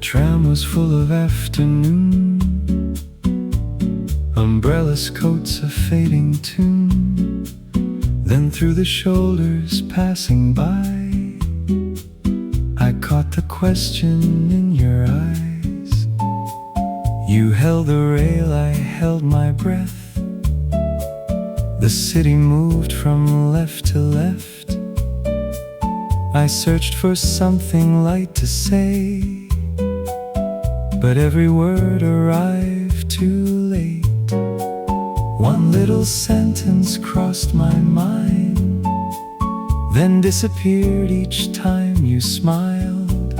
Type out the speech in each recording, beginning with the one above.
tram was full of afternoon, umbrellas, coats, a fading tune. Then through the shoulders passing by, I caught the question in your eyes. You held the rail, I held my breath. The city moved from left to left. I searched for something light to say, but every word arrived too late. One little sentence crossed my mind, then disappeared each time you smiled.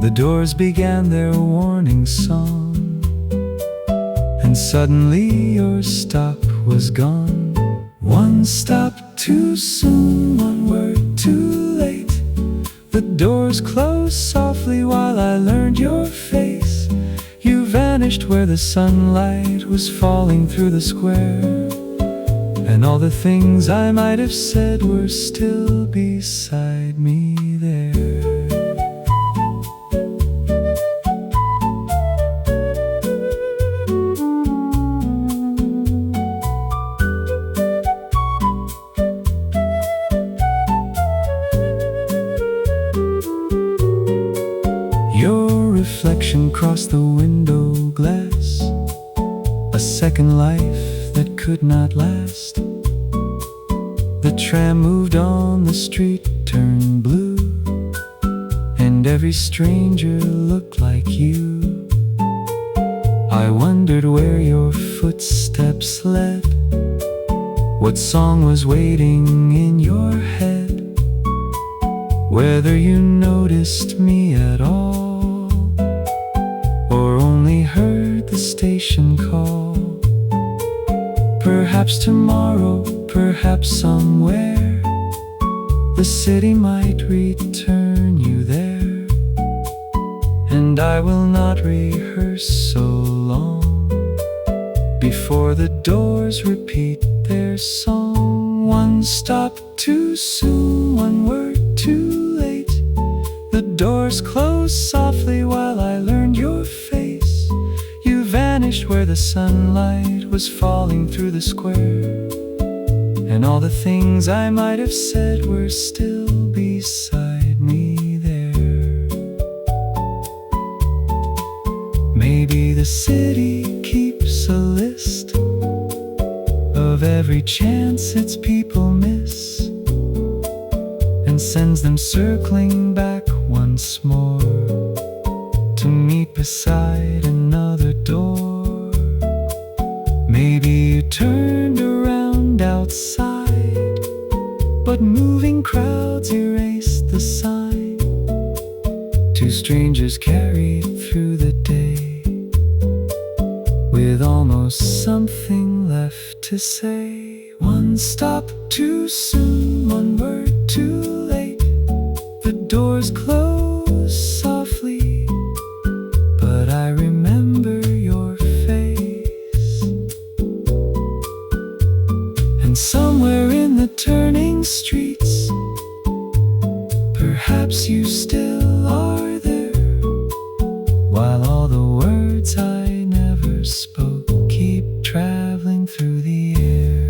The doors began their warning song, and suddenly your stop was gone. One stop too soon, one word too late. The doors closed softly while I learned your face. You vanished where the sunlight was falling through the square, and all the things I might have said were still beside me there. Reflection crossed the window glass, a second life that could not last. The tram moved on, the street turned blue, and every stranger looked like you. I wondered where your footsteps led, what song was waiting in your head, whether you noticed me at all, or only heard the station call. Perhaps tomorrow, perhaps somewhere, the city might return you there, and I will not rehearse so long before the doors repeat their song. One stop too soon, one word too late. The doors closed softly while I learned your face. You vanished where the sunlight was falling through the square, and all the things I might have said were still beside me there. Maybe the city keeps a list of every chance its people miss, and sends them circling back once more to meet beside another door. Maybe you turned around outside, but moving crowds erased the sign. Two strangers carried through the day, with almost something left to say. One stop too soon, one word too late. The doors closed softly, but I remember your face. And somewhere in the turning streets, perhaps you still are there, while all the words I never spoke keep traveling through the air.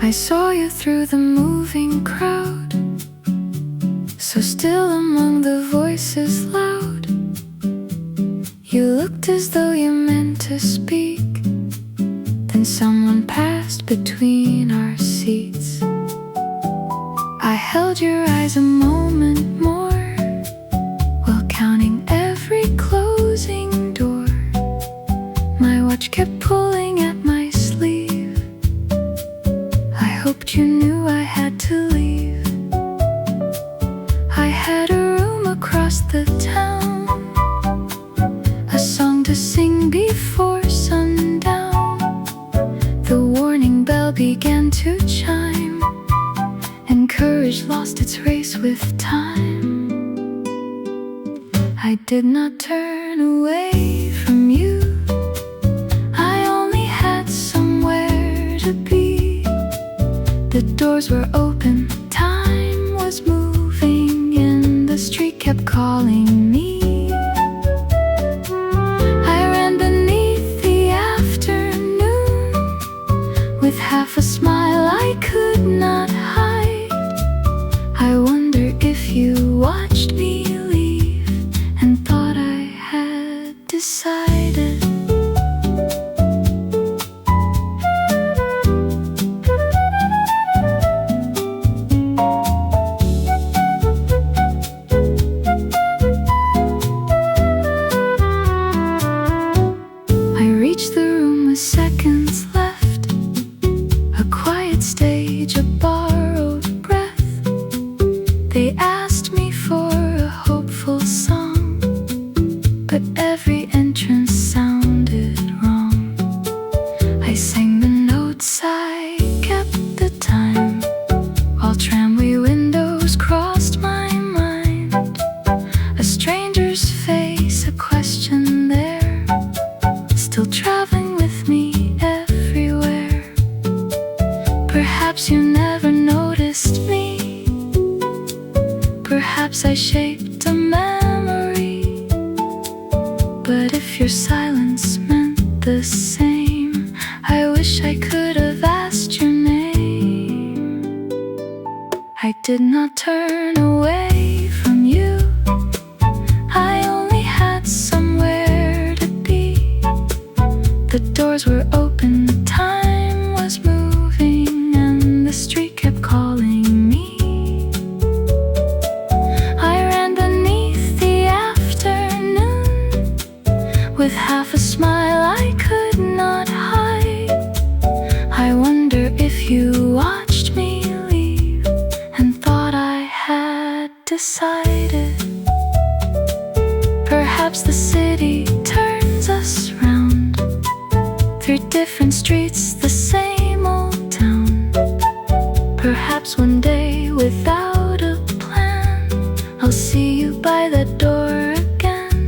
I saw you through the moving crowd, so still among the voices loud. You looked as though you meant to speak, then someone passed between our seats. I held your eyes a moment more, while counting every closing door. My watch kept pulling at my sleeve. I hoped you knew I had to leave. across the town, a song to sing before sundown. The warning bell began to chime, and courage lost its race with time. I did not turn away from you, I only had somewhere to be. The doors were open, time was moving, and the street kept calling me. I ran beneath the afternoon, with half a smile I could not hide. I wonder if you watched me leave and thought I had decided. I reached the room with seconds left, a quiet stage, a borrowed breath. They asked me for a hopeful song, but every entrance sounded wrong. I sang the notes, I kept the time, while tramway windows crossed my mind. A stranger's face, a question there, still traveling with me everywhere. Perhaps you never noticed me, perhaps I shaped a memory. But if your silence meant the same, I wish I could have asked your name. I did not turn away from you, I only had somewhere to be. The doors were open, the time was moving, and the street kept calling me. I ran beneath the afternoon, with half a smile I could not hide. I wonder if you watched me leave and thought I had decided. Perhaps the city turns us round, through different streets, the same old town. Perhaps one day, without a plan, I'll see you by that door again.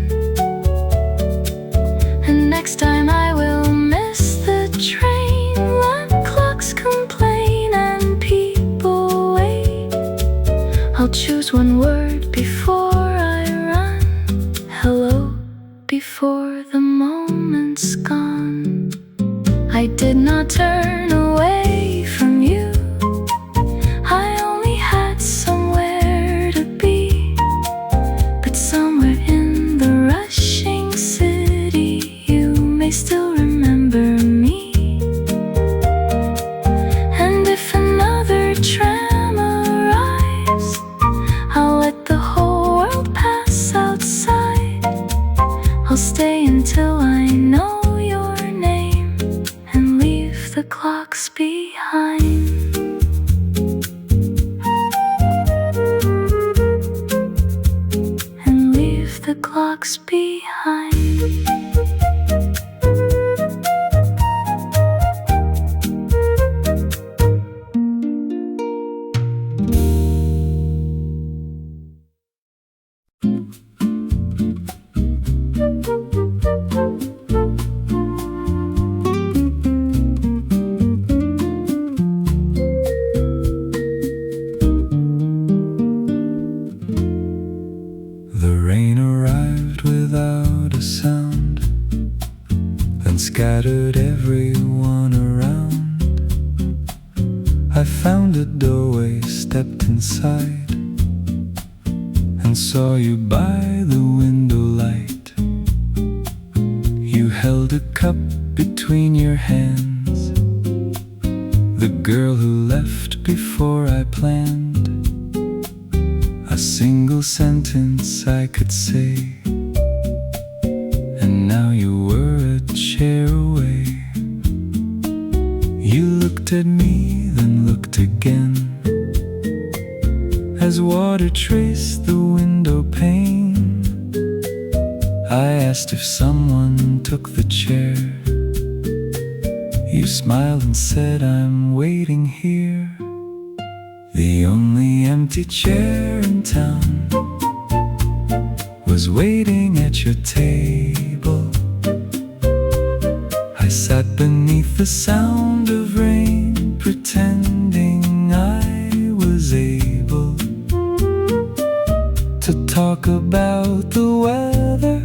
And next time I will miss the train when clocks complain and people wait. I'll choose one word before I run, hello, before the moment's gone. I did not turn away from you, I only had somewhere to be. But somewhere in the rushing city, you may still remember me. And if another tram arrives, I'll let the whole world pass outside. I'll stay until I know your name and leave the clocks behind. And leave the clocks behind. The rain arrived without a sound, then scattered everyone around. I found a doorway, stepped inside, and saw you by the window light. You held a cup between your hands, the girl who left before I planned. A single sentence I could say, and now you were a chair away. You looked at me, then looked again, as water traced the window pane. I asked if someone took the chair. You smiled and said, I'm waiting here. The only empty chair in town was waiting at your table. I sat beneath the sound of rain, pretending I was able to talk about the weather,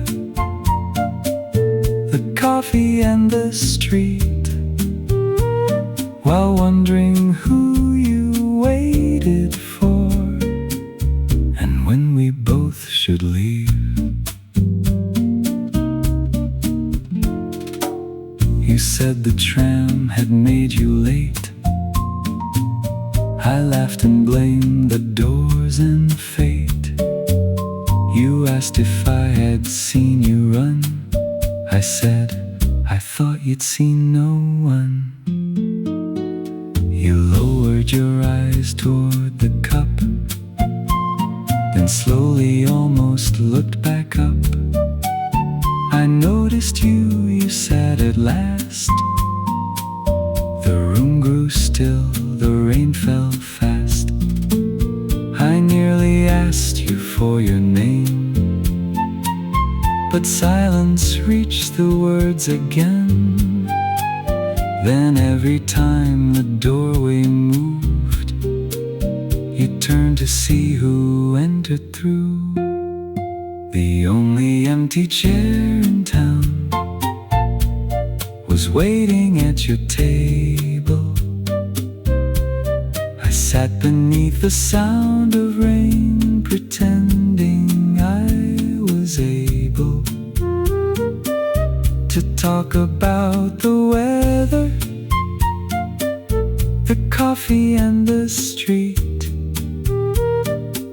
the coffee and the street, while wondering who you waited for, and when we both should leave. You said the tram had made you late. I laughed and blamed the doors and fate. You asked if I had seen you run. I said, I thought you'd seen no one. You lowered your eyes toward the cup, then slowly almost looked back up. I noticed you sat at last. The room grew still, the rain fell fast. I nearly asked you for your name, but silence reached the words again. Then every time the doorway moved, you turned to see who entered through. The only empty chair in town was waiting at your table. I sat beneath the sound of rain, pretending I was able to talk about the weather, the coffee and the street,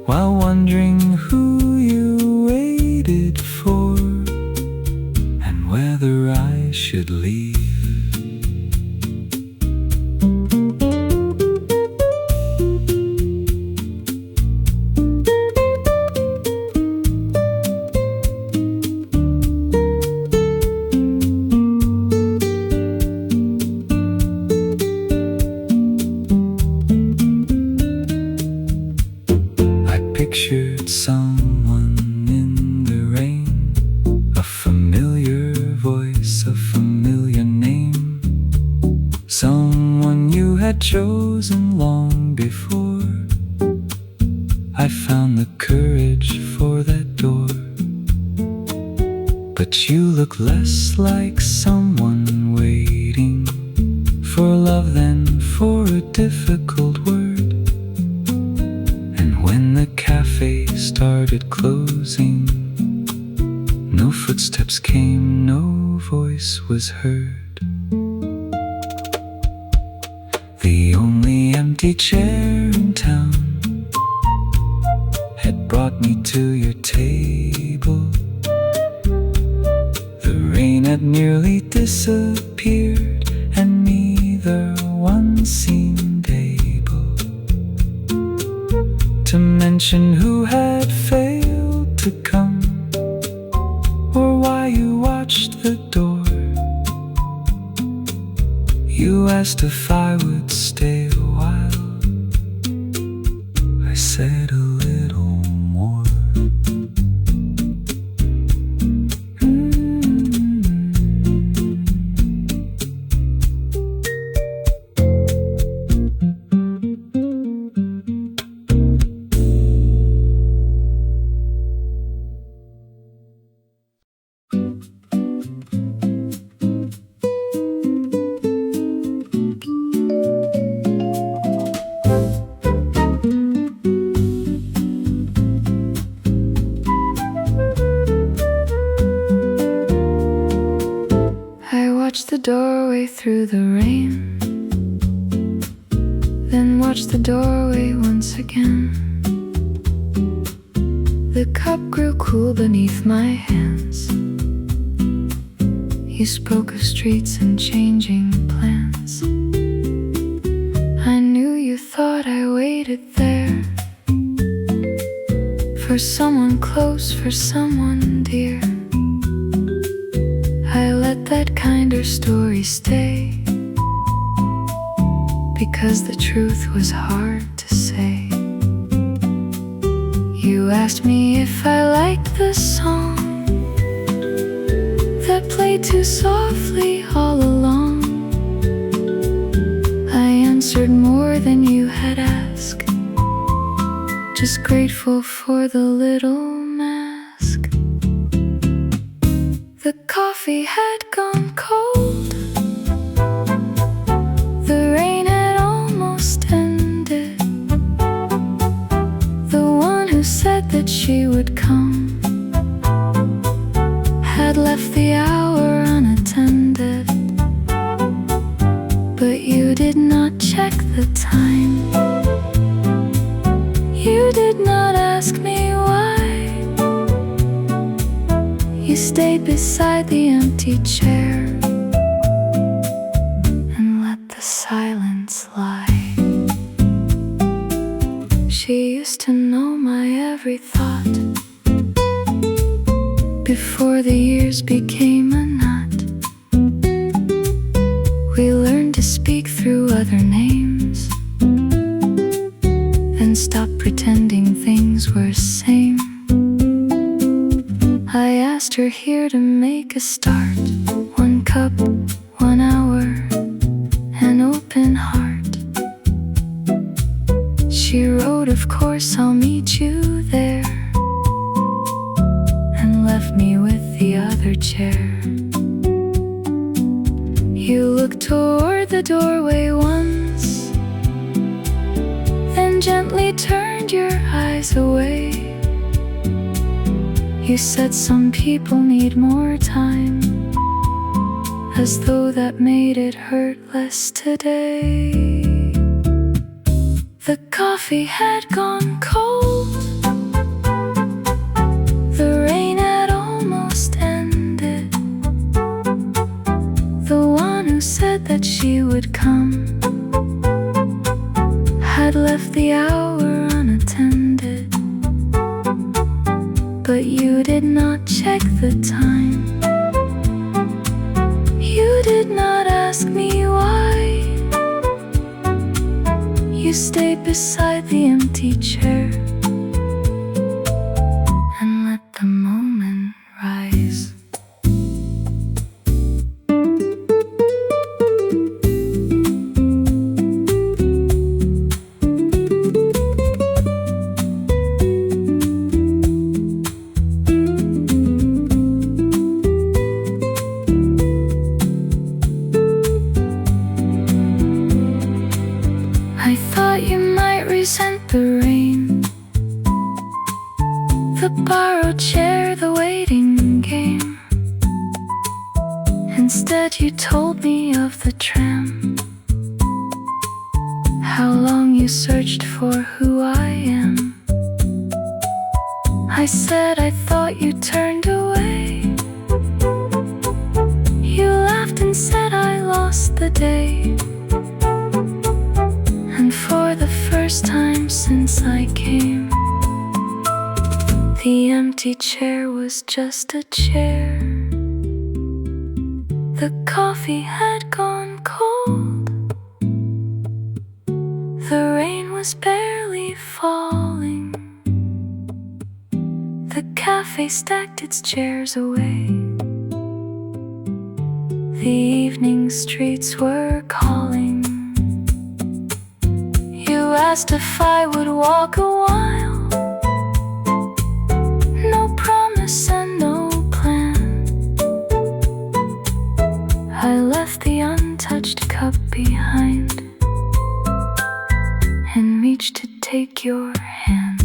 while wondering who you waited for, and whether I should leave. Pictured someone in the rain, a familiar voice, a familiar name, someone you had chosen long before. I found the courage for that door, but you look less like someone waiting for love than for a difficult word. When the cafe started closing, no footsteps came, no voice was heard. The only empty chair in town had brought me to your table. The rain had nearly disappeared, and neither one seemed able to mention who had failed to come, or why you watched the door. You asked if I would stay a while. I said a little more. The doorway through the rain, then watch the doorway once again. The cup grew cool beneath my hands. You spoke of streets and changing plans. I knew you thought I waited there for someone close, for someone dear. kinder stories stay, because the truth was hard to say. You asked me if I liked the song that played too softly all along. I answered more than you had asked, just grateful for the little mask. The coffee had gone cold, the rain had almost ended. The one who said that she would come had left the hour unattended. But you did not check the time, you did not ask me why. You stayed beside the empty chair and let the silence lie. She used to know my every thought before the years became a knot. We learned to speak through other names and stop pretending things were same. I asked her here to make a start, 1 cup, 1 hour, an open heart. She wrote, of course I'll meet you there, and left me with the other chair. You looked toward the doorway once, then gently turned your eyes away. You said some people need more time, as though that made it hurt less today. The coffee had gone cold, the rain had almost ended. The one who said that she would come had left the hour unattended. But you did not check the time, you did not ask me why. You stayed beside the empty chair and let the moment rise. I thought you might resent the rain, the borrowed chair, the waiting game. Instead you told me of the tram, how long you searched for who I am. I said I thought you turned away. You laughed and said I lost the day. And for the first time since I came, the empty chair was just a chair. The coffee had gone cold, the rain was barely falling. The cafe stacked its chairs away. The evening streets were calling. You asked if I would walk a while. No promise and no plan. I left the untouched cup behind and reached to take your hand.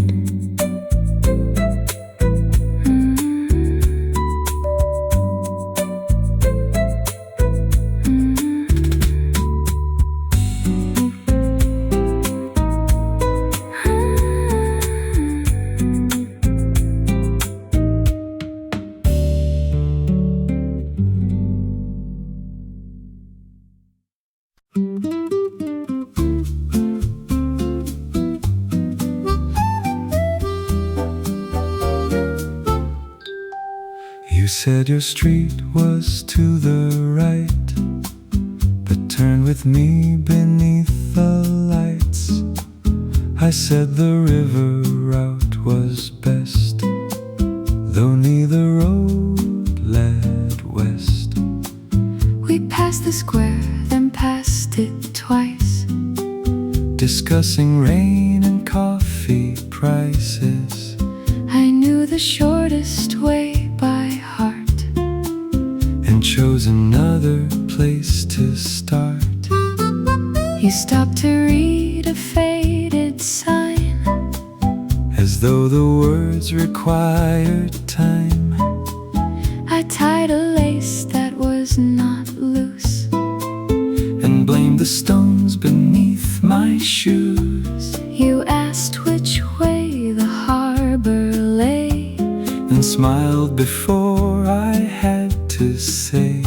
said your street was to the right, but turn with me beneath the lights. I said the river route was best, though neither road led west. We passed the square, then passed it twice, discussing rain and coffee prices. I knew the shortest way by heart, and chose another place to start. You stopped to read a faded sign, as though the words required time. I tied a lace that was not loose, and blamed the stones beneath my shoes. You asked which way the harbor lay, and smiled before I had to say.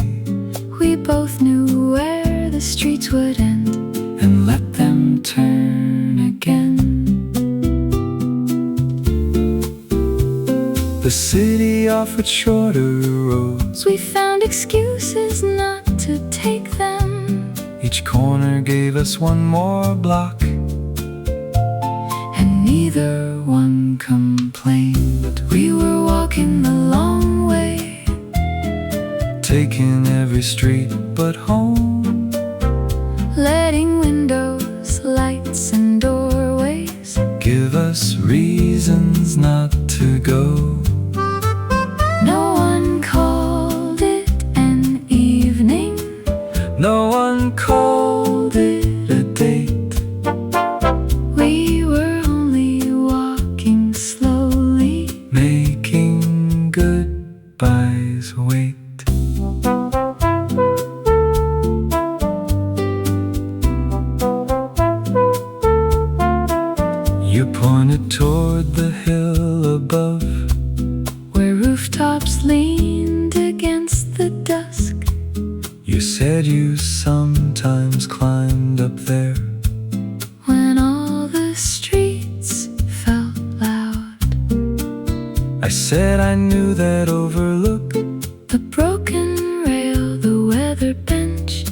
We both knew where the streets would end, and let them turn again. The city offered shorter roads. We found excuses not to take them. Each corner gave us one more block, and neither one complained. We were walking the long way, taking every street but home, letting windows, lights, and doorways give us reasons not to go. No one called it an evening, No one called it a date. we were only walking slowly, making goodbyes wait. You pointed toward the hill above, where rooftops leaned against the dusk. You said you sometimes climbed up there, When all the streets felt loud, I said I knew that Overlook. the broken rail, the weather bench,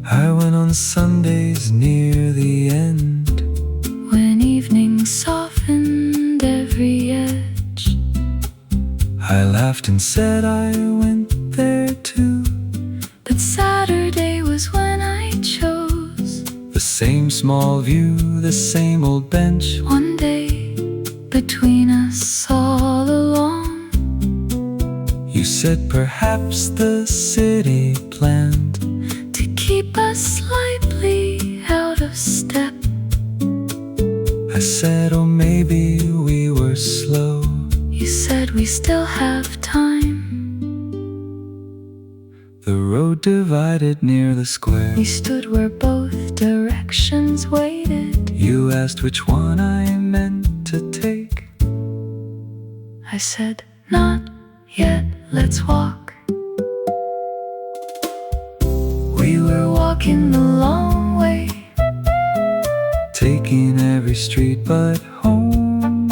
I went on Sundays near the end, when evening softened every edge. I laughed and said I went there too. But Saturday was when I chose. The same small view, the same old bench. One day, between us all along, You said perhaps the city planned to keep us slightly out of step. I said, oh, maybe we were slow. You said we still have time. The road divided near the square. We stood where both directions waited. You asked which one I meant to take. I said, not yet, let's walk. We were walking the long way, taking every street but home,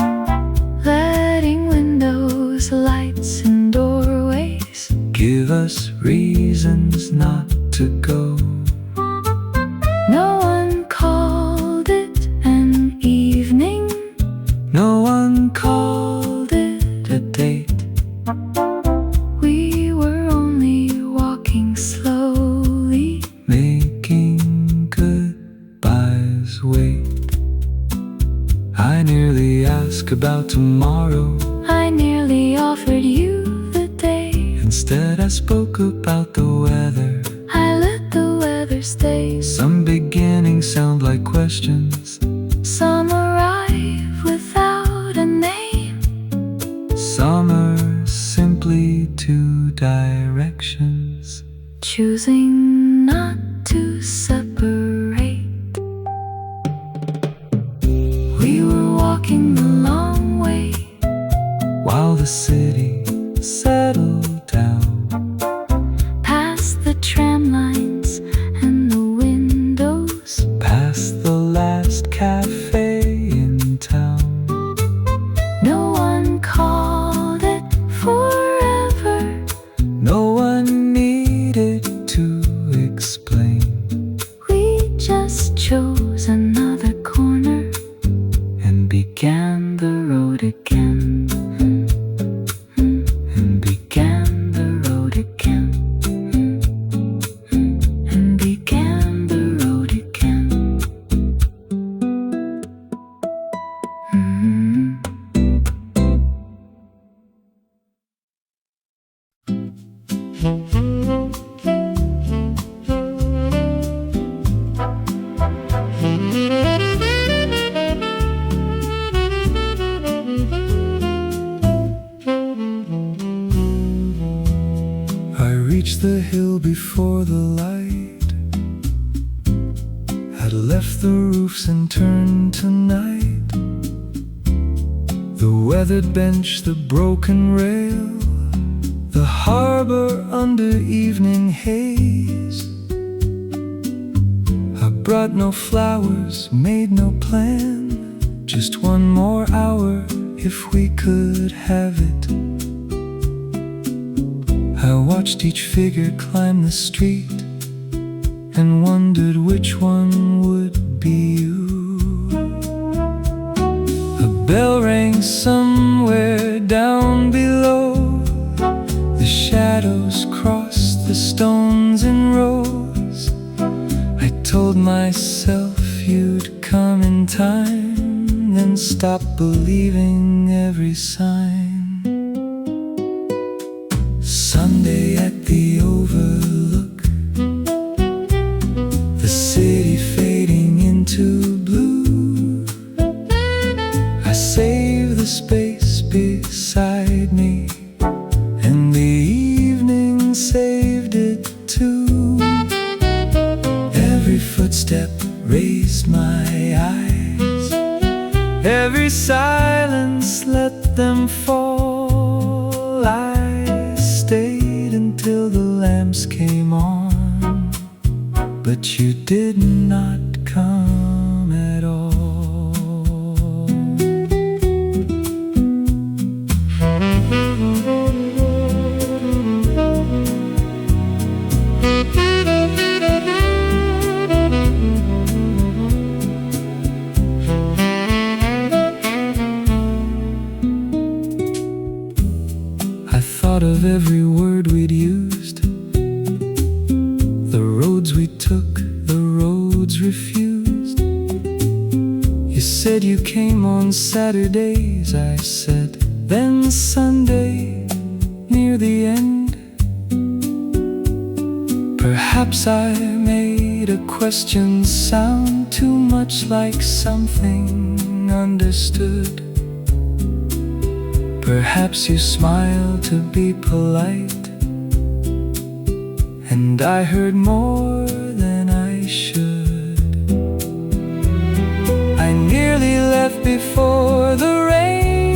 letting windows, lights, and doorways give us reasons not to go. No one called it an evening, No one called it a date. we were only walking slowly, making goodbyes wait. I nearly asked about tomorrow. I nearly offered you the day. Instead I spoke about the weather. I let the weather stay. Some beginnings sound like questions, Some arrive without a name. some are simply two directions. Choosing not to separate. We were walking the long way, While the city settled down, past the tram lines and the windows, past the last cafe in town. no one called it forever. I reached the hill before the light had left the roofs and turned to night. The weathered bench, the broken rail, the harbor under evening haze. I brought no flowers, made no plan, just one more hour if we could have it. I watched each figure climb the street and wondered which one would be you. A bell rang somewhere down below. The shadows crossed the stones in rows. I told myself you'd come in time, then stop believing every sign. Sunday at the Overlook, the city fading into blue. I saved the space beside me, and the evening saved it too. Every footstep raised my eyes, every silence let them fall. I stayed until the lamps came on, but you did not come at all. I thought of every word we'd used, the roads we took, the roads refused. You said you came on Saturdays, I said, then Sunday, near the end. Perhaps I made a question sound too much like something understood. Perhaps you smiled to be polite, and I heard more than I should. I nearly left before the rain,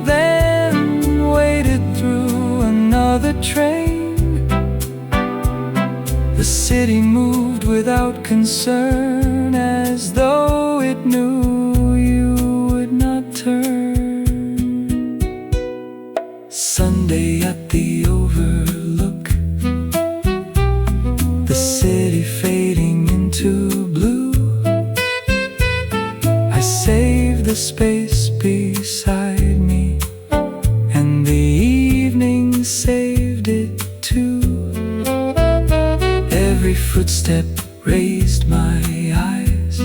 then waited through another train. The city moved without concern, as though it knew you would not turn. Sunday at the Overlook, the city fading into blue. I saved the space beside me, and the evening saved it too. Every footstep raised my eyes,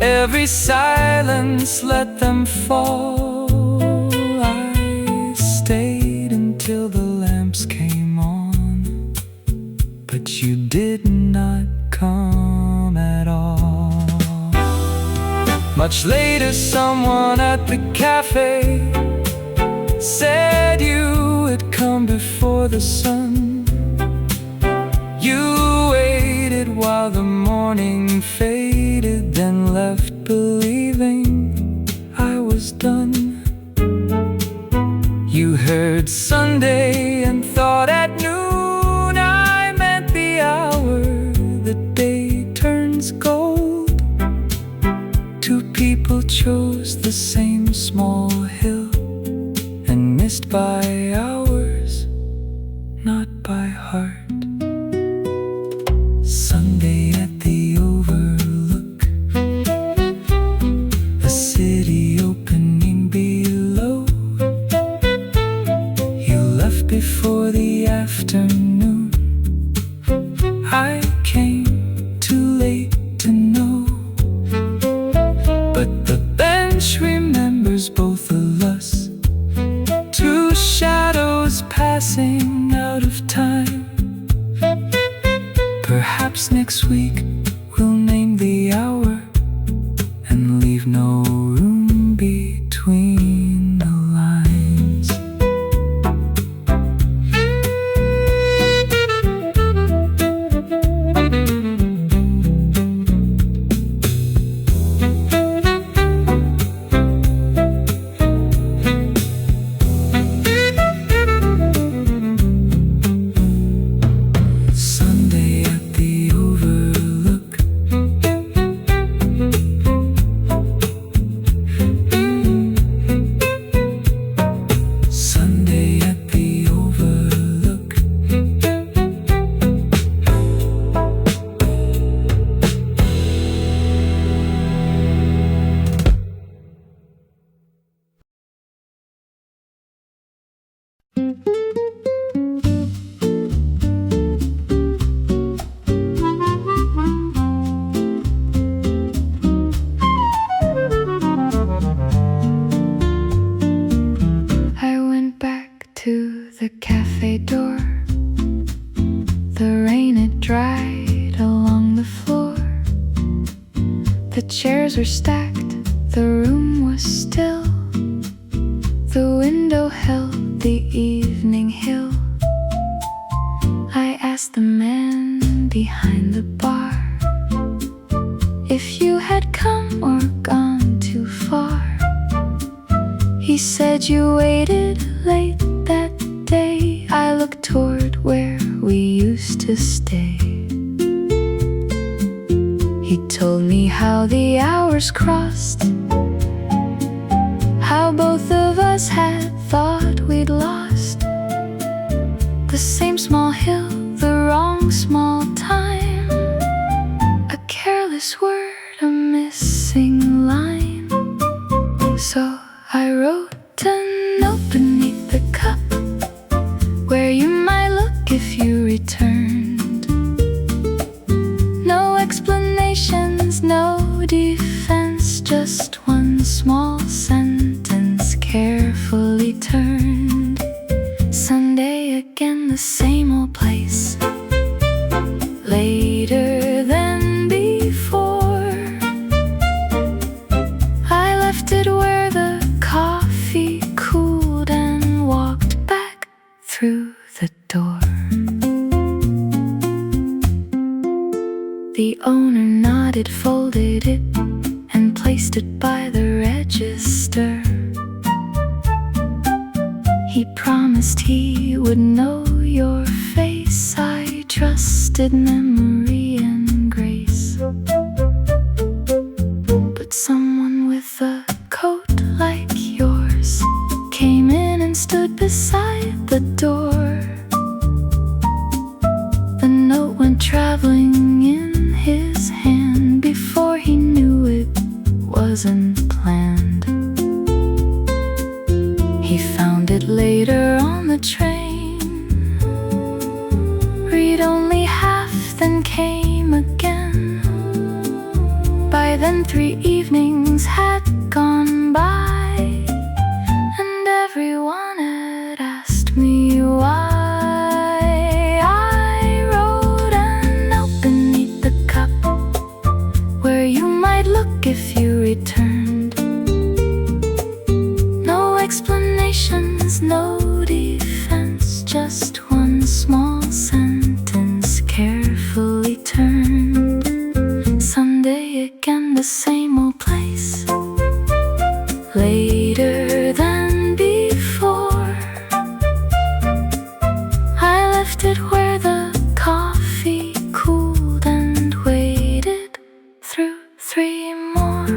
every silence let them fall. I stayed until the lamps came on, but you did not come at all. Much later, someone at the cafe said you had come before the sun. You waited while the morning faded, then left believing I was done. You heard Sunday and thought at noon I meant the hour the day turns gold. Two people chose the same small hill and missed by hours, not by heart. Sunday at the Overlook, the city opening below. You left before the afternoon. I came too late to know, but the bench remembers both of us. Two shadows pass passing out of time. Perhaps next week we'll name the hour and leave no room between the lines. Sunday at the Overlook. Sunday at the Overlook. I went back to the cafe door. The rain had dried along the floor. The chairs were stacked, the room was still. The window held the evening hill. I asked the man behind the bar if you had come or gone too far. He said you waited late that day. I looked toward where we used to stay. He told me how the hours crossed, how both of us had thought we'd lost the same small hill, the wrong small time, a careless word, a missing line. So I wrote a note beneath the cup where you might look if you returned. No explanations, no defense, just one small sentence carefully turned. Sunday again, the same old place, later than before. I left it where the coffee cooled and walked back through the door. The owner nodded, folded it, and placed it by the register. He promised he would know your face. I trusted memory and grace. But someone with a coat like yours came in and stood beside the door. The note went traveling in his hand before he knew it wasn't planned. He found it later on the train. Read only half, then came again. By then 3 evenings had gone by, and everyone had asked me why. I wrote a note beneath the cup where you might look if you returned. No explanations, no defense, just one small sentence carefully turned. Sunday again, the same old place, later than before. I left it where the coffee cooled and waited through 3 more.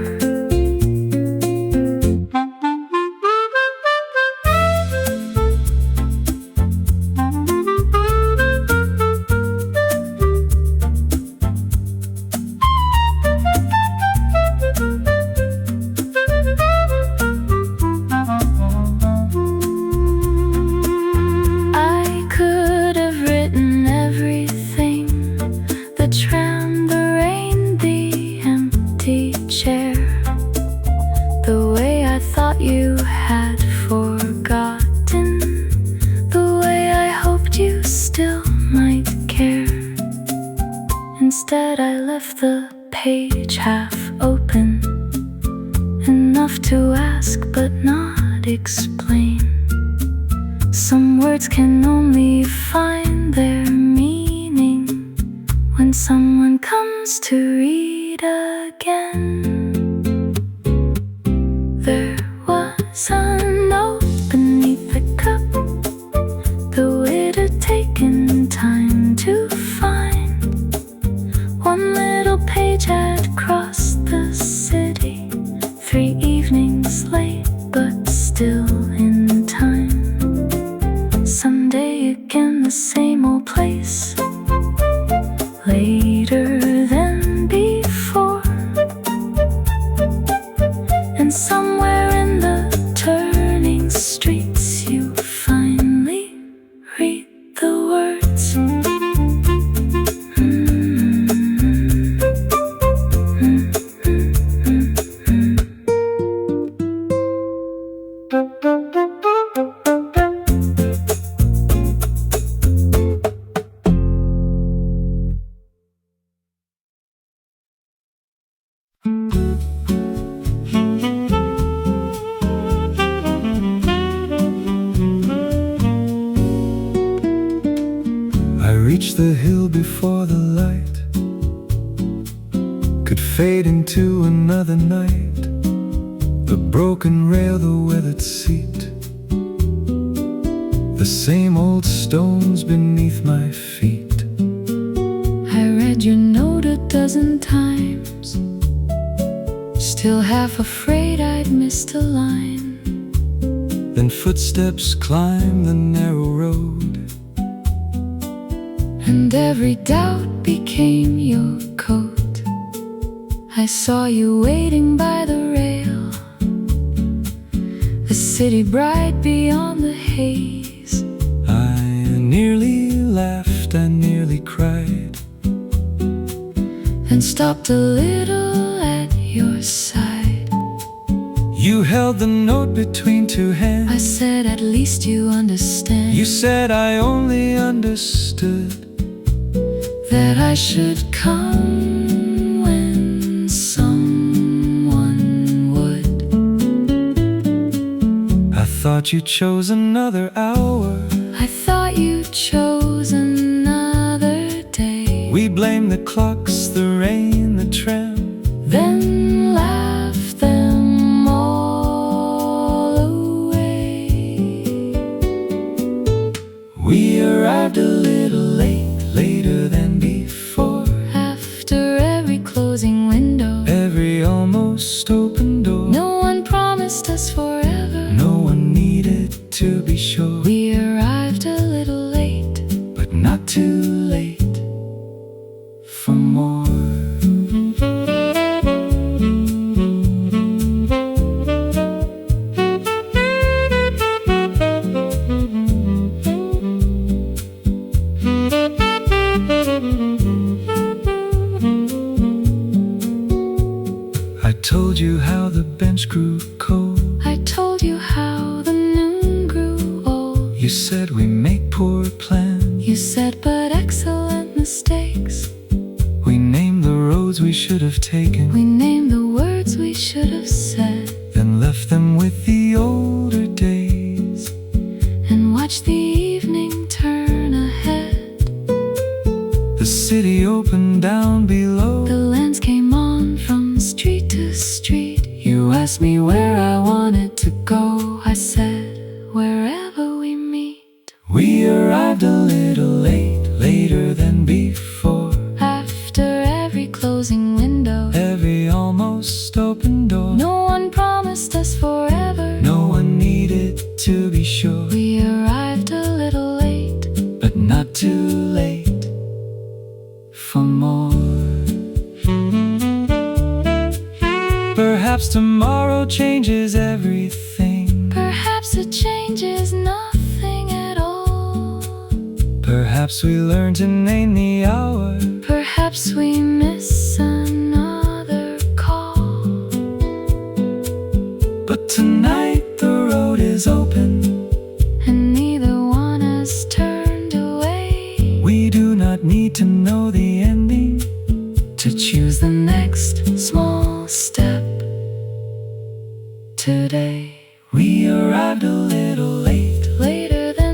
Some words can only find their meaning when someone comes to read again. There was a note beneath the cup, though it had taken time to find. One little page had crossed the city, 3 evenings late, but still in time. Someday again, the same old place, later than before. And somewhere in the turning streets, you finally read the words. I reached the hill before the light could fade into another night. The broken rail, the weathered seat, the same old stones beneath my feet. I read your note a dozen times, still half afraid I'd missed a line. Then footsteps climbed the narrow road, and every doubt became your coat. I saw you waiting by the rail, the city bright beyond the haze. I nearly laughed, I nearly cried, and stopped a little at your side. You held the note between 2 hands. I said, at least you understand. You said I only understood that I should come when someone would. I thought you chose another hour. I thought you chose another day. We blamed the clocks, the rain, the tram, then laughed them all away. We arrived a little late, later than before. After every closing window, Every almost open door. no one promised us forever. No one needed to be sure. We arrived a little late, But not too late for more. I told you how the bench grew cold. I told you how the noon grew old. You said we make poor plans. You said, but excellent mistakes. We named the roads we should have taken, We named the words we should have said, then left them with the older days. and watched the evening turn ahead. The city opened down below. The lands came on from street to street. You asked me where I wanted to go. I said, wherever we meet. We arrived a little late, later than before. After every closing window, Every almost open door. no one promised us forever. No one needed to be sure. We arrived a little late, But not too late for more. Perhaps tomorrow changes everything. perhaps it changes nothing at all. Perhaps we learn to name the hour. Perhaps we miss another call. But tonight the road is open, And neither one has turned away. We do not need to know the ending To choose the next small step today. We arrived a little late, Later than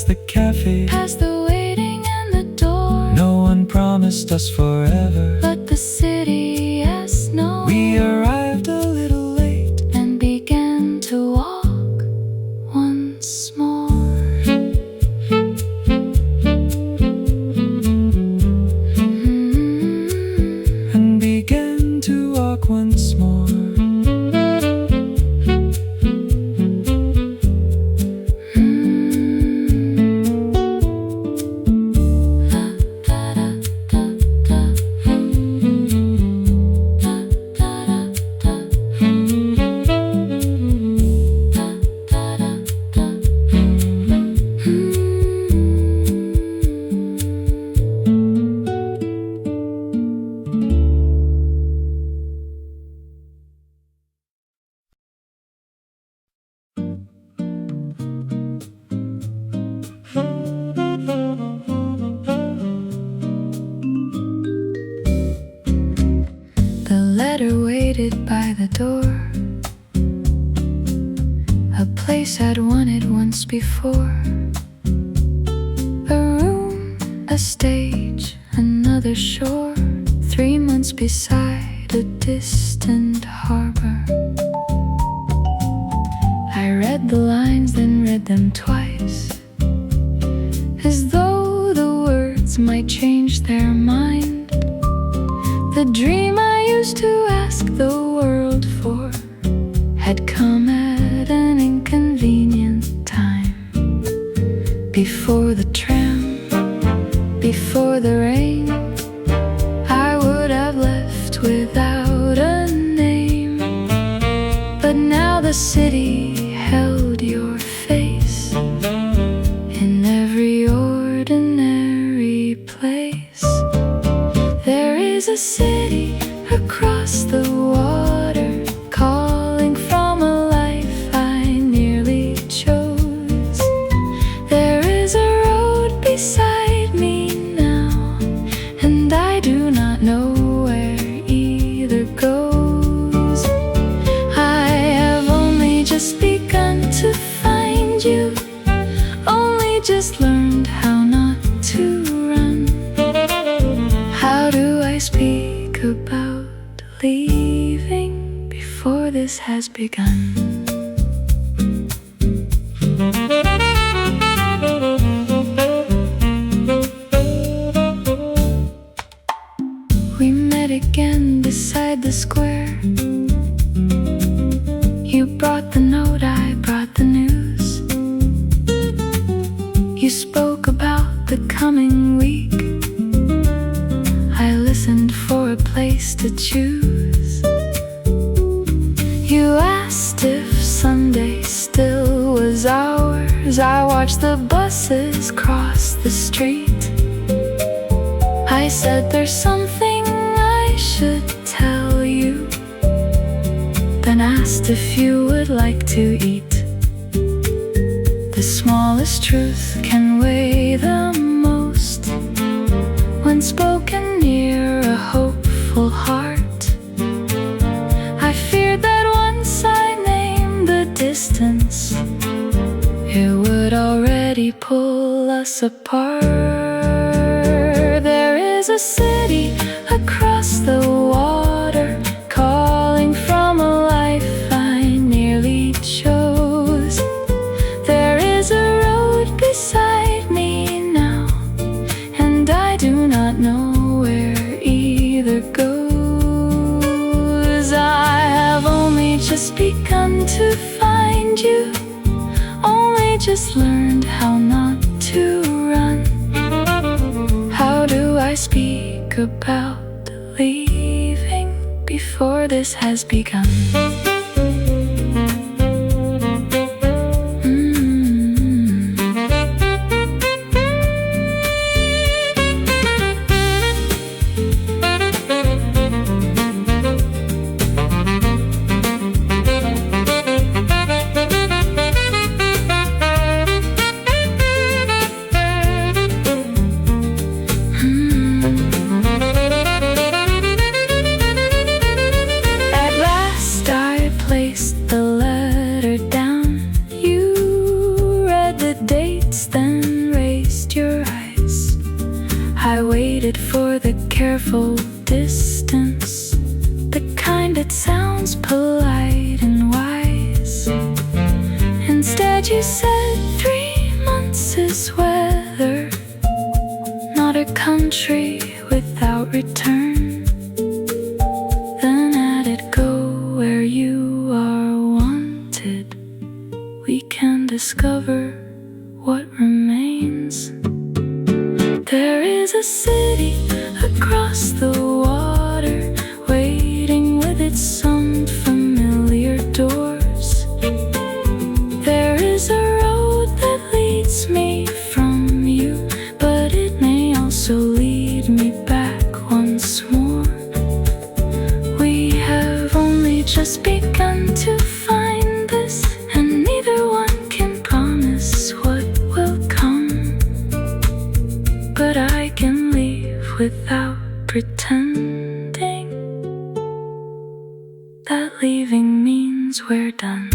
past the cafe, past the waiting and the door. no one promised us forever, But the city has known. we arrived a little late and began to walk once more. and began to walk once more. The letter waited by the door, a place I'd wanted once before. A room, a stage, another shore, 3 months beside a distant harbor. I read the lines, then read them twice, as though the words might change their mind. The dream I used to ask the world for had come at an inconvenient time. Before the tram, before the rain, I would have left without a name. But now the city held your face in every ordinary place. There is a city across the water, calling from a life I nearly chose. There is a road beside me now, and I do not know where either goes. I have only just begun to find you, only just learned how not to run. How do I speak about leaving before this has begun? We met again beside the square. You brought the note, I brought the news. You spoke about the coming week. I listened for a place to choose. You asked if Sunday still was ours. I watched the buses cross the street. I said there's something I should tell you, then asked if you would like to eat. The smallest truth can weigh the most when spoken near a hopeful heart. I feared that once I named the distance, it would already pull us apart. There is a city across the water, calling from a life I nearly chose. There is a road beside me now, and I do not know where either goes. I have only just begun to find you, only just learned how not to run. How do I speak about leaving before this has begun? careful distance, the kind that sounds polite and wise. Instead you said 3 months is weather, not a country without return. Then added, go where you are wanted, we can discover what remains. There is a city across the water, waiting with its unfamiliar doors. There is a road that leads me from you, but it may also lead me back once more. We have only just begun to find this, and neither one can promise what will come. But I can leave without pretending that leaving means we're done.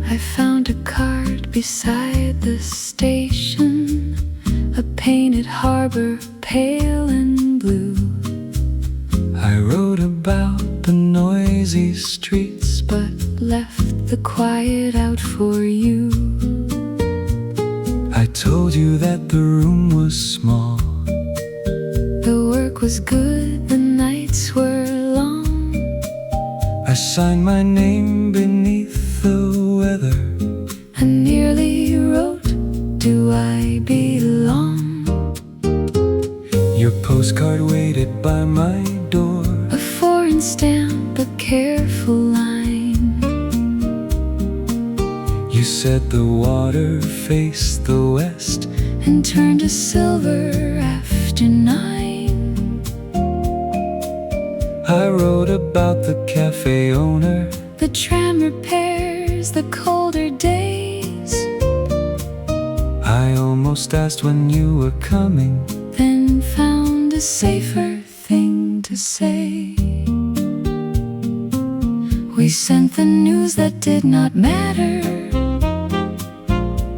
I found a card beside the station, a painted harbor, pale and blue. I wrote about the noisy streets, but left the quiet out for you. I told you that the room was small, the work was good, the nights were long. I signed my name beneath the weather. I nearly wrote, do I belong? Your postcard waited by my door, a foreign stamp, a careful line. You said the water faced the west and turned to silver after 9. I wrote about the cafe owner, the tram repairs, the colder days. I almost asked when you were coming, then found a safer thing to say. We sent the news that did not matter.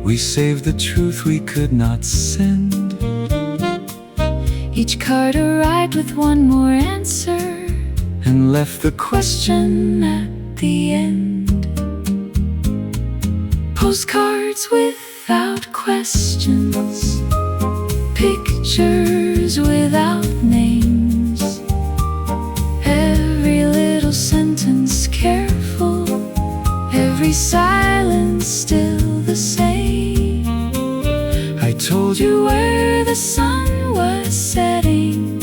We saved the truth we could not send. Each card arrived with one more answer, and left the question at the end. Postcards without questions, pictures without names. Every little sentence careful, every silence still the same. I told You where the sun was setting,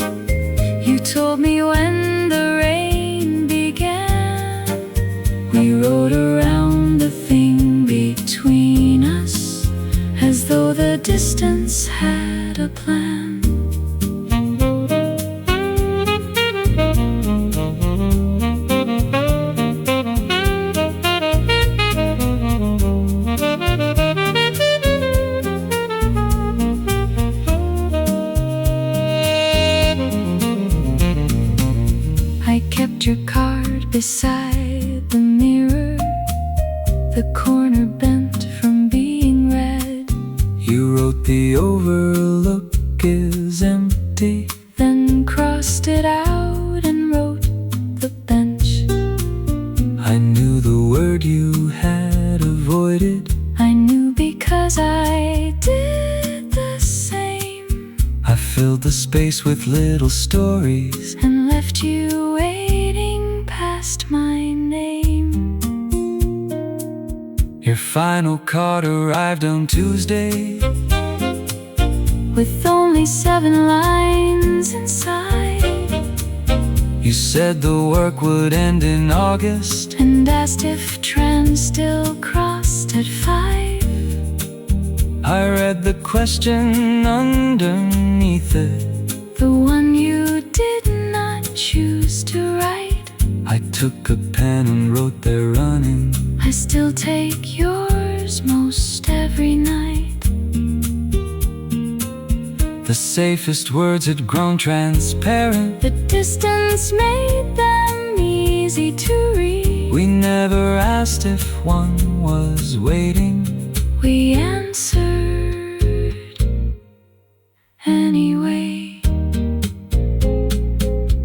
you told me when the rain began. We rode around the thing between us, as though the distance had a plan. I kept your card beside the mirror, the corner bent from being read. You wrote the overlook is empty, Then crossed it out and wrote the bench. I knew the word you had avoided. I knew because I did the same, I filled the space with little stories, and left you waiting past my name. Your final card arrived on Tuesday, with only 7 lines inside. You said the work would end in August, and asked if Tram still crossed at 5. I read the question underneath it, the one you did not choose to write. I took a pen and wrote there running. I still take yours most every night. The safest words had grown transparent. The distance made them easy to read. We never asked if one was waiting. We answered anyway.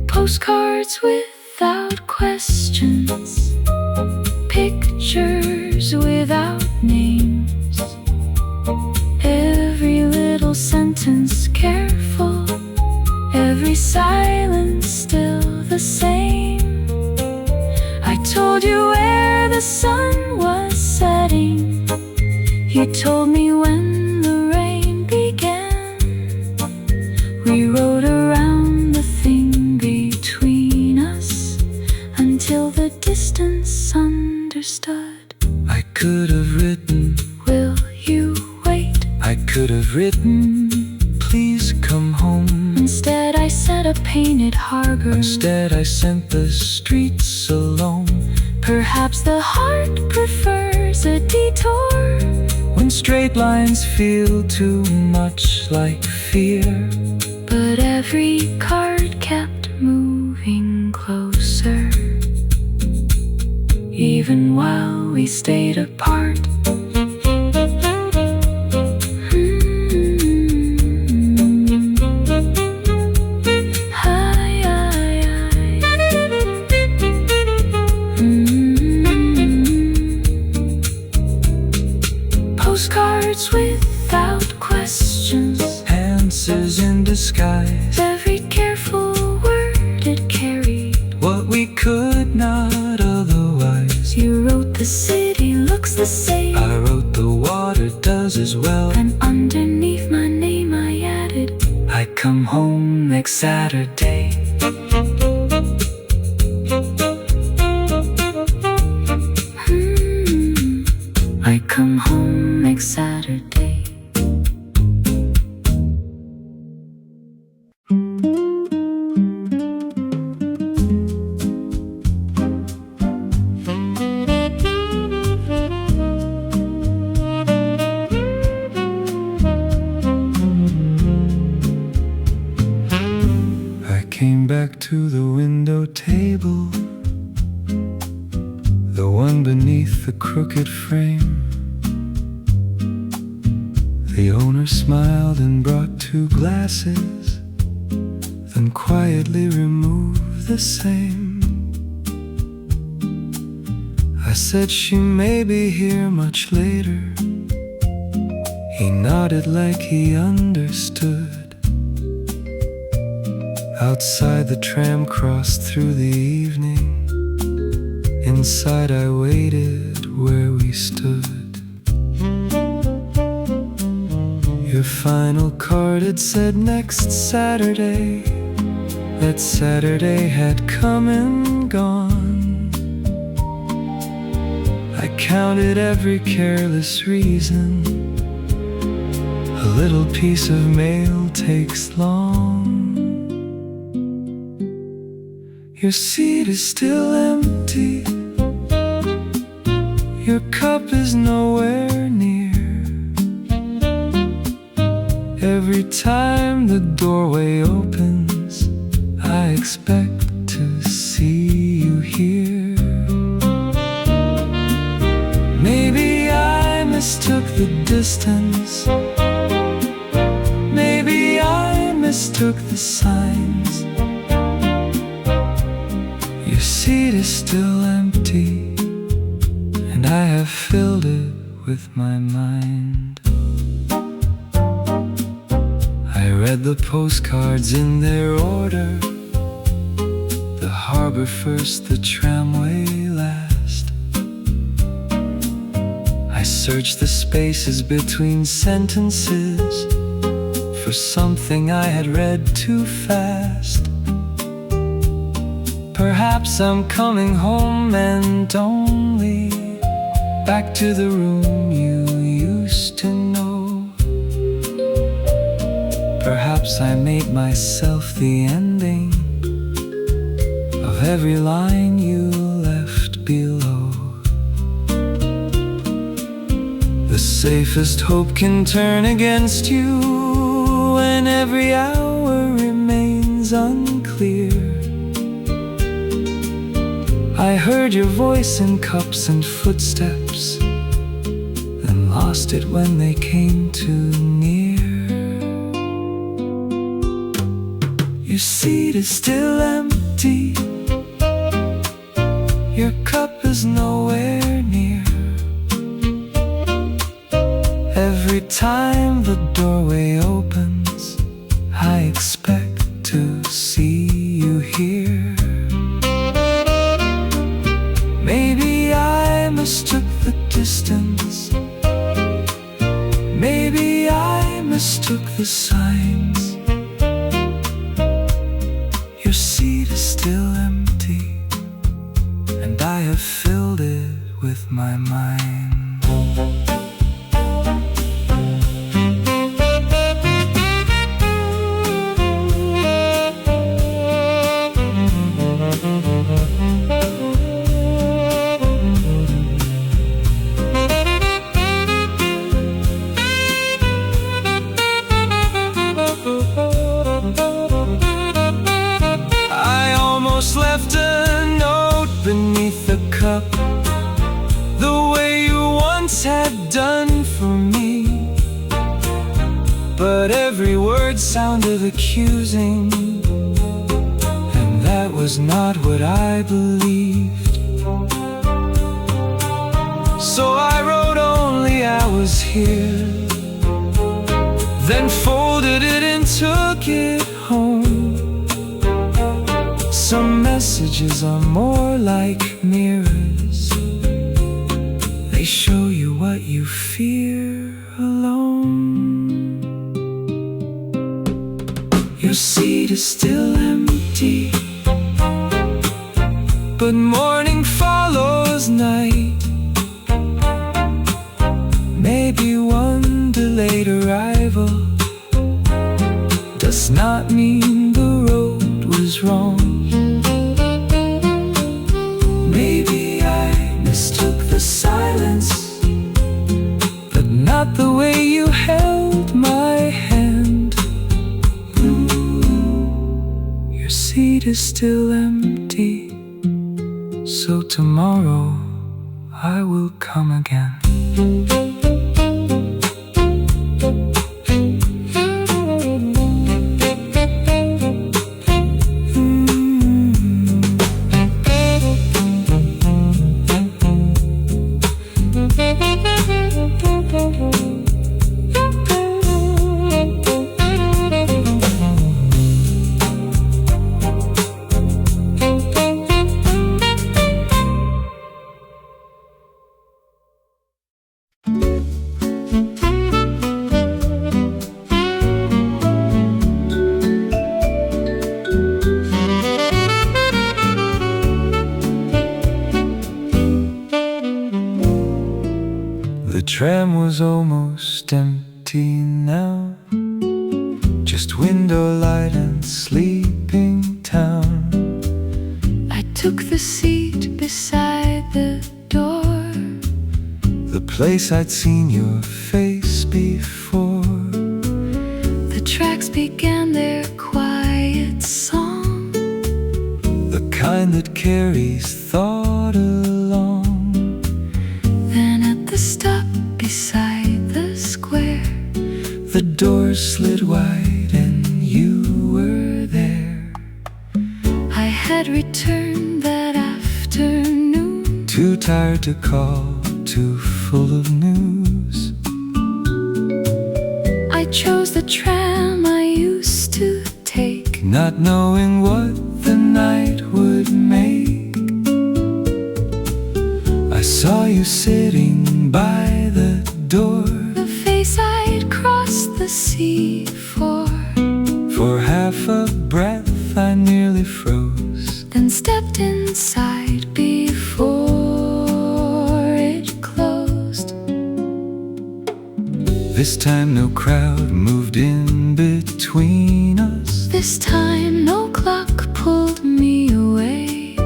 Postcards without questions, pictures without names. Every little sentence careful, every silence still the same. I told you where the sun was setting. You told me when the rain began. We rode around the thing between us until the distance understood. I could have written, will you wait? I could have written, please come home. Instead I said a painted harbor. Instead I sent the streets alone. Perhaps the heart prefers a detour when straight lines feel too much like fear. But every card kept moving closer, even while we stayed apart. Postcards without questions, answers in disguise. Every careful word it carried what we could not otherwise. You wrote the city looks the same. I wrote the water does as well. And underneath my name I added, I come home next Saturday. I come home next Saturday. I came back to the window table, the one beneath the crooked frame. The owner smiled and brought 2 glasses, then quietly removed the same. I said she may be here much later. He nodded like he understood. Outside the tram crossed through the evening. Inside I waited where we stood. Your final card had said next Saturday. That Saturday had come and gone. I counted every careless reason. A little piece of mail takes long. Your seat is still empty. Your cup is nowhere near. Every time the doorway opens, I expect to see you here. Maybe I mistook the distance. Maybe I mistook the signs. Your seat is still empty, and I have filled it with my mind. I read the postcards in their order, the harbor first, the tramway last. I searched the spaces between sentences for something I had read too fast. Perhaps I'm coming home and only back to the room you used to know. Perhaps I made myself the ending of every line you left below. The safest hope can turn against you when every hour remains unclear. I heard your voice in cups and footsteps, then lost it when they came too near. Your seat is still empty, your cup is nowhere near. Every time the doorway opens, I expect to see you here. Maybe I mistook the distance, maybe I mistook the signs. Your seat is still empty, and I have filled it with my mind. Left a note beneath the cup, the way you once had done for me. But every word sounded accusing, and that was not what I believed. So I wrote only I was here, then folded it and took it home. Some messages are more like mirrors, they show you what you fear alone. Your seat is still empty, but morning follows night. Maybe one delayed arrival does not mean the road was wrong. Maybe I mistook the silence, but not the way you held my hand. Your seat is still empty, so tomorrow I will come again. The tram was almost empty now, just window light and sleeping town. I took the seat beside the door, the place I'd seen your face before. The tracks began their quiet song, the kind that carries thought along. Then at the stop beside the square, the doors slid wide and you were there. I had returned that afternoon, too tired to call, too full of news. I chose the tram I used to take, not knowing what the night would make. I saw you sitting by the door, the face I'd crossed the sea for. For half a breath I nearly froze, then stepped inside before it closed. This time no crowd moved in between. between us. This time no clock pulled me away.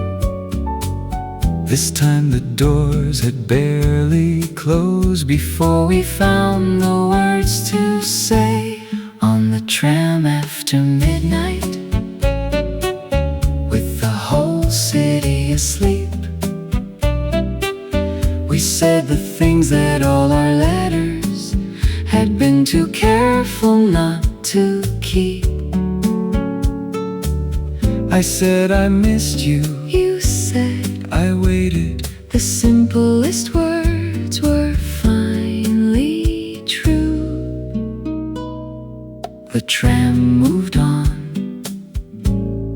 This time the doors had barely closed before we found the words to say. On the tram after midnight, with the whole city asleep, we said the things that all our letters had been too careful not to keep. I said I missed you. You said I waited. the simplest words were finally true. The tram moved on,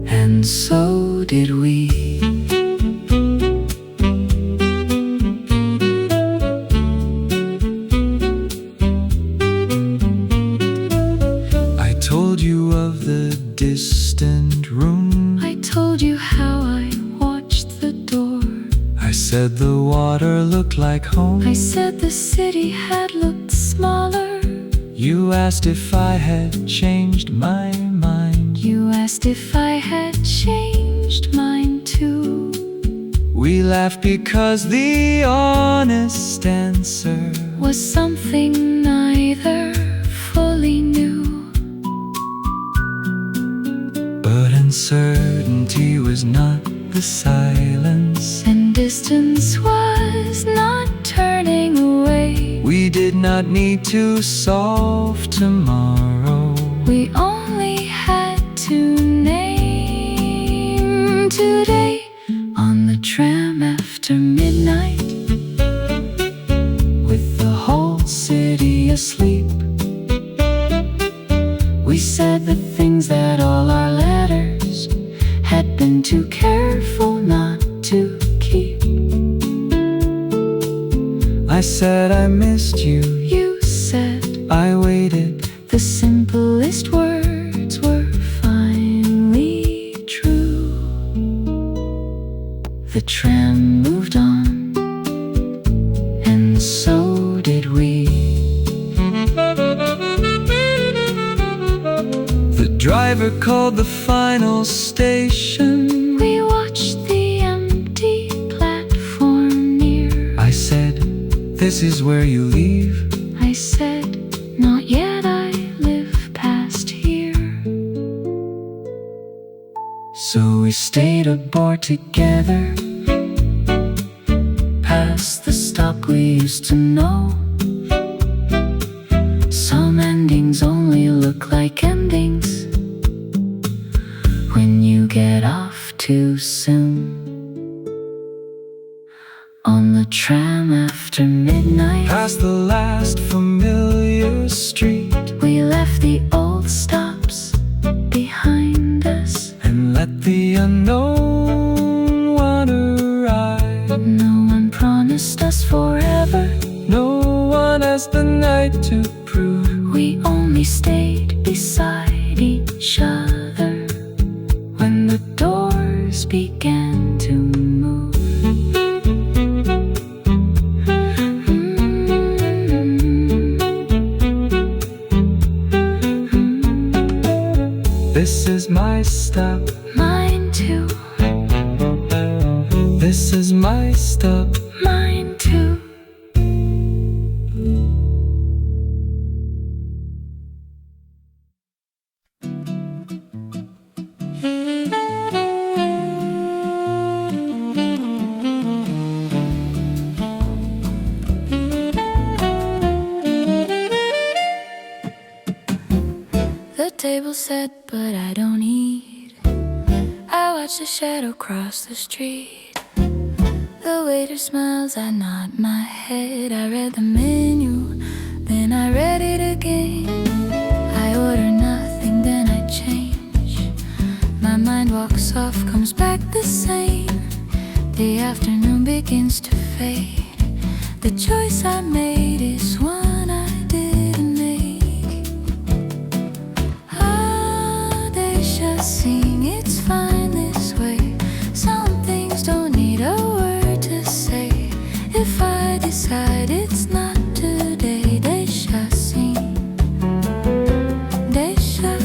and so did we. I told you of the distant room. I told you how I watched the door. I said the water looked like home. I said the city had looked smaller. You asked if I had changed my mind. You asked if I had changed mine too. We laughed because the honest answer was something neither fully knew. But uncertainty was not the silence, and distance was not turning away. We did not need to solve tomorrow. We only had to name today. On the tram after midnight, with the whole city asleep, we said the things that all our letters had been too careful not to keep. I said I missed you. You said I waited. the simplest words were finally true. The tram moved on, and so did we. The driver called the final station. We watched the empty platform near. I said, this is where you leave. I said, not yet, I live past here. So we stayed aboard together, past the stop we used to know. Some endings only look like endings when you get off too soon. On the tram after midnight, past the last familiar street, we left the old stops behind us and let the unknown water ride. No one promised us forever. No one has the night to prove. We only stayed beside each other when the doors began to move. This is my stop. Mine too. This is my stop. Mine too. The table set, but I don't eat. I watch the shadow cross the street. The waiter smiles, I nod my head. I read the menu, then I read it again. I order nothing, then I change. My mind walks off, comes back the same. The afternoon begins to fade. The choice I made is one I didn't make. Ah, Deixa Assim, it's fine this way. Some things don't need a word to say. If I decide it's not today, Deixa Assim, deixa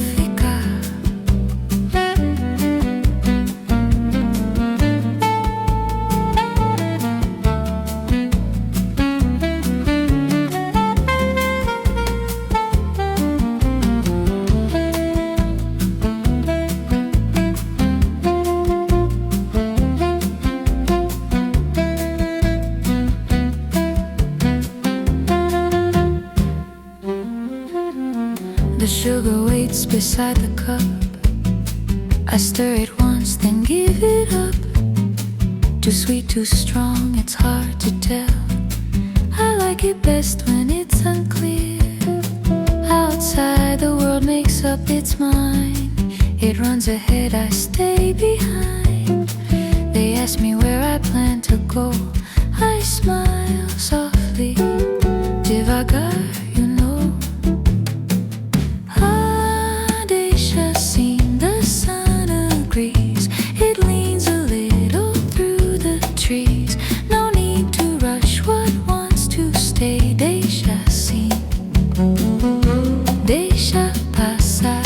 sugar waits beside the cup. I stir it once, then give it up. Too sweet, too strong, it's hard to tell. I like it best when it's unclear. Outside, the world makes up its mind. It runs ahead, I stay behind. They ask me where I plan to go. I smile softly, devagar, you know. Ah, Deixa Assim, the sun agrees. It leans a little through the trees. No need to rush what wants to stay. Deixa assim, deixa passar.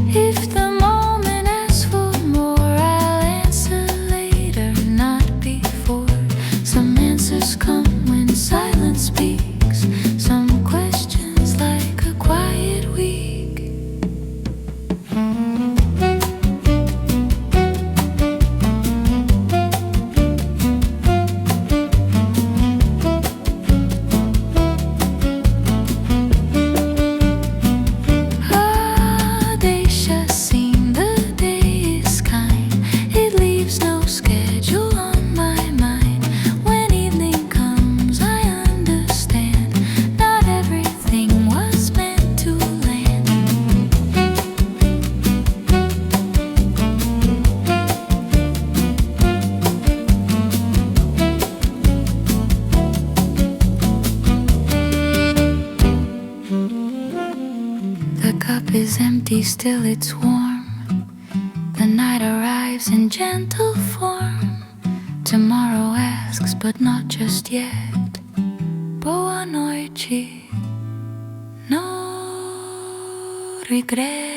If the moment asks for more, I'll answer later, not before. Some answers come when silence speaks. Some questions like a quiet week. Ah, deixa assim, the day is kind. It leaves no schedule on my mind. When evening comes, I understand. Not everything was meant to land. The cup is empty, still it's warm. The night arrives in gentle form. Tomorrow asks, but not just yet. Boa noite, no regret.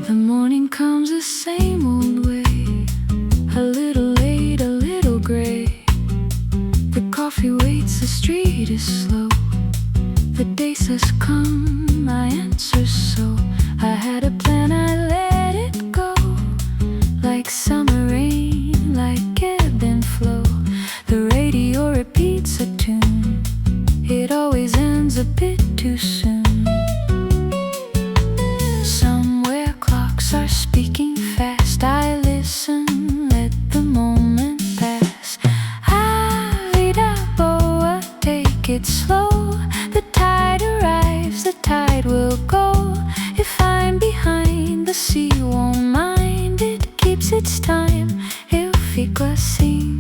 The morning comes the same old way. A little late, a little gray. The coffee waits, the street is slow. The day says come, I answer so. I had a plan, I let it go. Like summer rain, like ebb and flow. The radio repeats a tune. It always ends a bit too soon. Somewhere clocks are speaking fast. I listen, let the moment pass. Ah, Vida Boa, take it slow. The tide arrives, the tide will go. If I'm behind, the sea won't mind. It keeps its time, eu fico assim.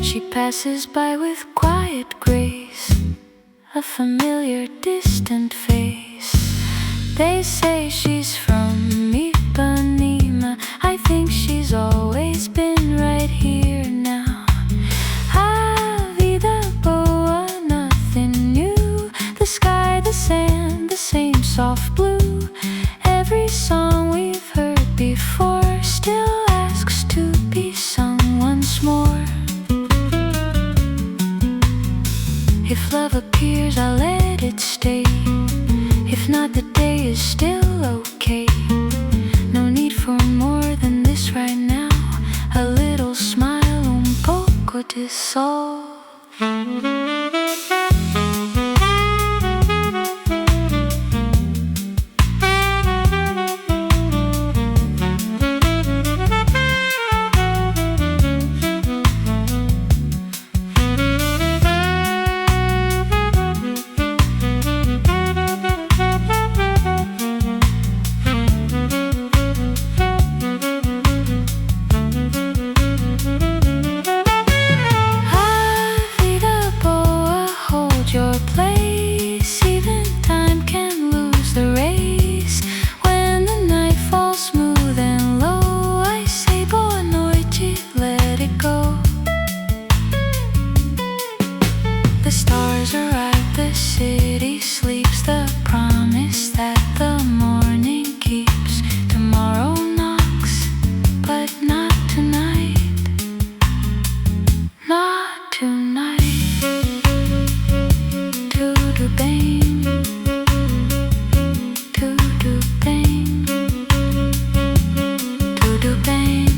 She passes by with quiet grace, a familiar distant face. They say she's from Ipanema. I think she's always been right here now. Ah, Vida Boa, nothing new. The sky, the sand, the same soft blue. Every song we've heard before still asks to be sung once more. If love appears, I'll let it stay. If not, the day is still okay. No need for more than this right now. A little smile, un poco de sol. place. Even time can lose the race. When the night falls smooth and low, I say boa noite, let it go. The stars arrive, the city sleeps, the promise that the morning keeps. Tomorrow knocks, but not tonight. Not tonight. Do-do bang, do-do bang, do-do bang.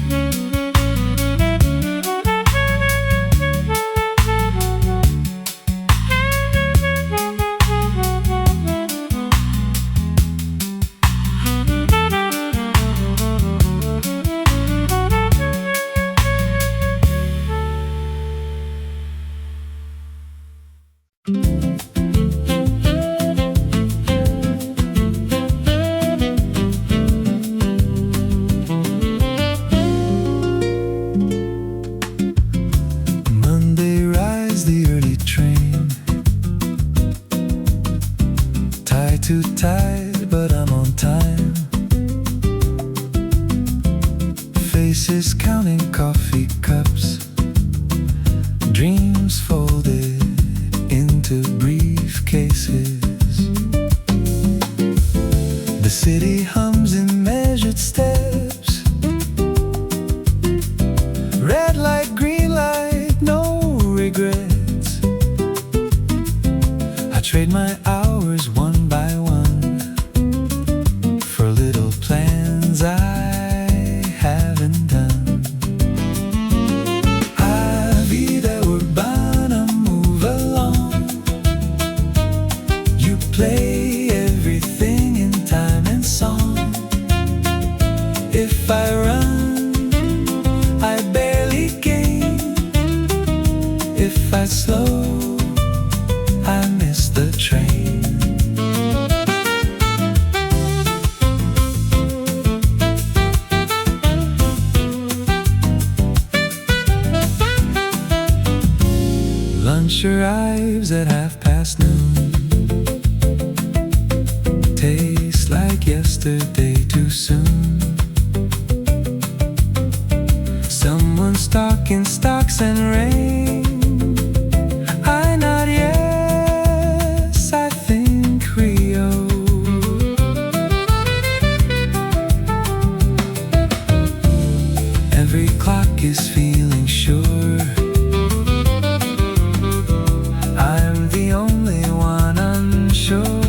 Monday rides the early train, tied too tight, but I'm on time. Faces counting coffee cups, dreams folded into briefcases. The city hums in measured steps. Red light, green light, no regrets. I trade my hours one by one for little plans I haven't done. Vida Urbana, move along. You play everything in time and song. If I run, I barely gain. If I slow, I miss the train. Lunch arrives at noon. Tastes like yesterday too soon. Someone stalking stocks and rain. I nod yes, I think Rio. Every clock is feeling sure I'm the only one unsure.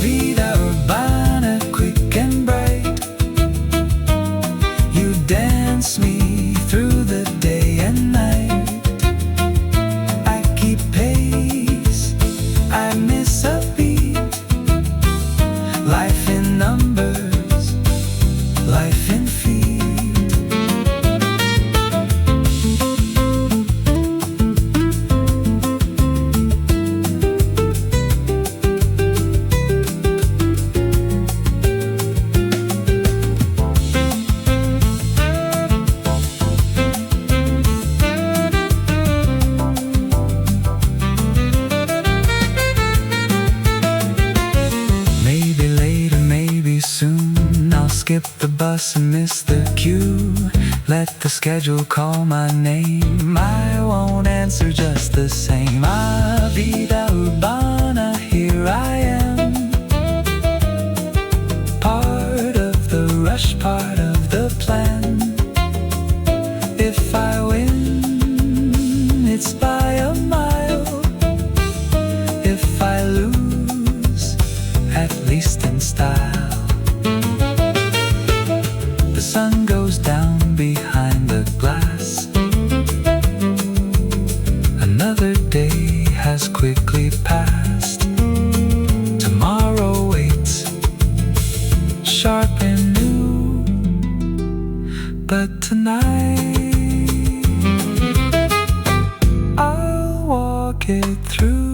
Vida Urbana, quick and bright. You dance me through the day and night. I keep pace, I miss a beat. Life in numbers, life in feet. Maybe later, maybe soon. I'll skip the bus and miss the queue. Let the schedule call my name. I won't answer just the same. Vida Urbana, here I am. Part of the rush, part of the plan. If I win, it's by a mile. If I lose, at least in style. The sun goes down behind the glass. Another day has quickly passed. Tomorrow waits, sharp and new. But tonight, I'll walk it through.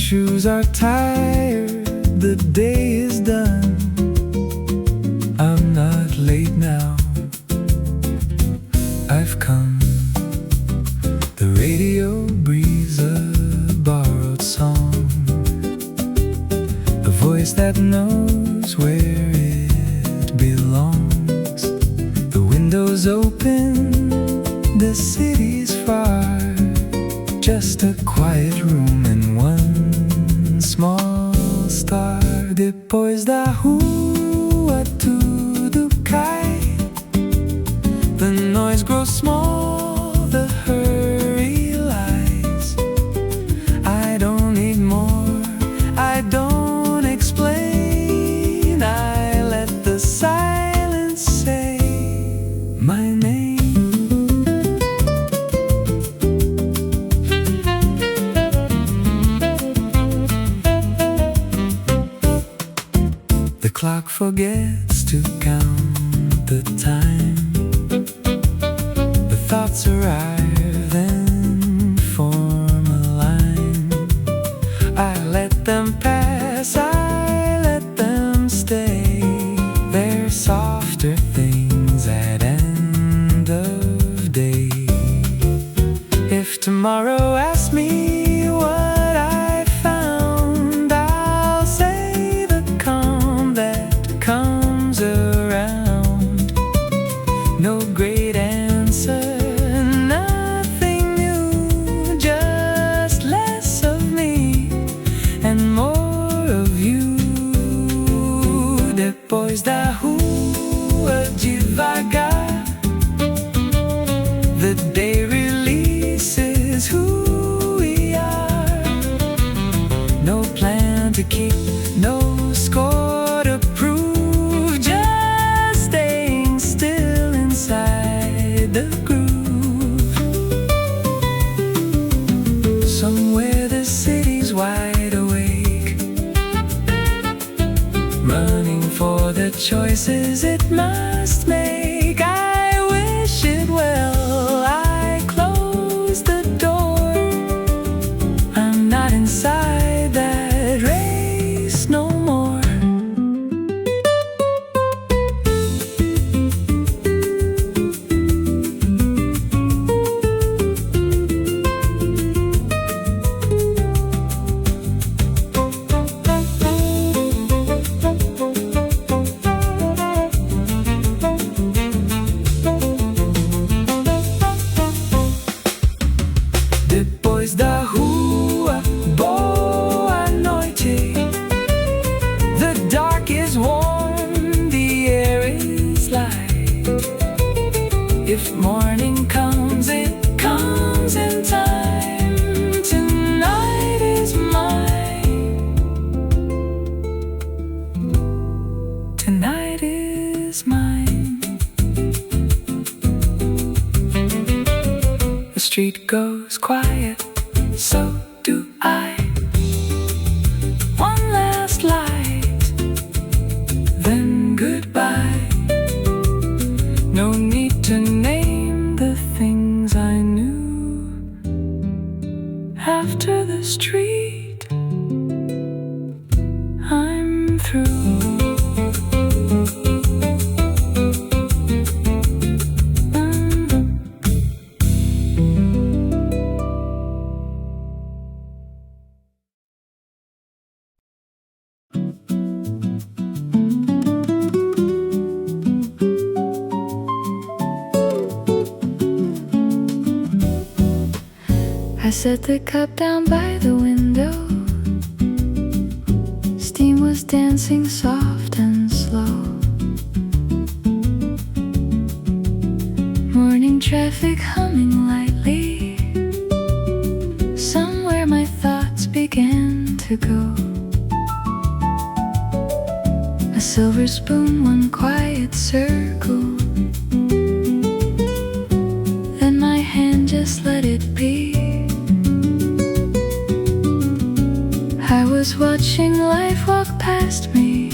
shoes are tired, the day is done. I'm not late now, I've come. The radio breathes a borrowed song, a voice that knows where it belongs. The window's open, the city's far, just a quiet room and one small star. Depois da rua tudo cai. The noise grows small, the hurry lies. I don't need more, I don't explain. I let the silence say my name. The clock forgets to count the time. The thoughts arrive and form a line. I let them pass, I let them stay. They're softer things at end of day. If tomorrow asks me what I found, I'll say the calm that comes around. No great answer, nothing new, just less of me and more of you. Depois da rua devagar, the day releases who we are. No plan to keep, no score to prove, just staying still inside the groove. Somewhere the city's wide awake, running for the choices it must make. I wish it well, I close the door. I'm not inside that race no more. Depois da rua, boa noite. The dark is warm, the air is light. If morning comes, it comes in time. Tonight is mine. Tonight is mine. The street goes quiet, so do I. One last light, then goodbye. No need to name the things I knew. After the street, I'm through. I set the cup down by the window. Steam was dancing soft and slow. Morning traffic humming lightly. Somewhere my thoughts began to go. A silver spoon, one quiet circle. Then my hand just let it be. I was watching life walk past me,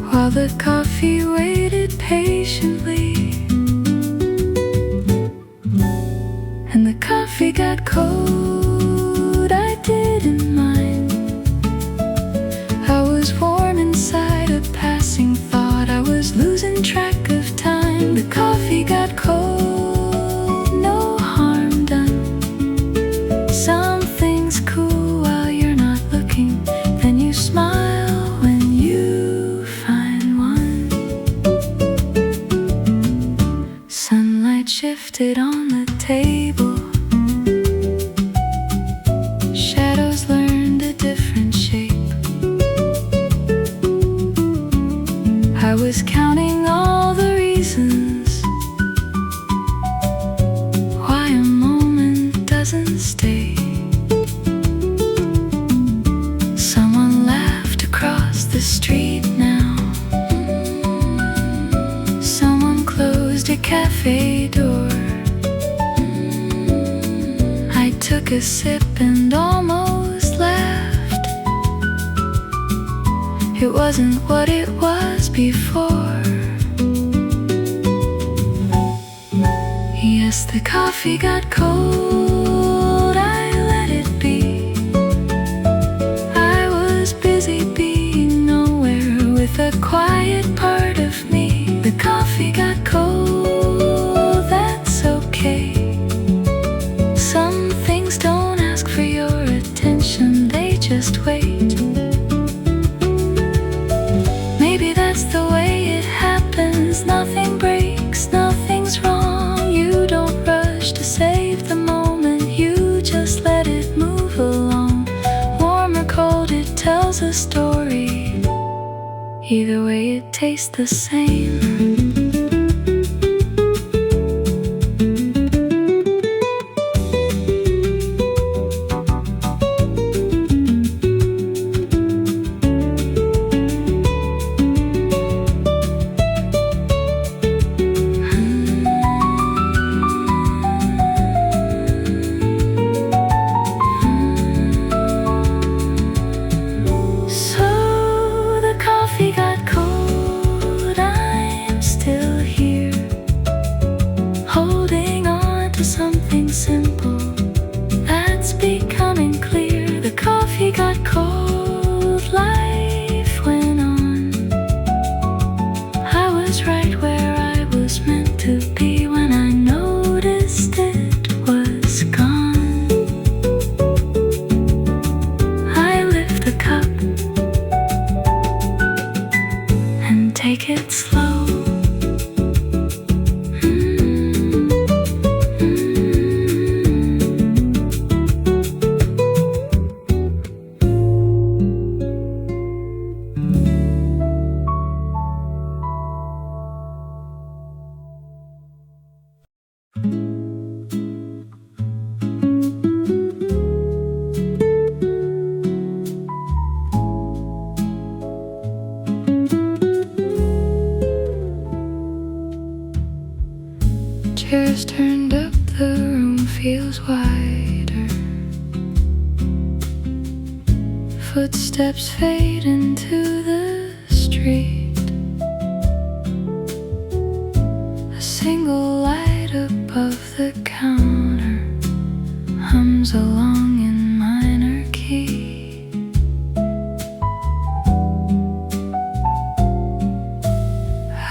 while the coffee waited patiently. And the coffee got cold the table. Shadows learned a different shape. I was counting all the reasons why a moment doesn't stay. Someone laughed across the street now. Someone closed a cafe door. I took a sip and almost laughed. It wasn't what it was before. Yes, the coffee got cold, I let it be. I was busy being nowhere with a quiet part of me. The coffee got cold, that's okay. Some things don't ask for your attention, they just wait. Maybe that's the way it happens. Nothing breaks, nothing's wrong. You don't rush to save the moment, you just let it move along. Warm or cold, it tells a story. Either way, it tastes the same. Take it slow. Chairs turned up, the room feels wider. Footsteps fade into the street. A single light above the counter hums along in minor key.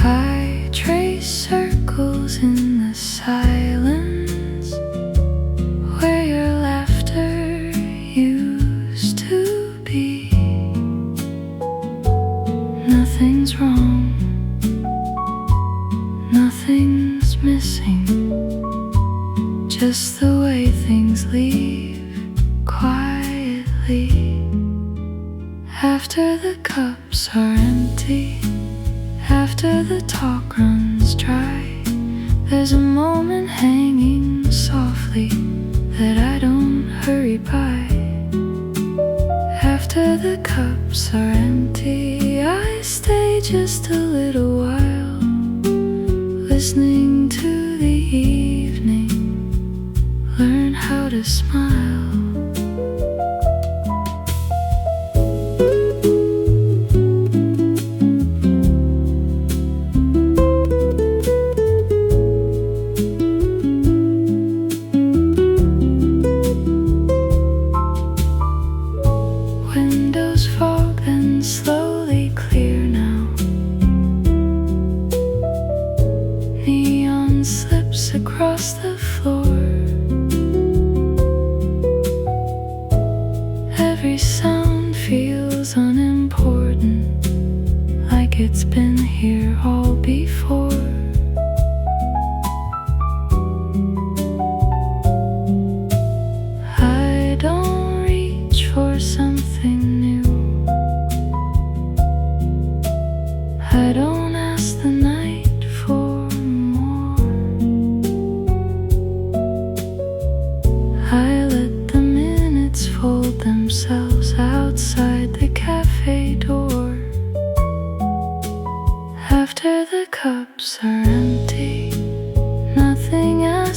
I trace circles in the silence where your laughter used to be. Nothing's wrong, nothing's missing, just the way things leave quietly. After the cups are empty, after the talk runs dry, there's a moment hanging softly that I don't hurry by. After the cups are empty, I stay just a little while, listening to the evening, learn how to smile. Windows fog and slowly clear now. Neon slips across the floor. Every sound feels unimportant, like it's been here all before.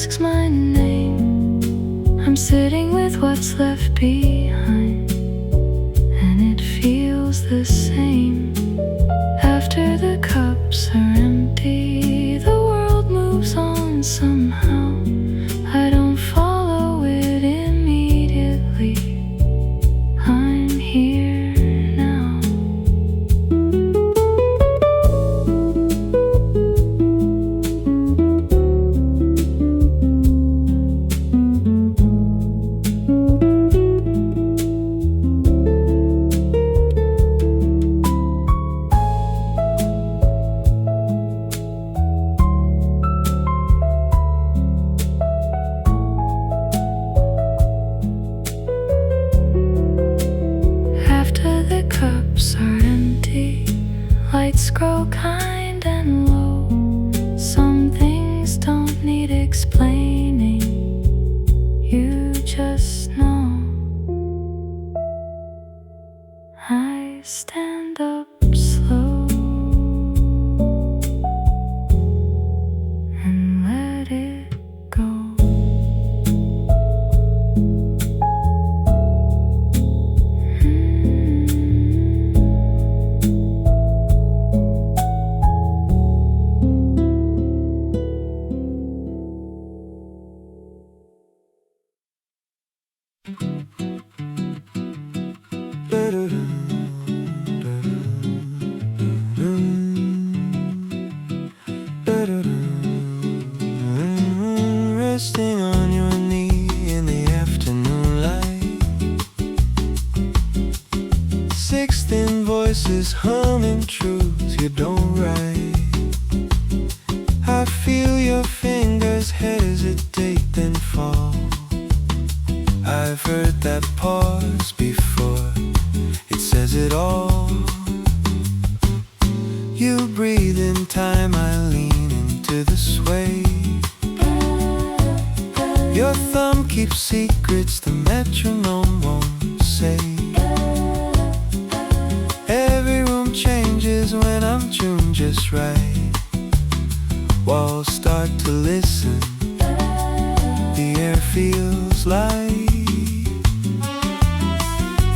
asks my name. I'm sitting with what's left behind, and it feels the same. After the cups are empty, the world moves on somehow. I don't follow it immediately. I'm here now. Cups are empty, lights grow kind and low. Some things don't need explaining, you just know. I stand up slow and let it go. Resting on your knee in the afternoon light, 16 voices humming truths you don't write. I feel your fingers hesitate then fall. I've heard that pause before, it says it all. You breathe in time, I lean into the sway. Your thumb keeps secrets the metronome won't say. Every room changes when I'm tuned just right. Walls start to listen, the air feels light.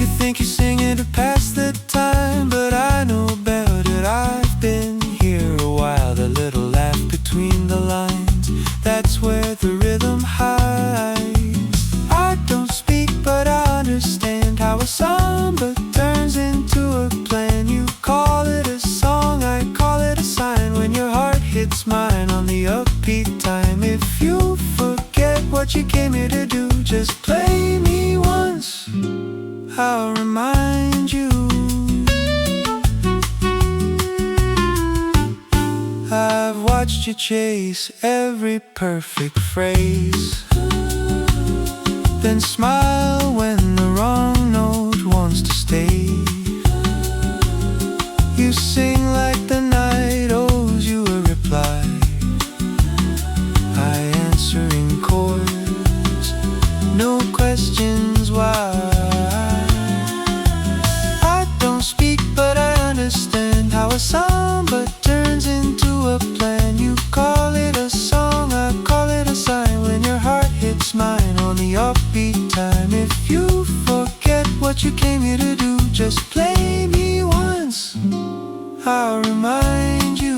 You think you're singing to pass the time, but I know better that I've been here a while. The little laugh between the lines, that's where the rhythm hides. I don't speak, but I understand how a samba turns into a plan. You call it a song, I call it a sign. When your heart hits mine on the upbeat time. If you forget what you came here to do, just play me once, I'll remind you. I've watched you chase every perfect phrase, then smile when the wrong note wants to stay. You sing like the night owes you a reply. I answer in chords, no questions why. I don't speak, but I understand how a samba turns into a plan. You call it a song, I call it a sign. When your heart hits mine on the upbeat time. If you forget what you came here to do, just play me once, I'll remind you.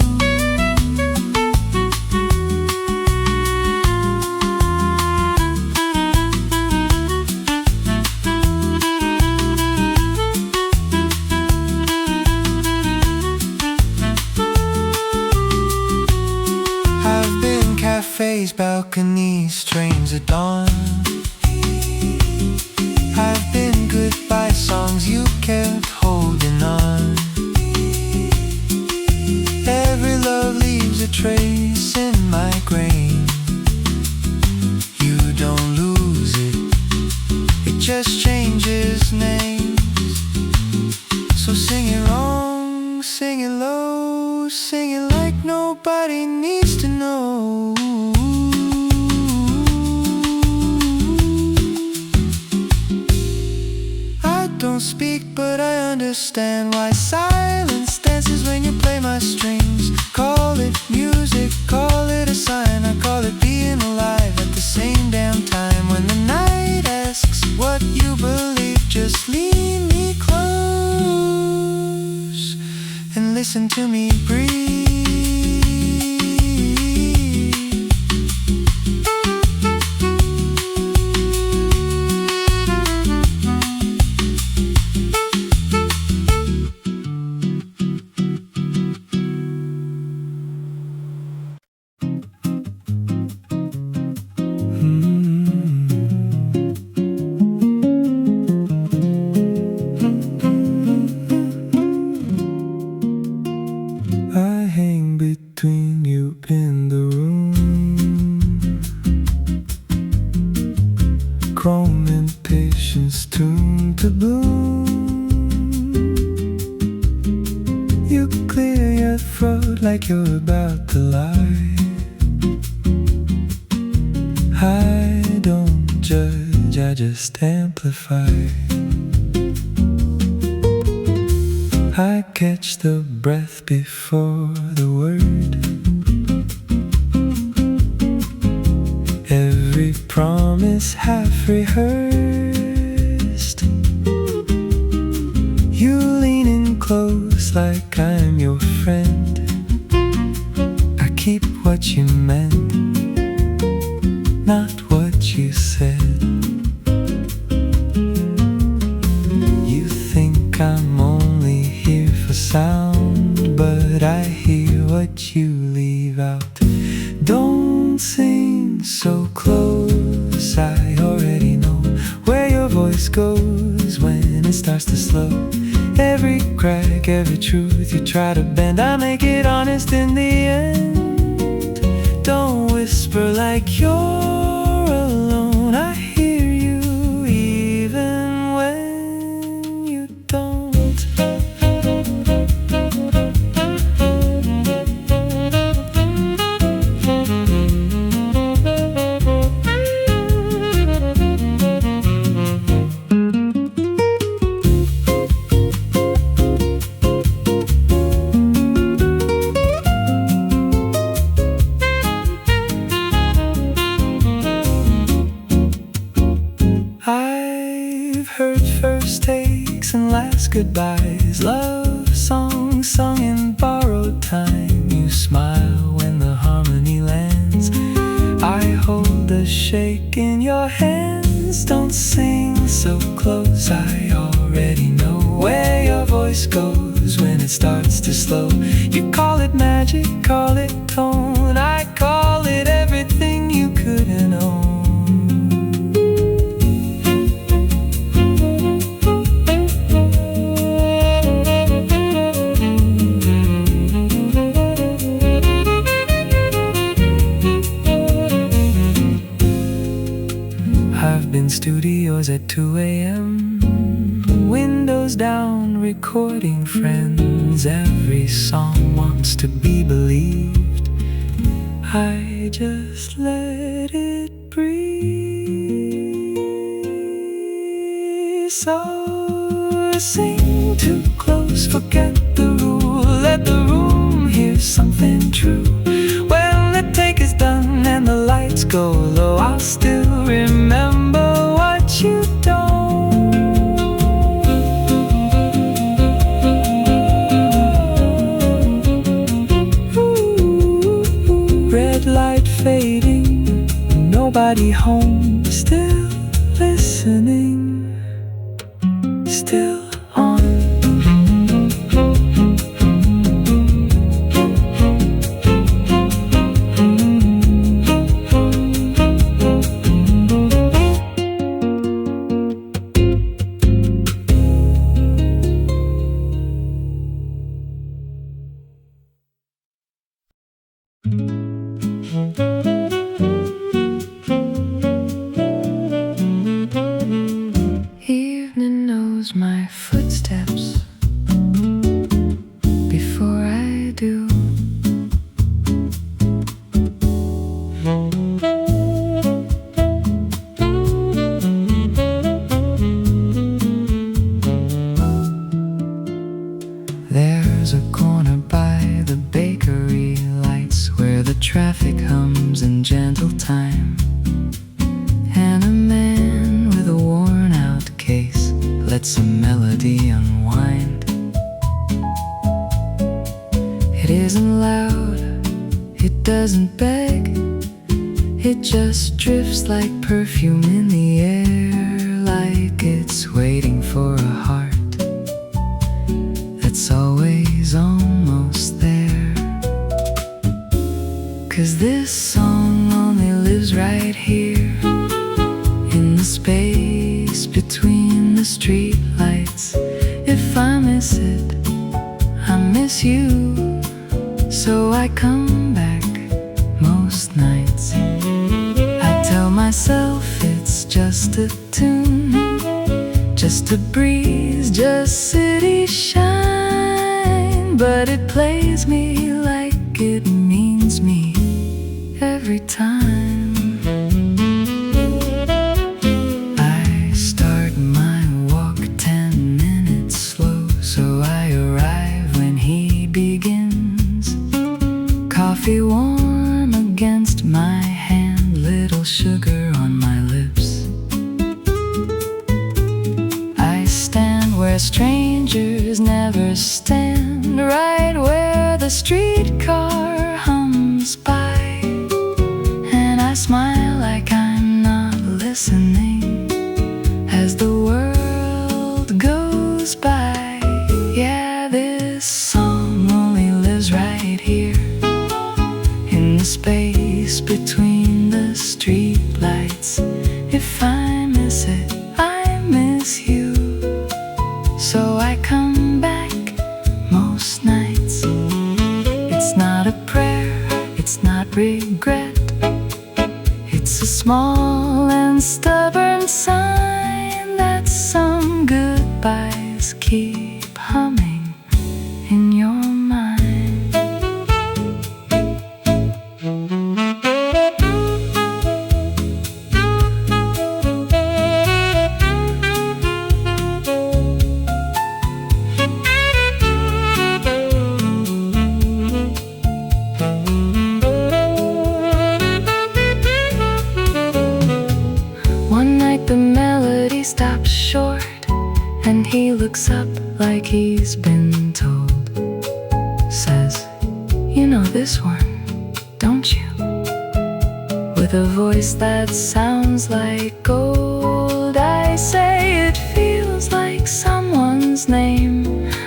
I've been cafes, balconies, trains at dawn. I've been goodbye songs you kept holding on. Every love leaves a trace in my grain. You don't lose it, it just changes names. So sing it wrong, sing it low, sing it like nobody needs to know. I don't speak, but I understand why silence dances when you play my strings. Call it music, call it a sign, I call it being alive. listen to me breathe. Between you in the room, chrome impatience tuned to bloom. You clear your throat like you're about to lie. I don't judge, I just amplify. I catch the breath before the word. Every promise half rehearsed. You lean in close like I'm your friend. I keep what you meant, not what you said. You think I'm only here for sound, but I hear what you leave out. Don't sing so close, I already know where your voice goes when it starts to slow. Every crack, every truth you try to bend, I make it honest in the end. Don't whisper like you're alone, I hear you even when you don't. I've heard first takes and last goodbyes, love songs sung in borrowed time. You smile when the harmony lands, I hold a shake in your hands. Don't sing so close, I already know where your voice goes when it starts to slow. You call it magic, call it tone, I call it everything you couldn't own. In studios at 2 a.m., windows down, recording friends. Every song wants to be believed, I just let it breathe. So sing too close, forget the rule, let the room hear something true. When the take is done and the lights go low, I'll still remember what you don't. Ooh, red light fading, nobody home, still listening, still on. Evening knows my footsteps before I do. There's a corner by the bakery lights where the traffic hums in gentle time, and a man with a worn-out case lets a melody unwind. doesn't beg, it just drifts like perfume in the air, like it's waiting for a heart that's always almost there. 'Cause this song only lives right here, in the space between the street lights. If I miss it, I miss you, so I come back most nights. I tell myself it's just a tune, just a breeze, just city shine, but it plays me like it means me every time. I start my walk 10 minutes slow, so I arrive when he begins. Coffee warm against my hand, little sugar on my lips. I stand where strangers never stand, right where the streetcar hums by, and I smile like I'm not listening as the world goes by. Yeah, this song only lives right here, in the space between the street lights. If I miss it, I miss you, so I come back most nights. It's not a prayer, it's not regret, it's a small and stubborn sign that some goodbyes keep humming in your mind. One night the melody stops short, and he looks up like he's been told. Says, "You know this one, don't you?" With a voice that sounds like gold. I say it feels like someone's name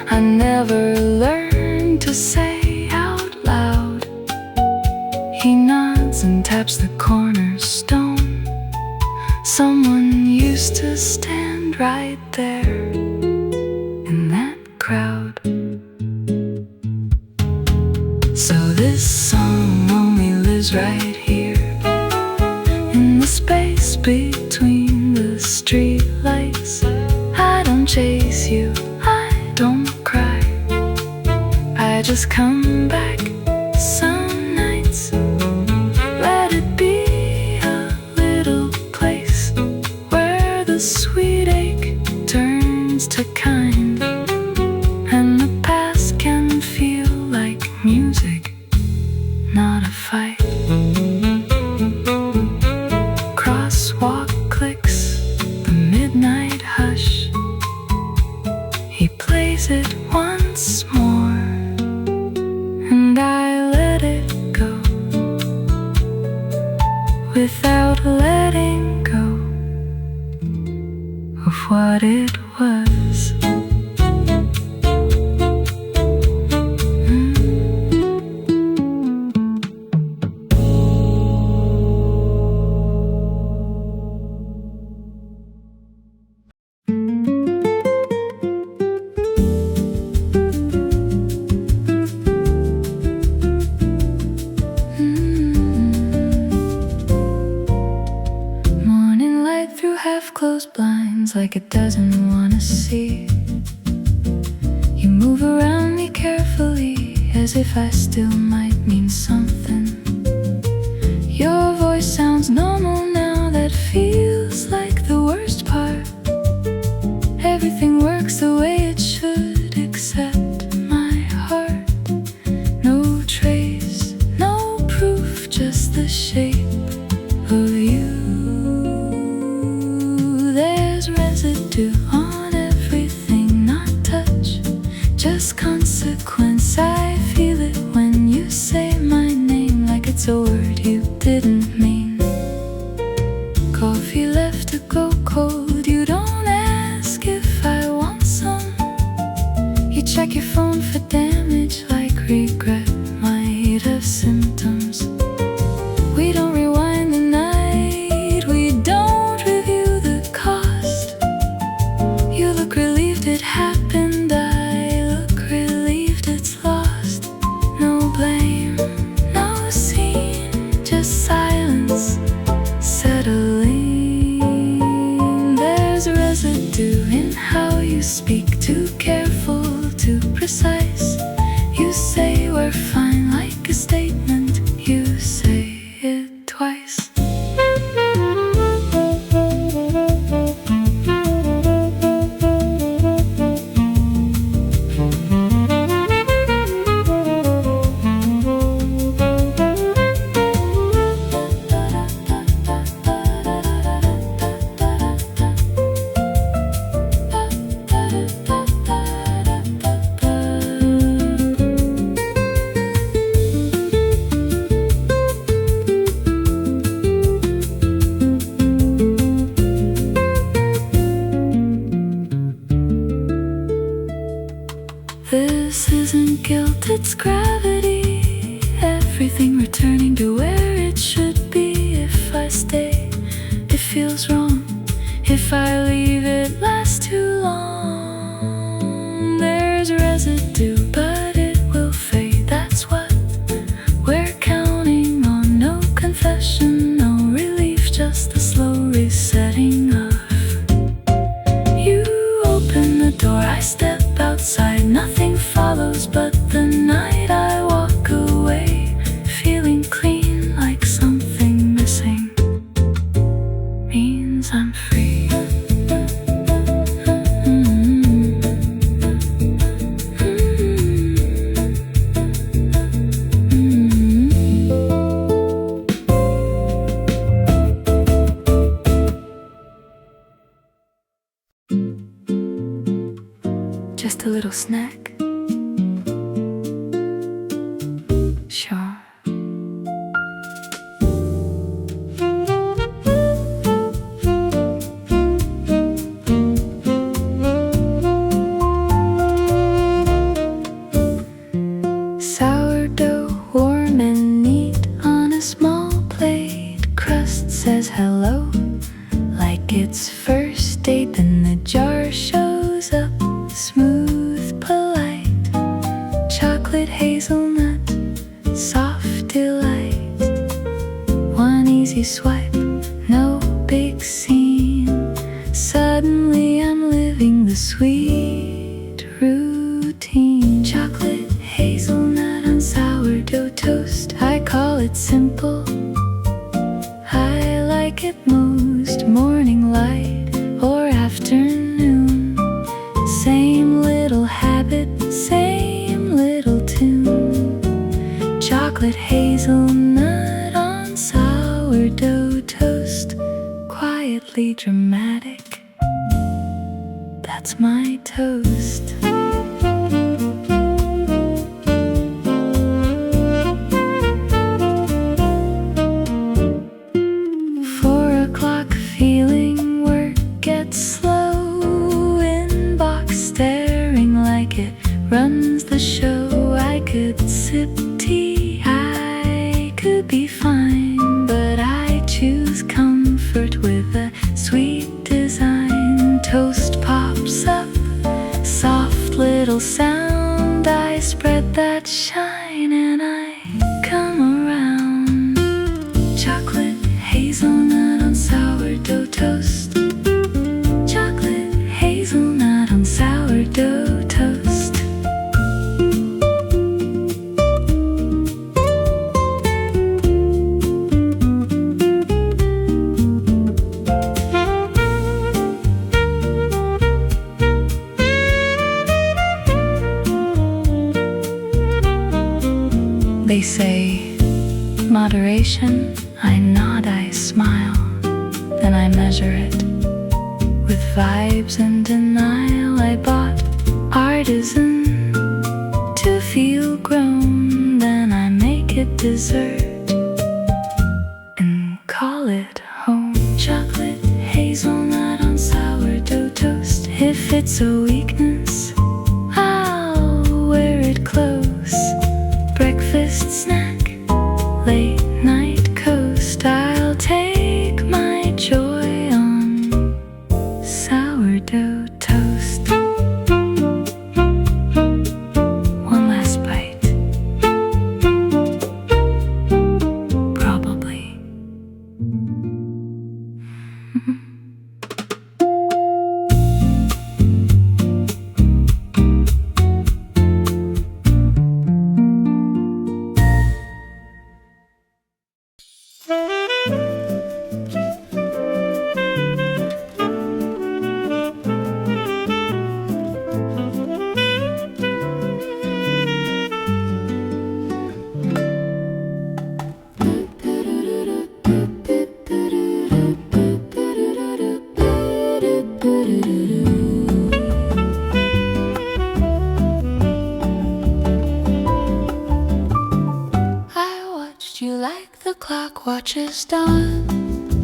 I never learned to say out loud. He nods and taps the cornerstone. Someone used to stand right there in that crowd. So this song only lives right here, in the space between the street lights. I don't chase you, I don't cry, I just come back some nights. Let it be a little place where the sweet ache turns to kind, and the past can feel like music, not a fight. Crosswalk clicks, the midnight hush. He plays it once more, and I let it go, without letting go of what it was. Morning light through half-closed blinds, like it doesn't wanna see. You move around me carefully, as if I still might mean something. Your voice sounds normal now, that feels like the worst part. Everything works the way it should, except my heart. No trace, no proof, just the shape of you. There's residue on everything, not touch, just consequence. I feel it when you say my name, like it's coffee left to go cold. You don't ask if I want some. You check your phone for damage like regret might have symptoms. We don't rewind the night, we don't review the cost. You look relieved it happened, I look relieved it's lost. No blame, no scene, just silence settling. There's residue in how you speak, too careful, too precise. You say we're fine like a statement, you say it twice. This isn't guilt, it's gravity. Everything returning to where it should be. If I stay, it feels wrong. If I leave, it lasts too long. There's residue, but it will fade. That's what we're counting on. No confession, no relief, just a slow resetting of. You open the door, I step outside, nothing follows but the night. I walk away, feeling clean like something missing means I'm free. Just a little snack? Sure. Sourdough, warm and neat on a small plate. Crust says hello, like it's first date. Then the jar shows up, smooth, polite. Chocolate hazelnut, soft delight. One easy swipe, no big scene. Suddenly I'm living the sweet routine. Chocolate hazelnut on sourdough toast. I call it simple, I like it most. Morning light or afternoon, same little habit, same little tune. Chocolate hazelnut on sourdough toast. Quietly dramatic, that's my toast. 4 o'clock, feeling work gets slow. Inbox staring like it runs the show. I could sip tea, I could be fine, but I choose comfort with a sweet design. Toast pops up, soft little sound. I spread that shine and I come around. Chocolate hazelnut on sourdough toast. Chocolate hazelnut on sourdough toast. They say moderation, I nod, I smile, then I measure it with vibes and denial. I bought artisan to feel grown, then I make it dessert and call it home. Chocolate it's a weakness, I'll wear it close. Breakfast snack, late night coast. I'll take my joy on sourdough toast. One last bite, probably. You like the clock watches dawn,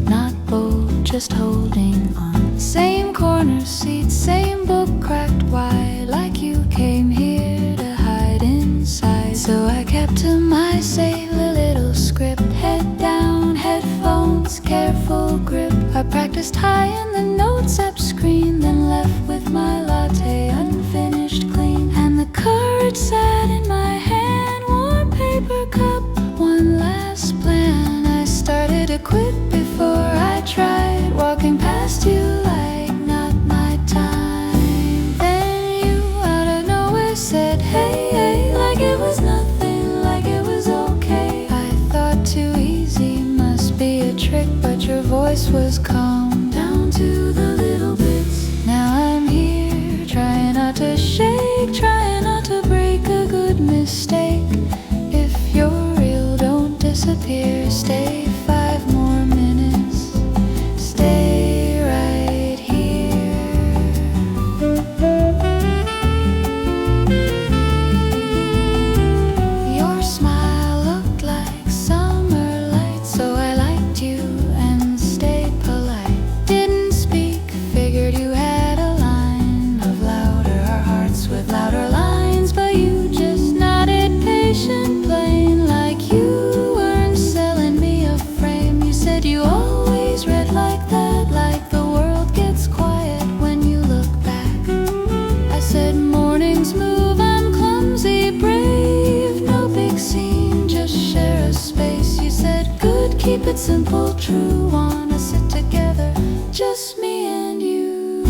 not bold, just holding on. Same corner seat, same book cracked wide, like you came here to hide inside. So I kept to my sailor little script, head down, headphones, careful grip. I practiced high in the notes app screen, then left with my latte unfinished clean. And the courage sat in my hand, warm paper cup. One last plan, I started to quit before I tried, walking past you like not my time. Then you out of nowhere said hey, hey, like it was nothing, like it was okay. I thought too easy must be a trick, but your voice was calm down to the little bits. Now I'm here, trying not to shake, trying not to break a good mistake. If you're disappear, stay 5 more minutes, stay right here. Your smile looked like summer lights, so I liked you and stayed polite. Didn't speak, figured you had a line of louder hearts with louder lines, but you just nodded patient, plain like you. You always read like that, like the world gets quiet when you look back. I said mornings move, I'm clumsy, brave, no big scene, just share a space. You said good, keep it simple, true, wanna sit together, just me and you.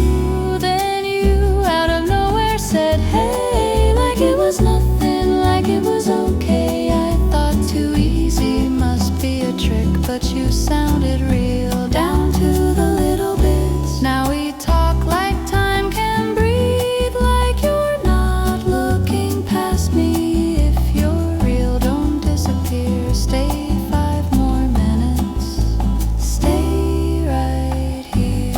Then you out of nowhere said hey, like it was nothing, like it was okay. I thought too easy must be a trick, but you sounded real down to the little bits. Now we talk like time can breathe, like you're not looking past me. If you're real, don't disappear, stay 5 more minutes, stay right here.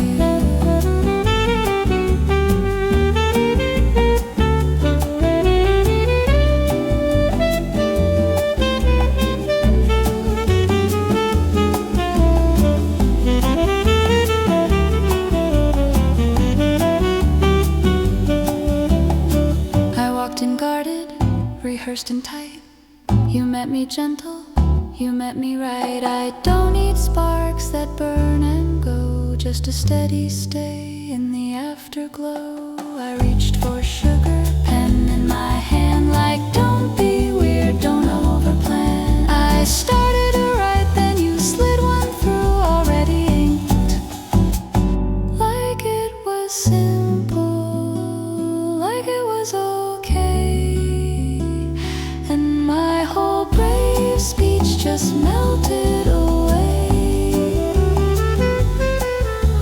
Rehearsed and tight, you met me gentle, you met me right. I don't need sparks that burn and go, just a steady stay in the afterglow. I reached for sugar, pen in my hand, like don't be weird, don't overplan. I started to write, then you slid one through, already inked, like it was simple, like it was okay. And my whole brave speech just melted away.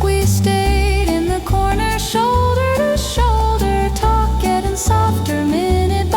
We stayed in the corner, shoulder to shoulder, talk getting softer minute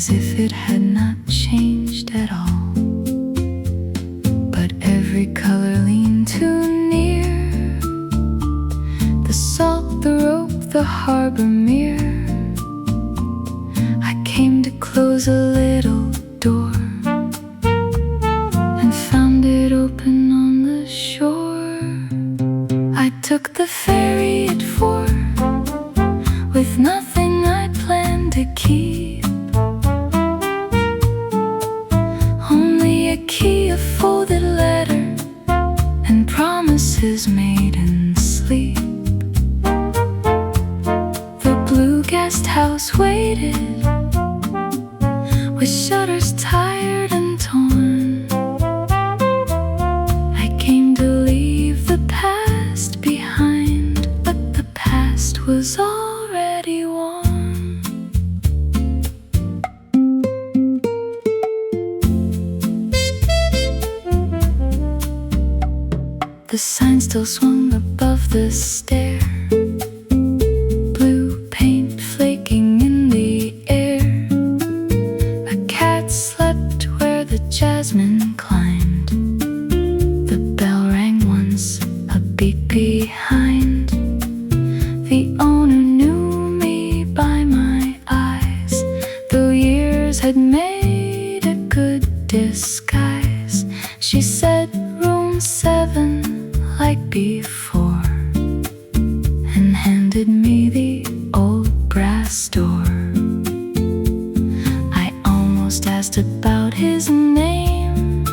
as if it had not changed at all. But every color leaned too near, the salt, the rope, the harbor mirror. I came to close a little door and found it open on the shore. I took the ferry at 4 with nothing I planned to keep, only a key, a folded letter, and promises made in sleep. The blue guest house waited with shutters tired and torn. I came to leave the past behind, but the past was already warm. The sign still swung above the stair, blue paint flaking in the air. A cat slept where the jasmine climbed. The bell rang once, a beat behind. The owner knew me by my eyes, though years had made a good disguise. She said, room 7, like before, and handed me the old brass door. I almost asked about his name,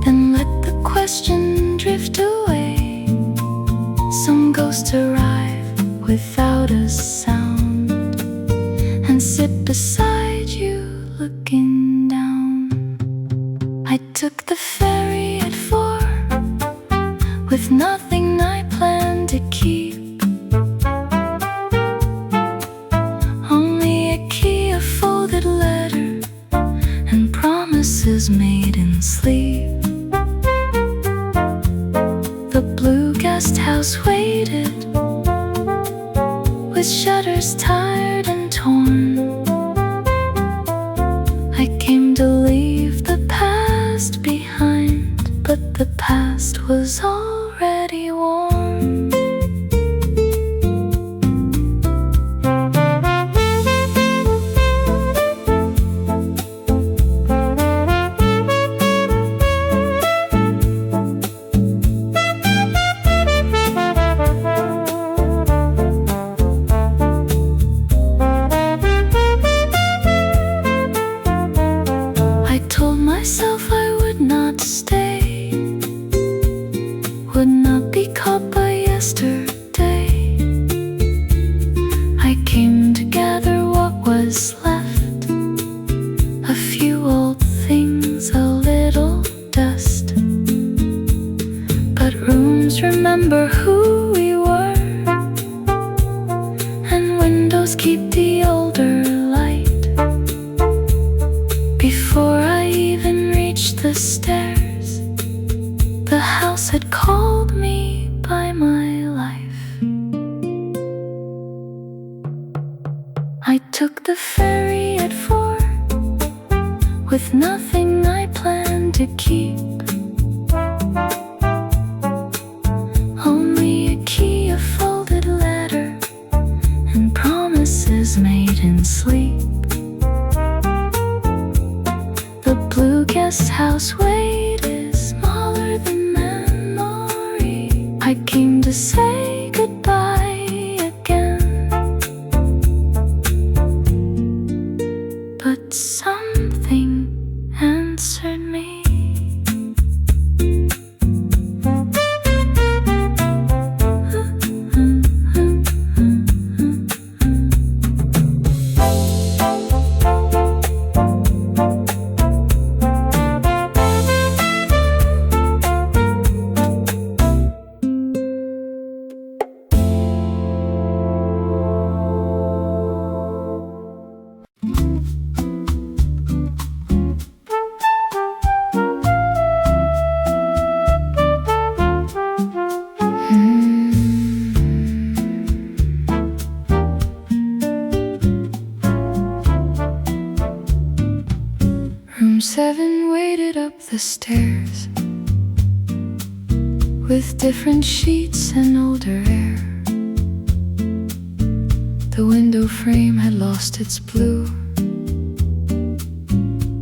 then let the question drift away. Some ghosts arrive without a sound and sit beside you looking down. I took the ferry at 4 with nothing I planned to keep, only a key, a folded letter, and promises made in sleep. The blue guest house waited with shutters tired and torn. I came to leave the past behind, but the past was already warm. I told myself I would not stay, would not be caught by yesterday. I came to gather what was left, a few old things, a little dust. But rooms remember who we were, and windows keep the older light. Before I even reached the stairs, the house had called me by my life. I took the ferry at 4 with nothing I planned to keep, only a key, a folded letter, and promises made in sleep. The blue guest house waited, smaller than memory. I came to say goodbye again, but something answered me. 7 waited up the stairs with different sheets and older air. The window frame had lost its blue,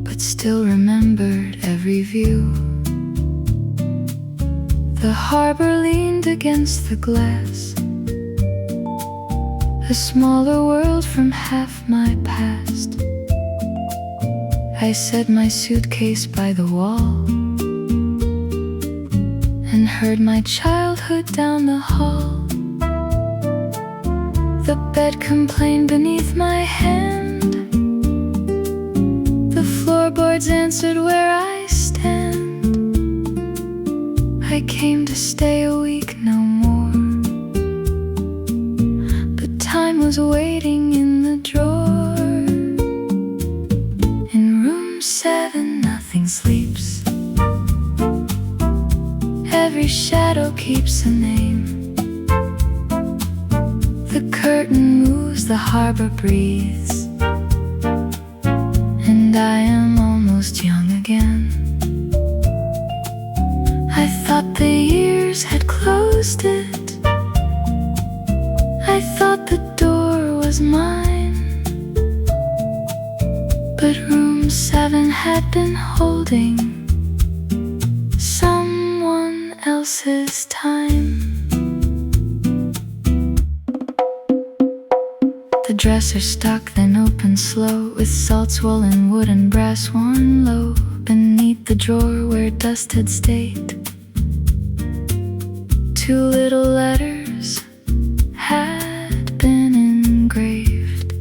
but still remembered every view. The harbor leaned against the glass, a smaller world from half my past. I set my suitcase by the wall and heard my childhood down the hall. The bed complained beneath my hand, the floorboards answered where I stand. I came to stay a week, no more, but time was waiting in the drawer. In room 7 nothing sleeps, every shadow keeps a name. The curtain moves, the harbor breathes, and I am almost young again. I thought the years had closed it, I thought the door was mine, but room 7 had been holding someone else's time. The dresser stuck, then opened slow, with salt swollen wood and brass worn low. Beneath the drawer where dust had stayed, 2 little letters had been engraved.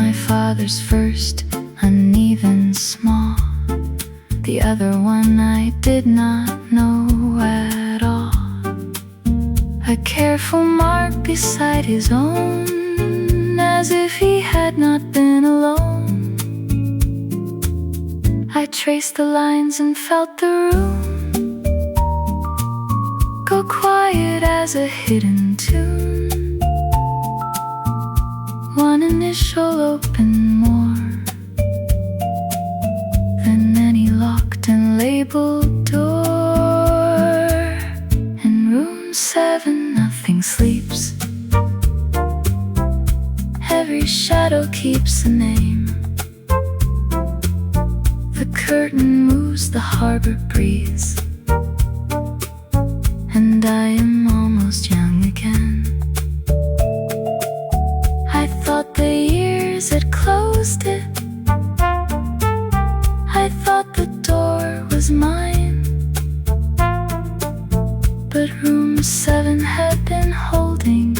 My father's first, uneven, small. The other one I did not know at all. A careful mark beside his own, as if he had not been alone. I traced the lines and felt the room go quiet as a hidden tune. One initial opened more than any locked and labeled door. In room 7 nothing sleeps, every shadow keeps a name. The curtain moves, the harbor breathes, and I am almost young again. I thought the years had closed it, I thought the door was mine, but room 7 had been holding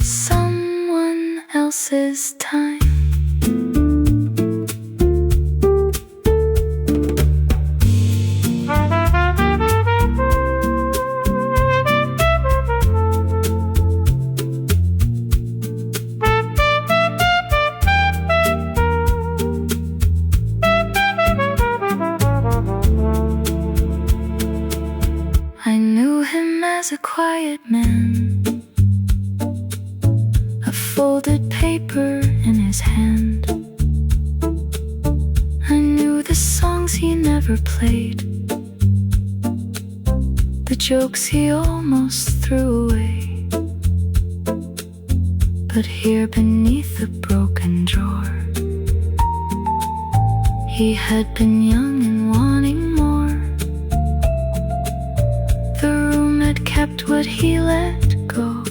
someone else's time. I knew him as a quiet man, a folded paper in his hand. I knew the songs he never played, the jokes he almost threw away. But here beneath the broken drawer, he had been young and wanting more. The room had kept what he let go,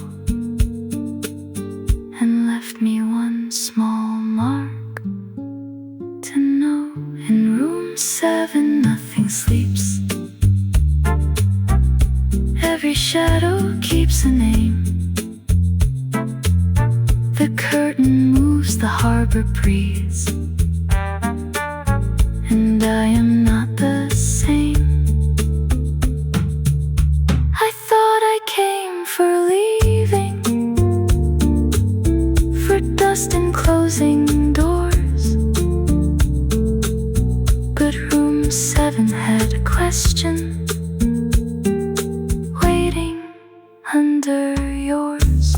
and left me one small mark to know. In room 7 nothing sleeps, every shadow keeps a name. The curtain moves, the harbor breathes, and I am not the same. I thought I came for leaving, for dust and closing doors, but room 7 had a question waiting under yours.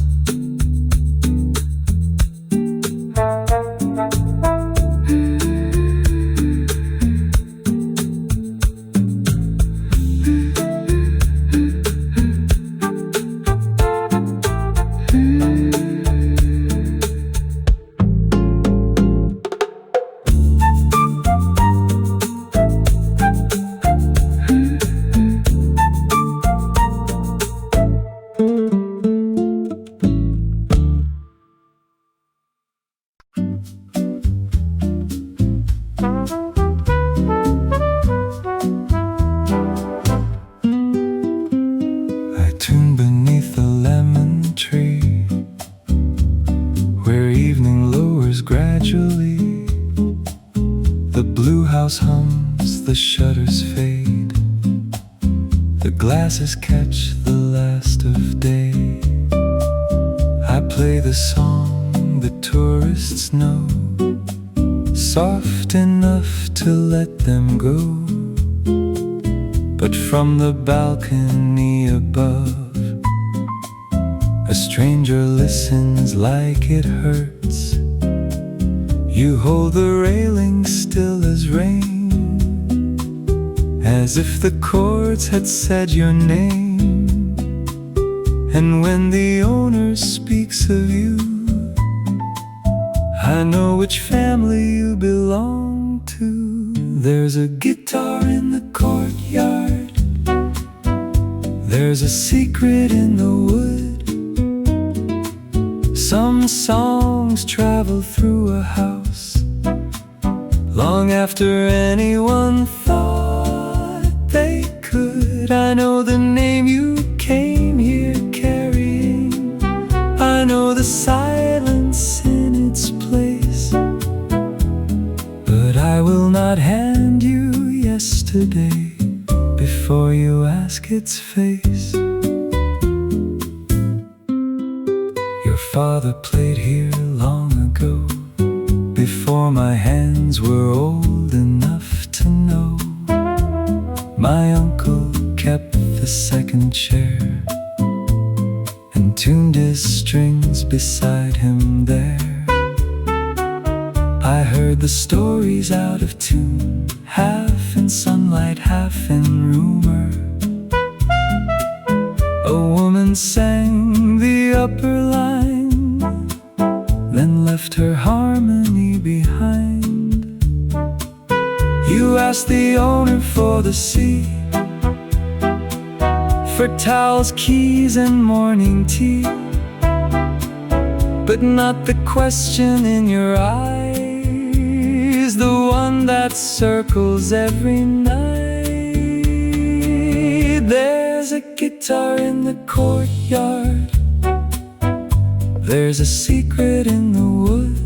evening lowers gradually, the blue house hums, the shutters fade, the glasses catch the last of day. I play the song the tourists know, soft enough to let them go. But from the balcony above, a stranger listens like it hurts. You hold the railing still as rain, as if the chords had said your name. And when the owner speaks of you, I know which family you belong to. There's a guitar in the courtyard, there's a secret in the wood. Some songs travel through a house long after anyone thought they could. I know the name you came here carrying, I know the silence in its place, but I will not hand you yesterday before you ask its face. Your father played here long ago, before my hands were old enough to know. My uncle kept the second chair and tuned his strings beside him there. I heard the stories out of tune, half in sunlight, half in rumor. A woman sang the upper line, then left her harmony behind. You asked the owner for the sea, for towels, keys, and morning tea, but not the question in your eyes, the one that circles every night. There's a guitar in the courtyard, there's a secret in the wood.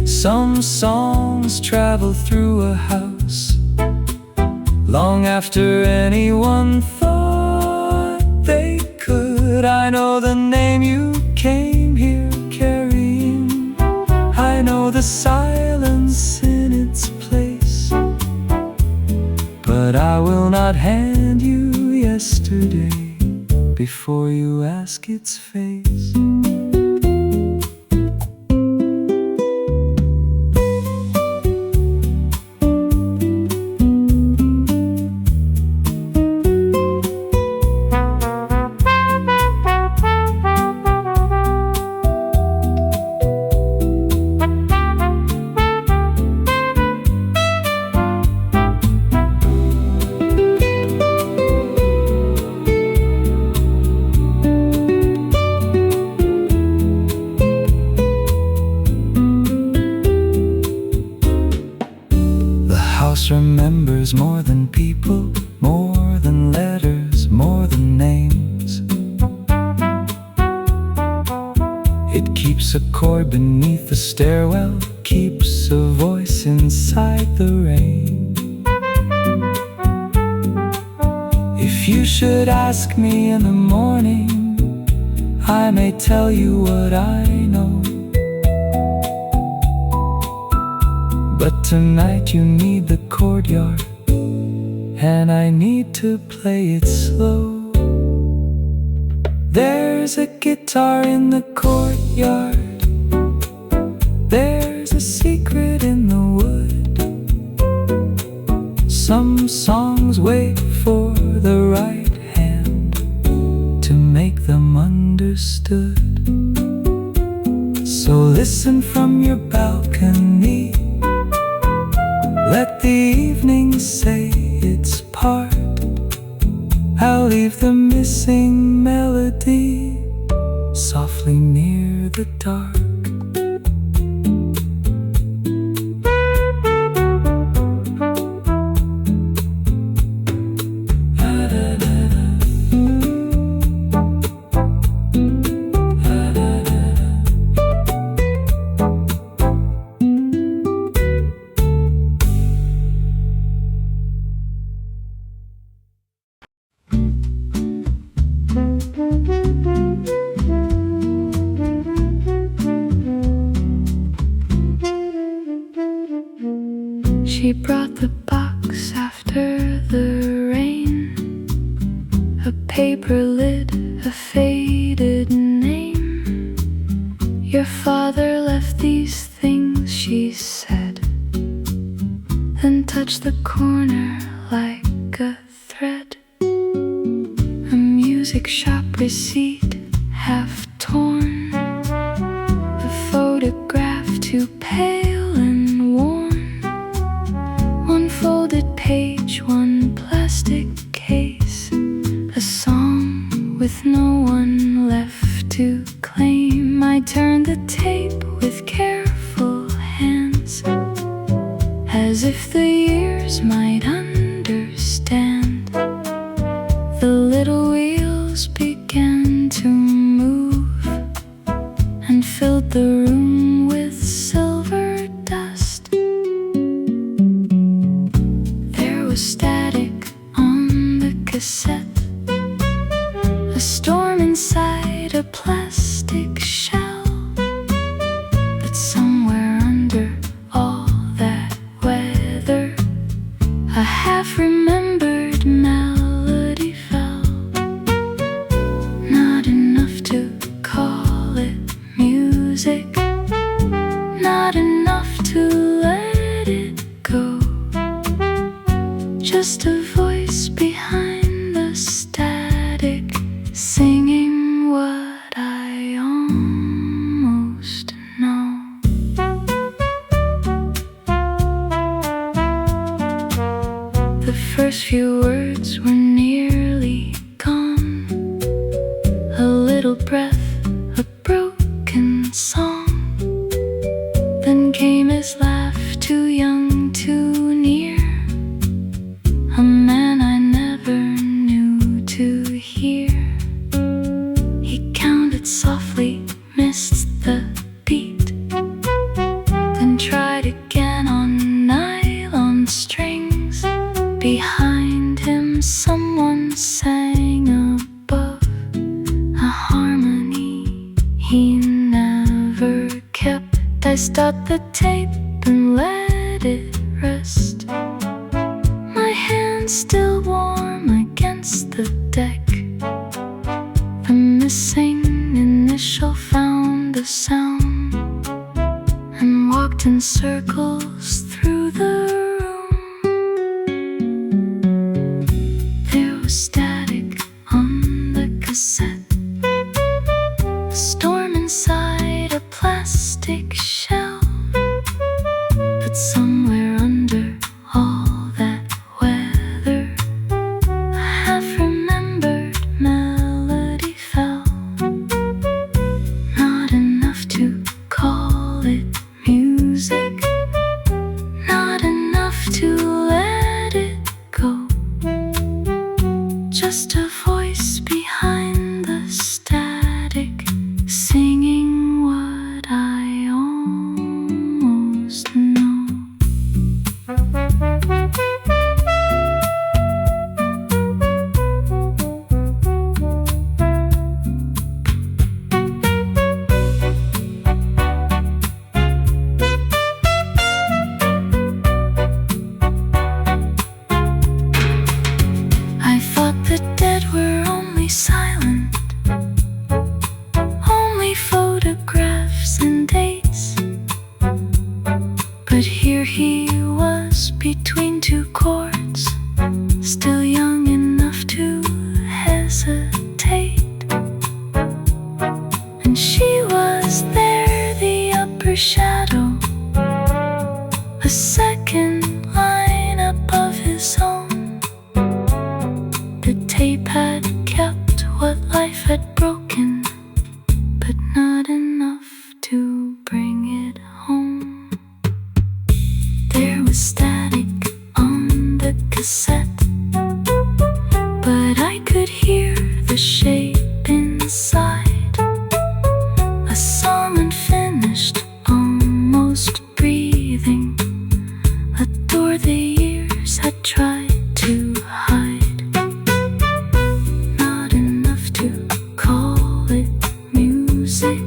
Some songs travel through a house long after anyone thought they could. I know the name you came here carrying, I know the silence in its place, but I will not hand you yesterday before you ask its face. Remembers more than people, more than letters, more than names. It keeps a chord beneath the stairwell, keeps a voice inside the rain. If you should ask me in the morning, I may tell you what I know, but tonight you need the courtyard, and I need to play it slow. There's a guitar in the courtyard, there's a secret in the wood. Some songs wait for the right hand to make them understood. So listen from your balcony, let the evening say its part. I'll leave the missing melody softly near the dark. She brought the box after the rain, a paper lid, a faded name. Your father left these things, she said, then touched the corner like a thread. A music shop receipt, half torn, a photograph too pale and worn, one folded page, one plastic case, a song with no one left to claim. I turned the tape with careful hands, as if the years might understand. The little wheels began to move and filled the room with silver dust. There was static on the cassette, a storm inside a plastic shell. But somewhere under all that weather, a half-remembered melody fell. Not enough to call it music, not enough to let it go. Just a voice behind the static, singing what I almost know. The first few words were nearly gone, a little breath, a broken song. Then came his laugh, too young, too near, a man I never knew to hear. He counted softly, missed the beat, then tried again on nylon strings. Behind him someone sang above, a harmony he never kept. I stopped the tape and let it rest, my hand still warm against the deck. The missing initial found a sound and walked in circles through the room. There was static on the cassette, a storm inside a plastic shell. But somewhere under all that weather, a half-remembered melody fell. Not enough to call it music, not enough to let it go. Just a voice behind the static, singing what I almost know. I thought the dead were only silent, only photographs and dates. But here he was between two chords, still young enough to hesitate. And she was there, the upper shadow, a second line above his own. The tape had kept what life had broken, but not enough to bring it home. There was static on the cassette, but I could hear the shape inside, a song unfinished, almost breathing, a door the years had tried to hide. Not enough to call it music,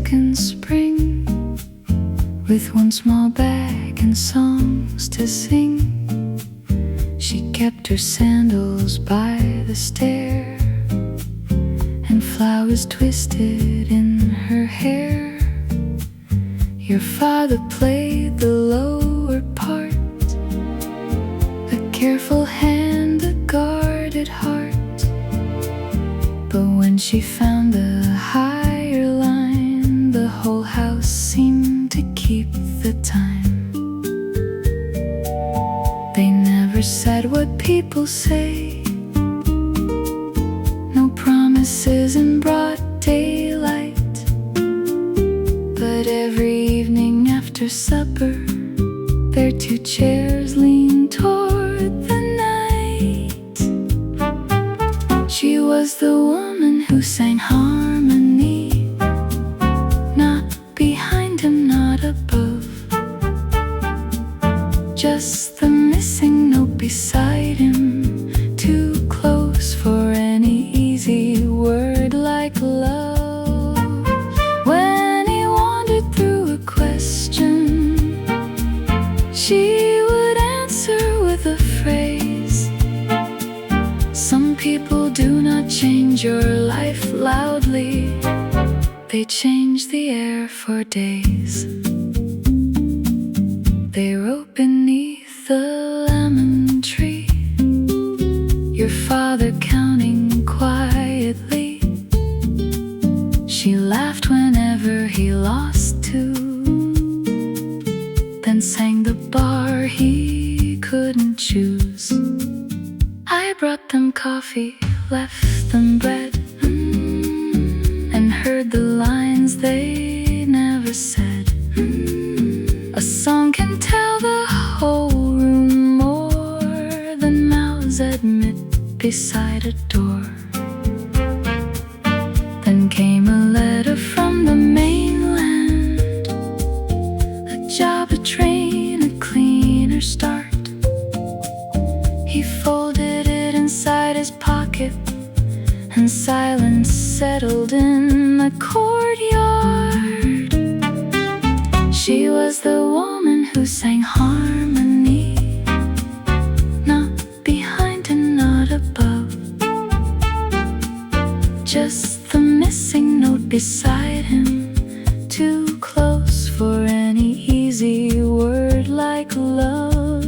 Overlook in spring, with one small bag and songs to sing. She kept her sandals by the stair, and flowers twisted in her hair. Your father played the lower part, a careful hand, a guarded heart. But when she found the higher line, the whole house seemed to keep the time. They never said what people say, no promises in broad daylight. But every evening after supper, their two chairs leaned toward the night. She was the woman who sang harmony, not behind him, not above, just the missing note beside him, too close for any easy word like love. When he wandered through a question, she would answer with a phrase. Some people do not change your life loudly, they change the air for days. They wrote beneath the lemon tree, your father counting quietly. She laughed whenever he lost two, then sang the bar he couldn't choose. I brought them coffee, left them bread, and heard the lines they never said. A song can tell the whole room more than mouths admit beside a door. Then came a letter from the mainland, a job, a train, a cleaner start. He folded it inside his pocket, and silence settled in the courtyard. She was the woman who sang harmony, not behind and not above, just the missing note beside him, too close for any easy word like love.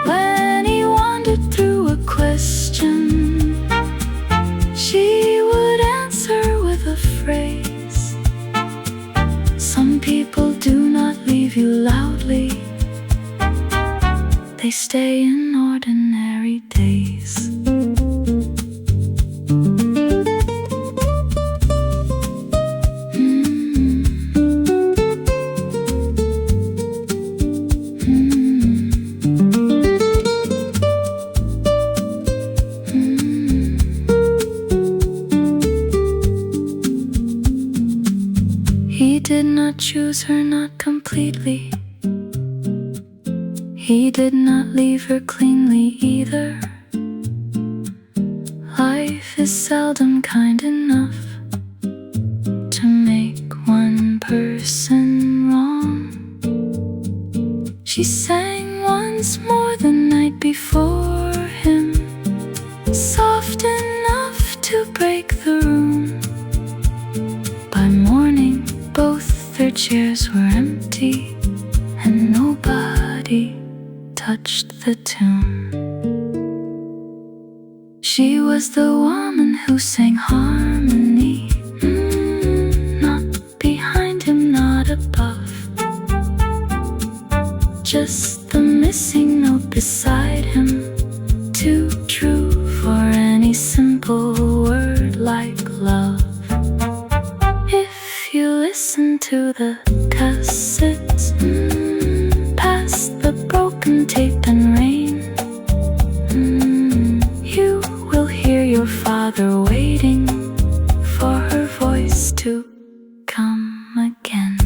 When he wandered through a question, she would answer with a phrase. Some people do not leave you loudly, they stay in ordinary days. He did not choose her, not completely. He did not leave her cleanly either. Life is seldom kind enough to make one person wrong. She sang once more the night before him, soft enough to break the room. By morning, both their chairs were empty, and nobody touched the tune. She was the woman who sang harmony, not behind him, not above, just the missing note beside him, too true for any simple word like love. If you listen to the cassettes, past the broken tape and rain, you will hear your father waiting for her voice to come again.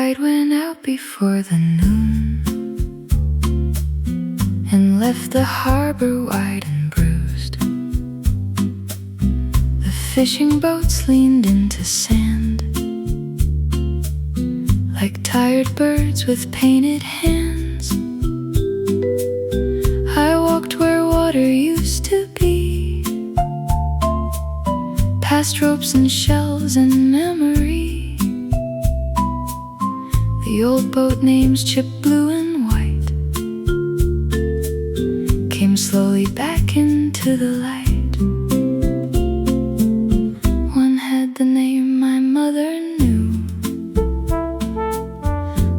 tide went out before the noon and left the harbor wide and bruised. The fishing boats leaned into sand like tired birds with painted hands. I walked where water used to be, past ropes and shells and memory. The old boat names chipped blue and white came slowly back into the light. One had the name my mother knew,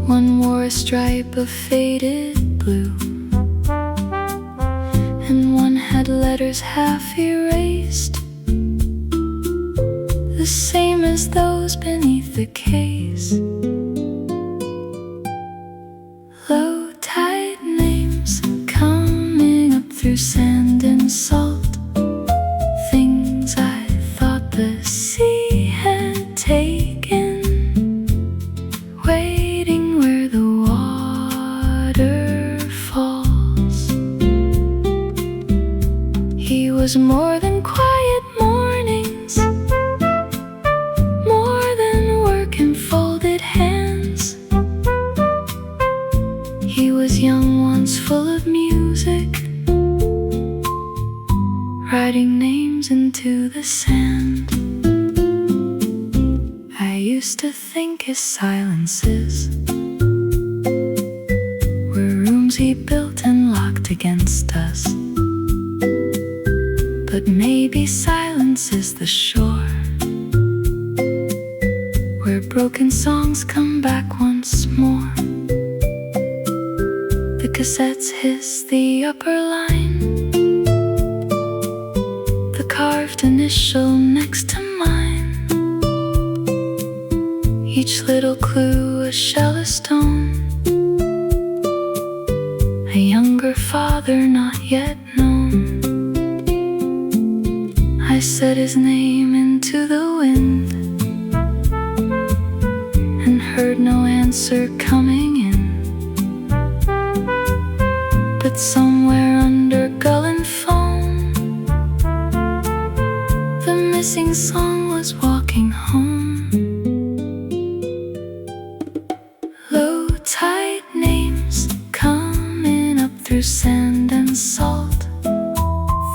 one wore a stripe of faded blue, and one had letters half erased, the same as those beneath the case. Low tide names coming up through sand and salt, things I thought the sea had taken, waiting where the water falls. He was more than quiet mornings, more than work and folded hands. He was young once, full of music, writing names into the sand. I used to think his silences were rooms he built and locked against us, but maybe silence is the shore where broken songs come back once more. The cassettes hiss the upper line, the carved initial next to mine, each little clue a shell of stone, a younger father not yet known. I said his name into the wind and heard no answer coming in. But somewhere under gull and foam, the missing song was walking home. Low tide names coming up through sand and salt,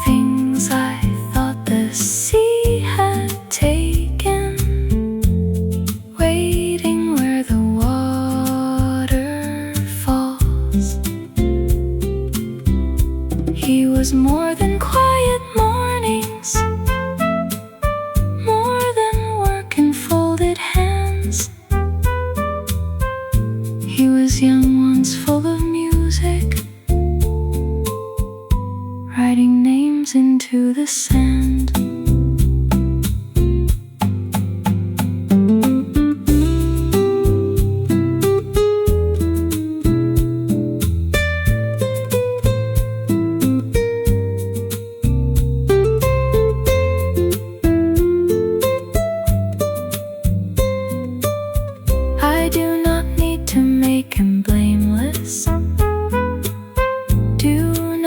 things I thought the sea had taken, waiting where the water falls. He was more than quiet mornings, more than work and folded hands. He was young once, full of music, writing names into the sand. I do not need to make him blameless, do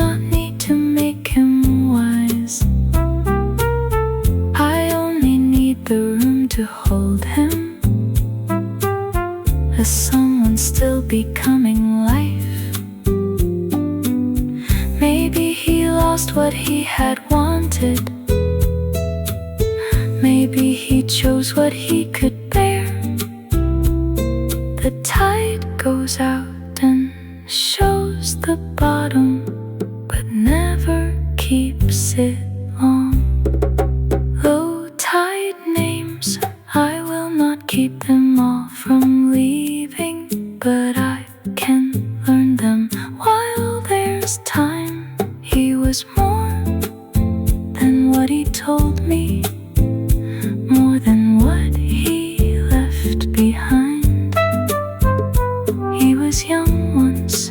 not need to make him wise. I only need the room to hold him as someone still becoming life. Maybe he lost what he had wanted, maybe he chose what he could bear. The tide goes out and shows the bottom, but never keeps it long. Low tide names, I will not keep them all from leaving, but I can learn them while there's time. He was more than what he told me, more than what he left behind. He was young once,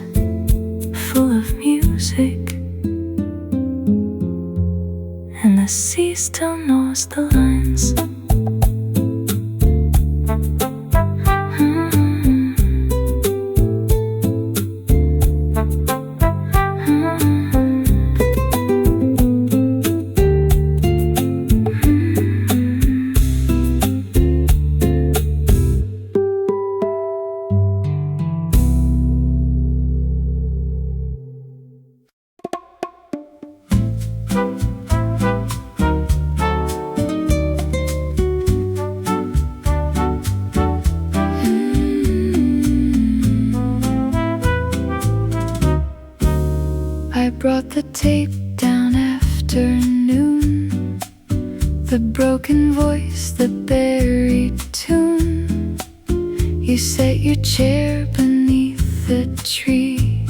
full of music, and the sea still knows the lines. the broken voice, the buried tune. You set your chair beneath the tree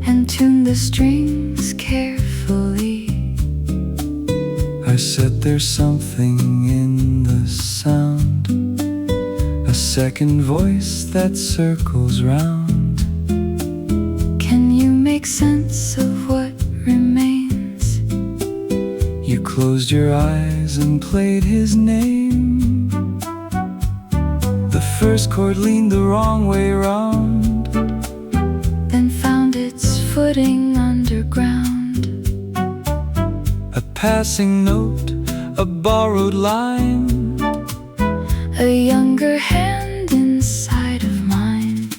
and tune the strings carefully. I said there's something in the sound, a second voice that circles round. Can you make sense of what remains? You closed your eyes and played his name. The first chord leaned the wrong way round, then found its footing underground. a passing note, a borrowed line, A younger hand inside of mine.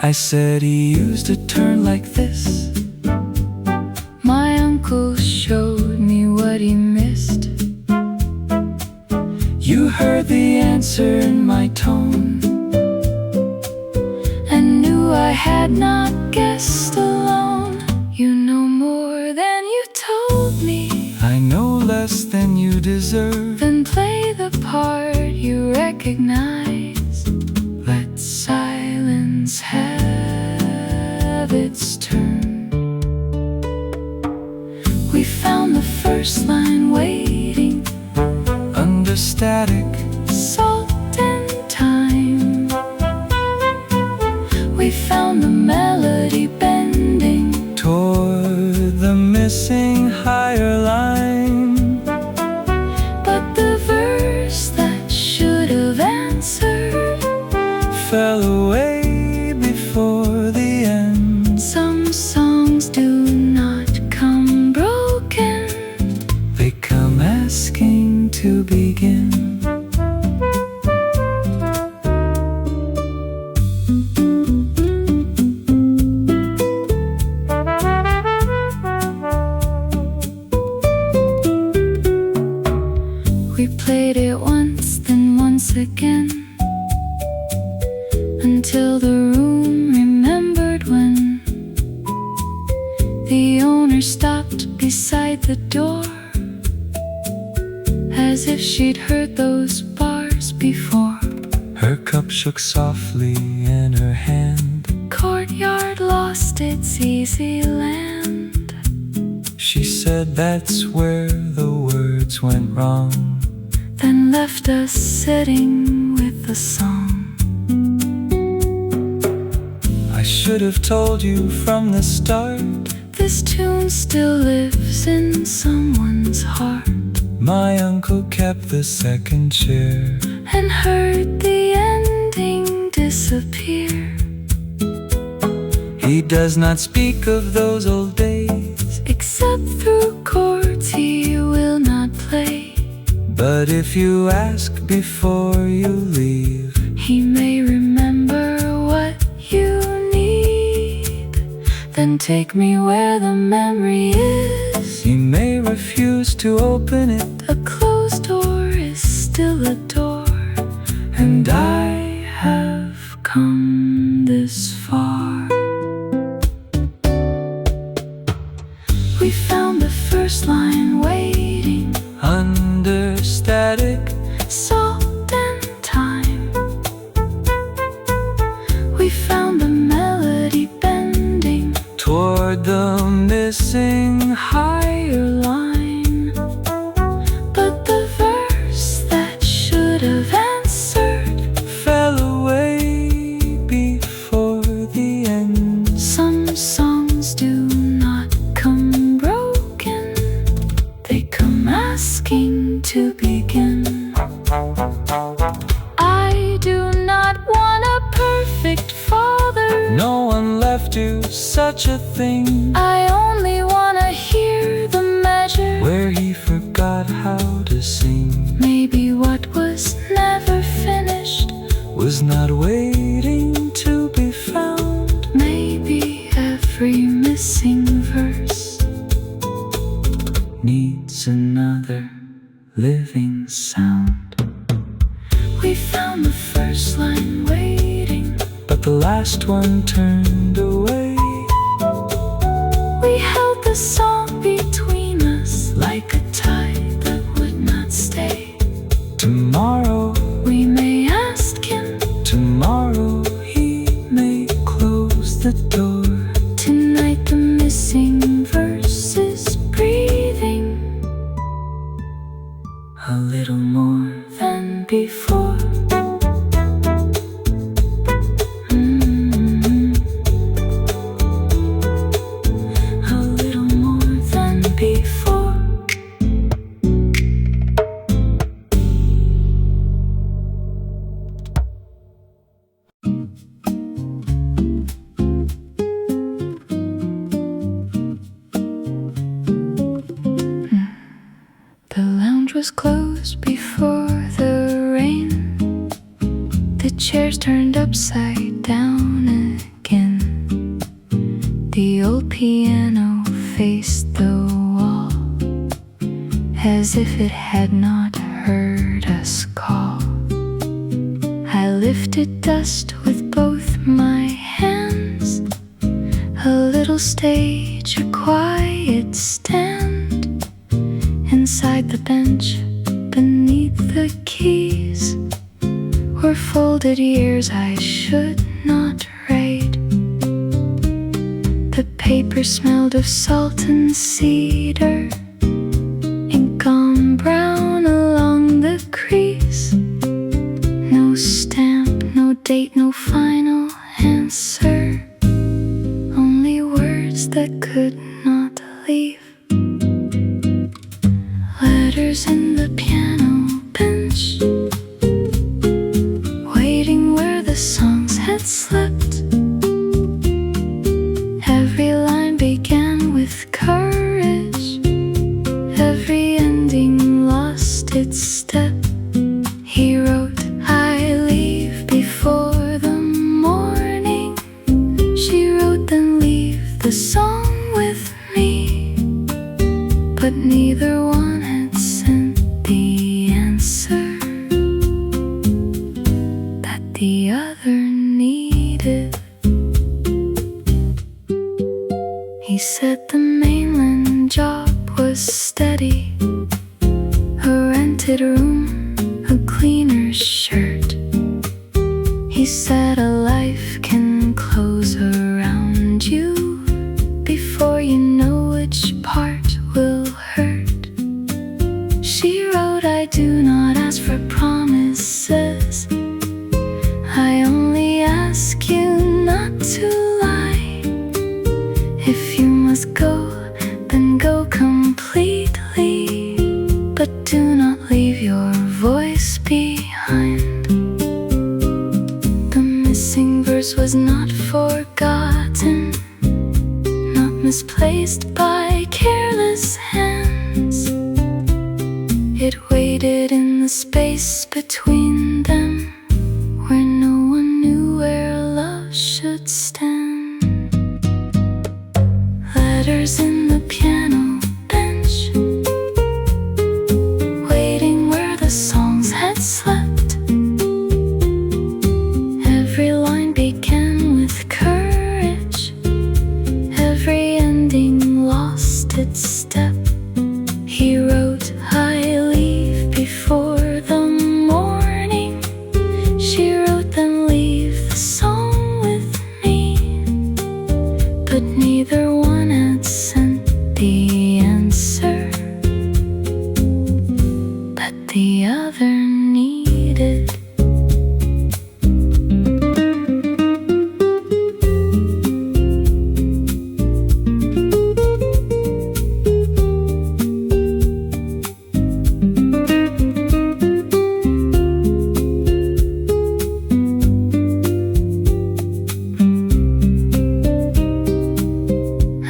I said he used a turn like this. My uncle showed me what he missed. You heard the answer in my tone And knew I had not guessed alone. You know more than you told me. I know less than you deserve. Then play the part you recognize. Let silence have its turn. We found the first line waiting Under static, salt and thyme. We found the melody bending toward the missing higher line. but the verse that should have answered Fell away before the end. some songs do not come broken. They come asking to begin. We played it once, then once again, until the room remembered when the owner stopped beside the door, as if she'd heard those bars before. Her cup shook softly in her hand. Courtyard lost its easy land. She said that's where the words went wrong. Then left us sitting with the song. I should have told you from the start. This tune still lives in someone's heart. My uncle kept the second chair. And heard the ending disappear. He does not speak of those old days, Except through chords he will not play. but if you ask before you leave, He may remember what you need. Then take me where the memory is. he may refuse to open it. A closed door is still a door. And I have come this far. We found the first line waiting under static, salt and thyme. We found the melody bending toward the missing higher line. but the verse that should have answered Fell away before the end. some songs do not come broken. They come asking to begin. I do not want a perfect father. No one left you such a thing, I only wanna hear the measure. where he forgot how to sing. Maybe what was never finished Was not waiting to be found. Maybe every missing verse Needs another living sound. We found the first line waiting. But the last one turned away. We held the song between us like a tide The lounge was closed before the rain. The chairs turned upside down again. The old piano faced the wall, as if it had not heard us call. I lifted dust with both my hands, a little stage, a quiet stand. Inside the bench, beneath the keys, were folded years I should not write. The paper smelled of salt and cedar, ink gone brown along the crease. No stamp, no date, no final answer, only words that could not leave. Letters in the piano bench, waiting where the songs had slept. Every line began with courage, every ending lost its step. He wrote, I leave before the morning. She wrote, then leave the song with me. But neither one had sent the answer that the other needed. He said the mainland job was steady, a rented room, a cleaner's shirt. He said a life can close around you before you know which part will hurt. She wrote, I do not ask for promises, I only ask you not to lie. If you must go, then go completely, but do not leave your voice behind. The missing verse was not forgotten, not misplaced by careless hands. It waited in the space between them, where no one knew where love should stand. Letters in the piano bench, waiting where the songs had slept. Every line began with courage, every ending lost its step. He wrote, I leave before the morning. She wrote, then leave the song with me. But neither one had sent the answer that the other needed.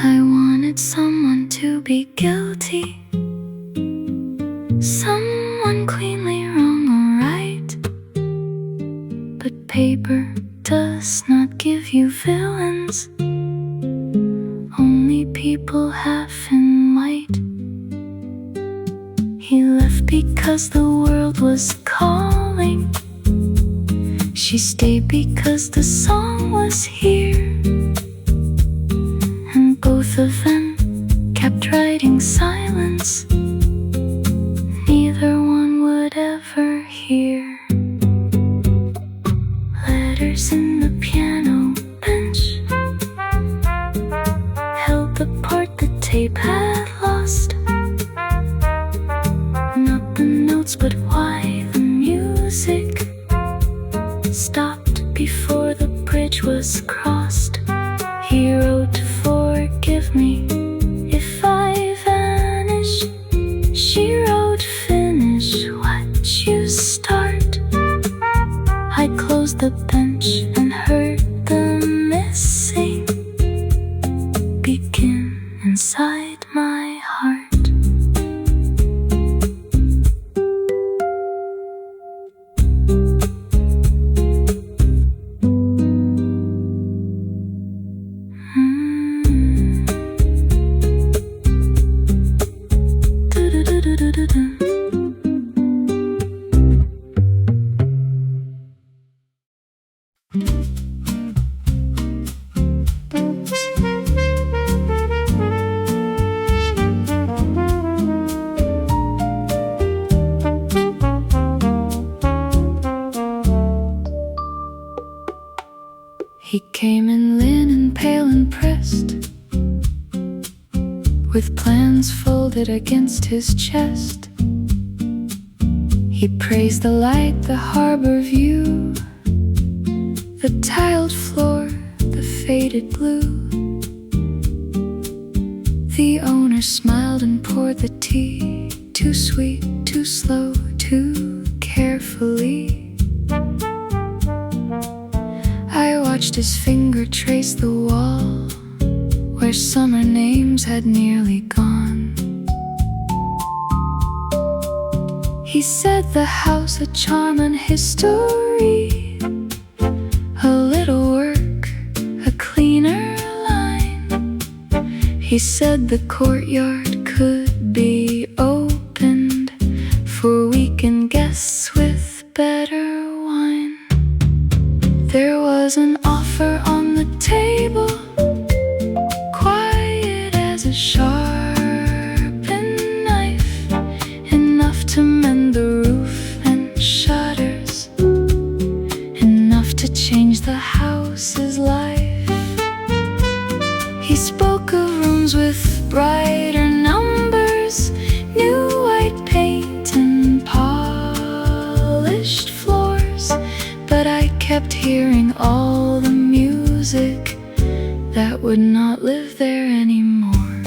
I wanted someone to be guilty, someone cleanly wrong or right. But paper does not give you villains, only people half in white. He left because the world was calling. She stayed because the song was here. And both of them kept writing silence neither one would ever hear. Letters in the piano bench held the part the tape had lost. Not the notes, but why the music stopped before the bridge was crossed. He wrote, forgive me if I vanish. She wrote, finish what you start. I closed the bench and heard the missing begin inside my heart. hands folded against his chest. He praised the light, the harbor view, the tiled floor, the faded blue. The owner smiled and poured the tea, too sweet, too slow, too carefully. I watched his finger trace the wall where summer names had nearly gone. He said the house a charm and history, a little work, a cleaner line. He said the courtyard could be opened for weekend guests with better wine. There was an offer on the table, quiet as a sharpened knife, enough to mend the roof and shutters, enough to change the house's life. He spoke of rooms with brighter numbers, new white paint and polished floors, but I kept hearing all the music that would not live there anymore.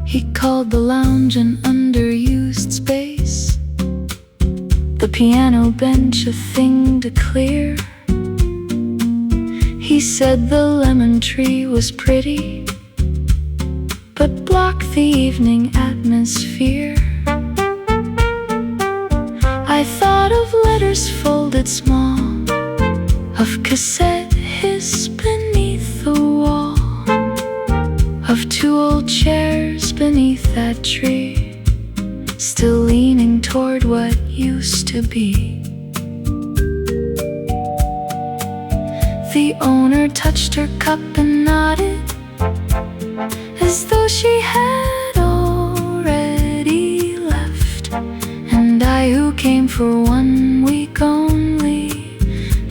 He called the lounge an underused space, the piano bench a thing to clear. He said the lemon tree was pretty, but blocked the evening atmosphere. I thought of letters folded small, of cassette hiss beneath the wall, of two old chairs beneath that tree, still leaning toward what used to be. The owner touched her cup and nodded, as though she had already left. And I, who came for 1 week only,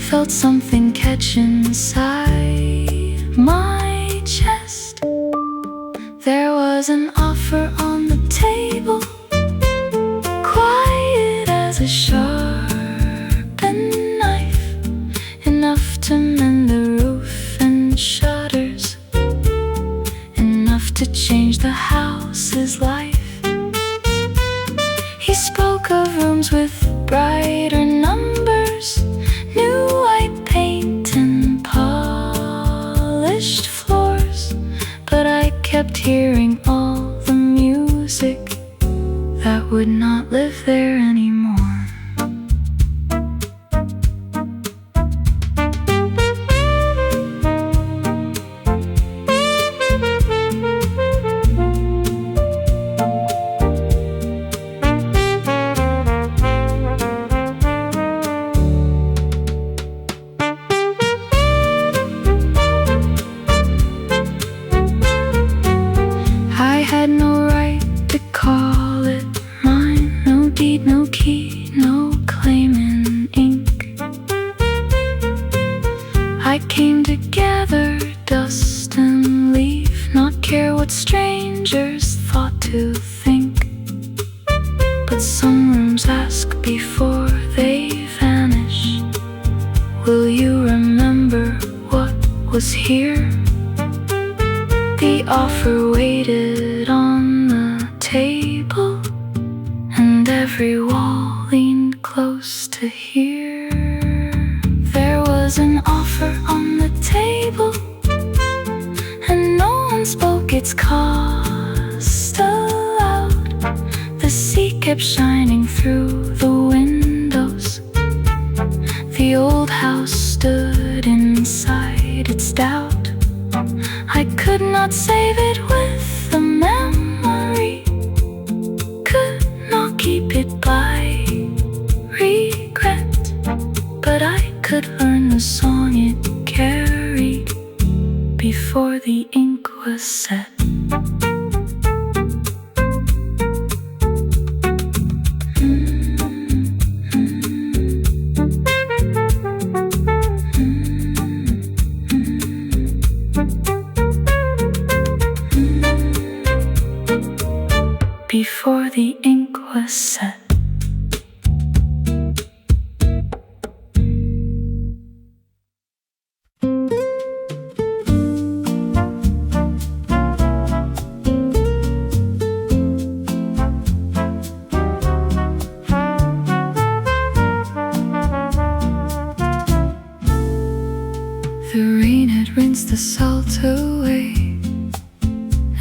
felt something catch inside my chest. There was an offer on the table, quiet as a sharpened knife, enough to mend the roof and shutters, enough to change the house's life. He spoke of rooms with brighter numbers, new white paint and polished floors, but I kept hearing all the music that would not live there anymore. I had no right to call it mine, no deed, no key, no claim in ink. I came to gather dust and leave, not care what strangers thought to think. But some rooms ask before they vanish, will you remember what was here? The offer waited on the table, and every wall leaned close to hear. There was an offer on the table, and no one spoke its cost aloud. The sea kept shining through the windows, the old house stood inside its doubt. I could not save it with a memory, could not keep it by regret, but I could learn the song it carried before the ink was set. before the ink was set. The rain had rinsed the salt away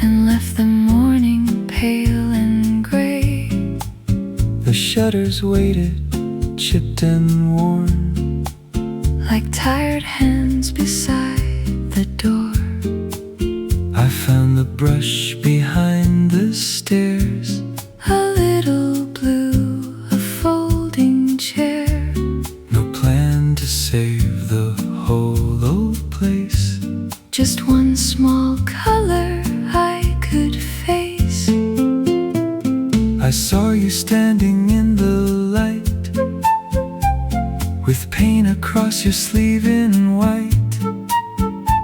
and left the morning pale and gray. The shutters waited, chipped and worn, like tired hands beside the door. I found the brush behind the stairs, A little blue, a folding chair. no plan to save the whole old place. Just one small color I could face. I saw you standing in the light, with paint across your sleeve in white.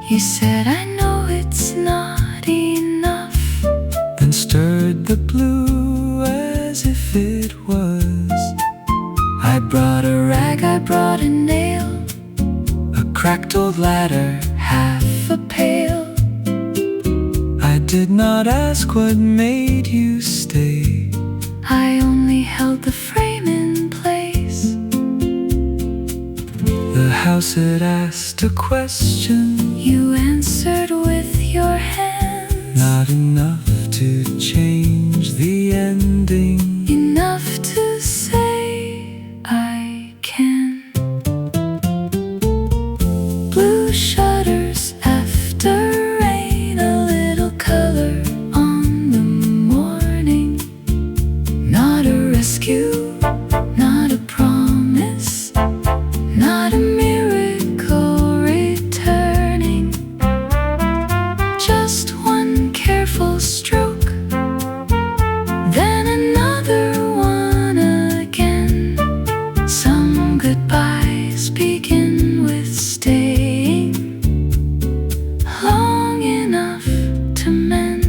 You said, I know it's not enough. Then stirred the blue as if it was. I brought a rag, I brought a nail, A cracked old ladder, half a pail. I did not ask what made you stay. I only held the frame in place. The house had asked a question, You answered with your hands. not enough to change the ending. Enough to say I can. Blue shutters after rain, a little color on the morning. Not a rescue, not a promise, not a miracle returning. Just one careful stroke, then another one again. Some goodbyes begin with staying long enough to mend.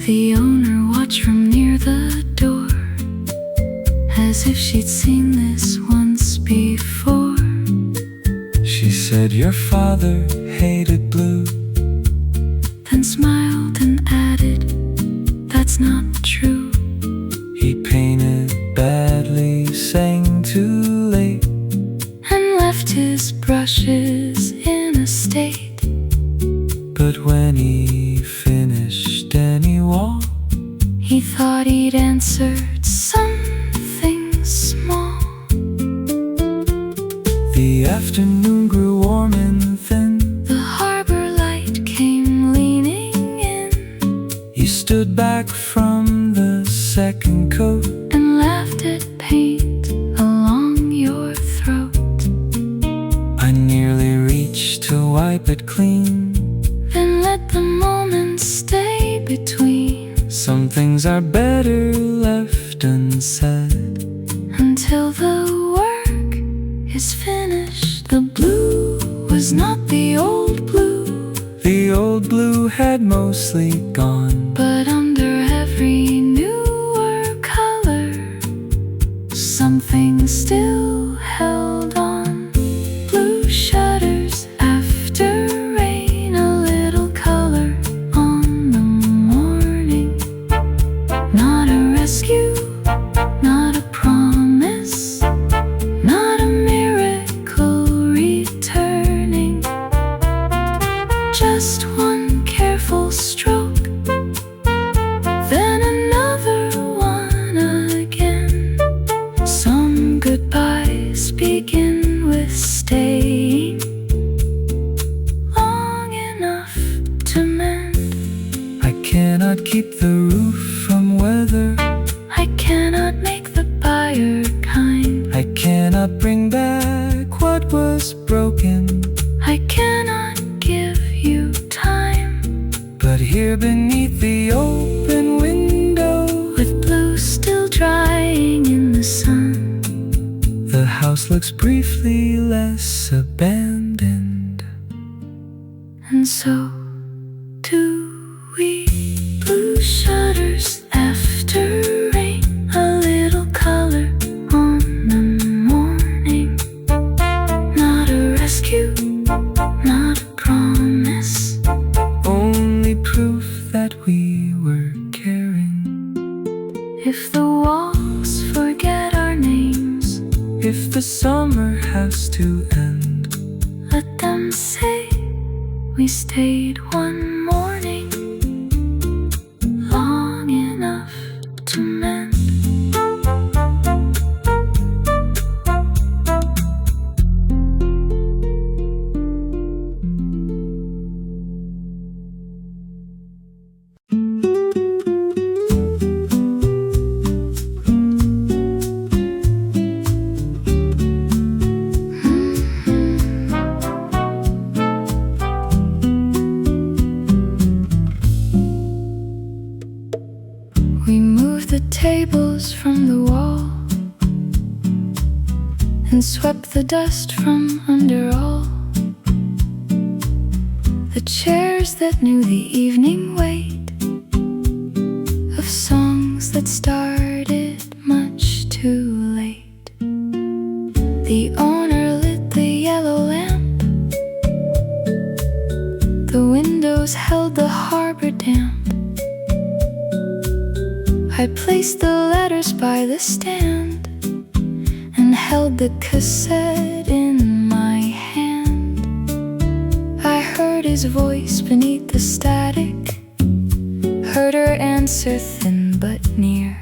The owner watched from near the door, as if she'd seen this once before. She said your father hated blue. Then smiled and added, that's not true. He painted badly, sang too late. And left his brushes in a state. But when he finished any wall, He thought he'd answered something small. the afternoon grew warm and thin. The harbor light came leaning in You stood back from the second coat. and laughed at paint along your throat. I nearly reached to wipe it clean. Then let the moments stay between. Some things are better left unsaid. Until the work is finished. The blue was not the old blue, The old blue had mostly gone. but under every newer color, something still held on. Blue shutters after rain, a little color on the morning. Not a rescue, not a promise, not a miracle returning. Just one careful stroke, then another one again. Some goodbyes begin with staying long enough to mend. I cannot keep the roof from weather. I cannot make the buyer kind. I cannot bring back what was broken. I cannot give you time. and so do we. Blue shutters after rain, a little color on the morning. Not a rescue, not a promise, only proof that we were caring. if the walls forget our names, If the summer has to end, let them say we stayed one morning long enough to mend. We moved the tables from the wall and swept the dust from under all the chairs that knew the evening weight of songs that started much too late. The owner lit the yellow lamp, the windows held the harbor damp. I placed the letters by the stand and held the cassette in my hand. I heard his voice beneath the static, heard her answer thin but near.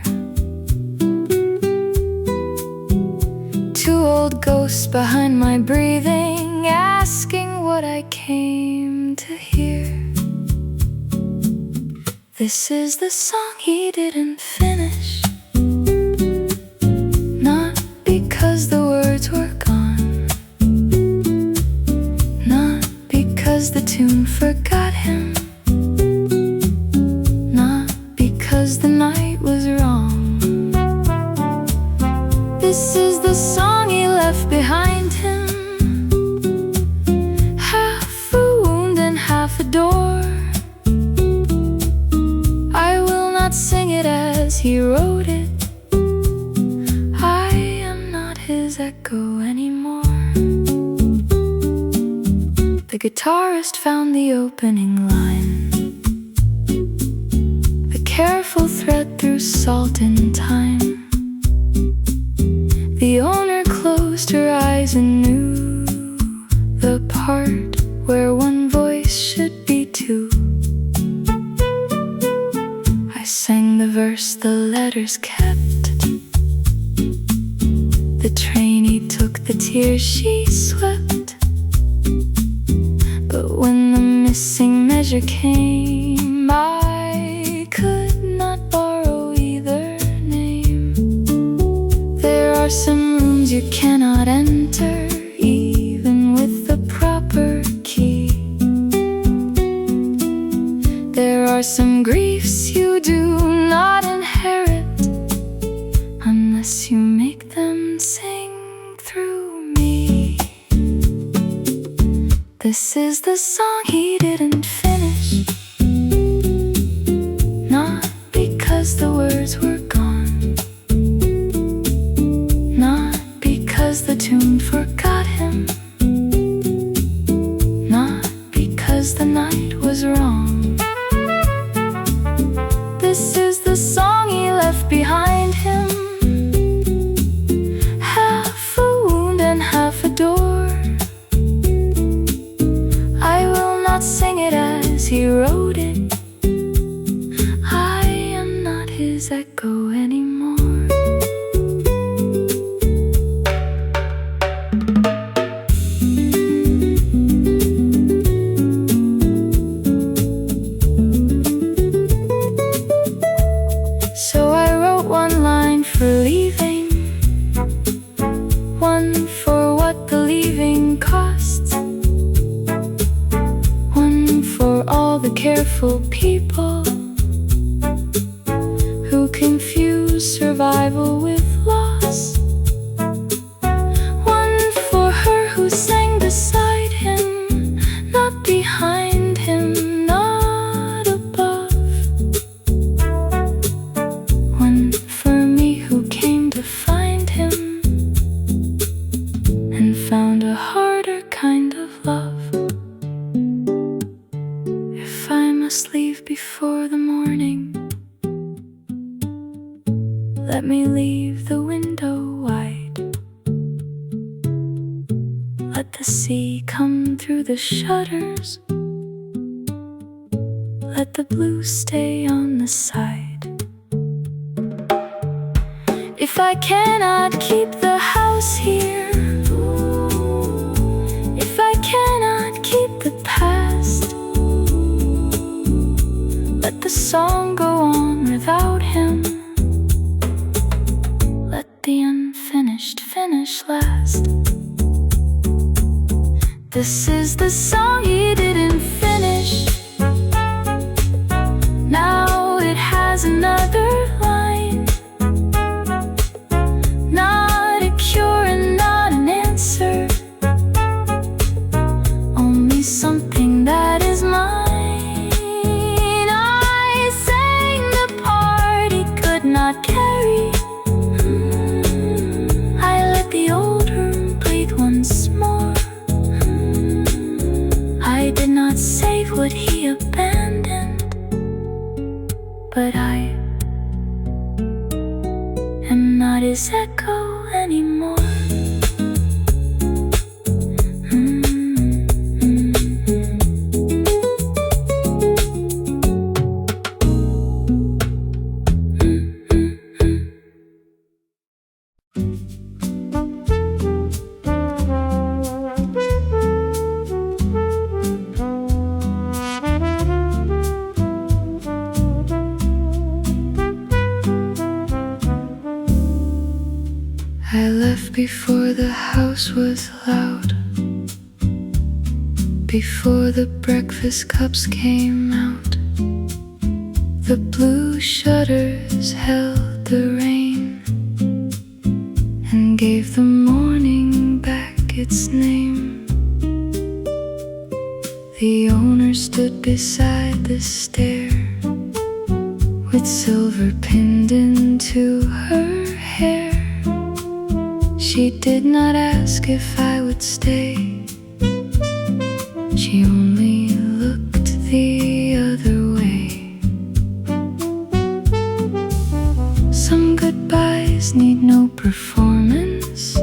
Two old ghosts behind my breathing, asking what I came to hear. This is the song he didn't finish, not because the words were gone, not because the tune forgot him, not because the night was wrong. This is the song he left behind him, half a wound and half a door. Sing it as he wrote it. I am not his echo anymore. The guitarist found the opening line, the careful thread through salt and thyme. The owner closed her eyes and knew the part where one voice should be two. Sang the verse the letters kept, the train he took, the tears she swept. But when the missing measure came, I could not borrow either name. There are some rooms you cannot enter, even with the proper key. There are some griefs you do not inherit unless you make them sing through me. This is the song he didn't finish, not because the words were gone, not because the tune forgot him, not because the night was wrong. This is the song he left behind him, half a wound and half a door. I will not sing it as he wrote it. I am not his echo anymore. For leaving, one for what the leaving costs, one for all the careful people who confuse survival with loss, one for her who sang beside him, not behind me leave the window wide. Let the sea come through the shutters. Let the blue stay on the side. If I cannot keep the house here, if I cannot keep the past, let the song go on without him. Let the unfinished finish last. This is the song he didn't finish. Now it has another line. Not a cure and not an answer, only something that is mine. I sang the part he could not carry. I let the old room breathe once more. I did not save what he abandoned, but I am not his echo anymore. I left before the house was loud, before the breakfast cups came out. The blue shutters held the rain and gave the morning back its name. The owner stood beside the stair with silver pinned into her hair. She did not ask if I would stay. She only looked the other way. Some goodbyes need no performance,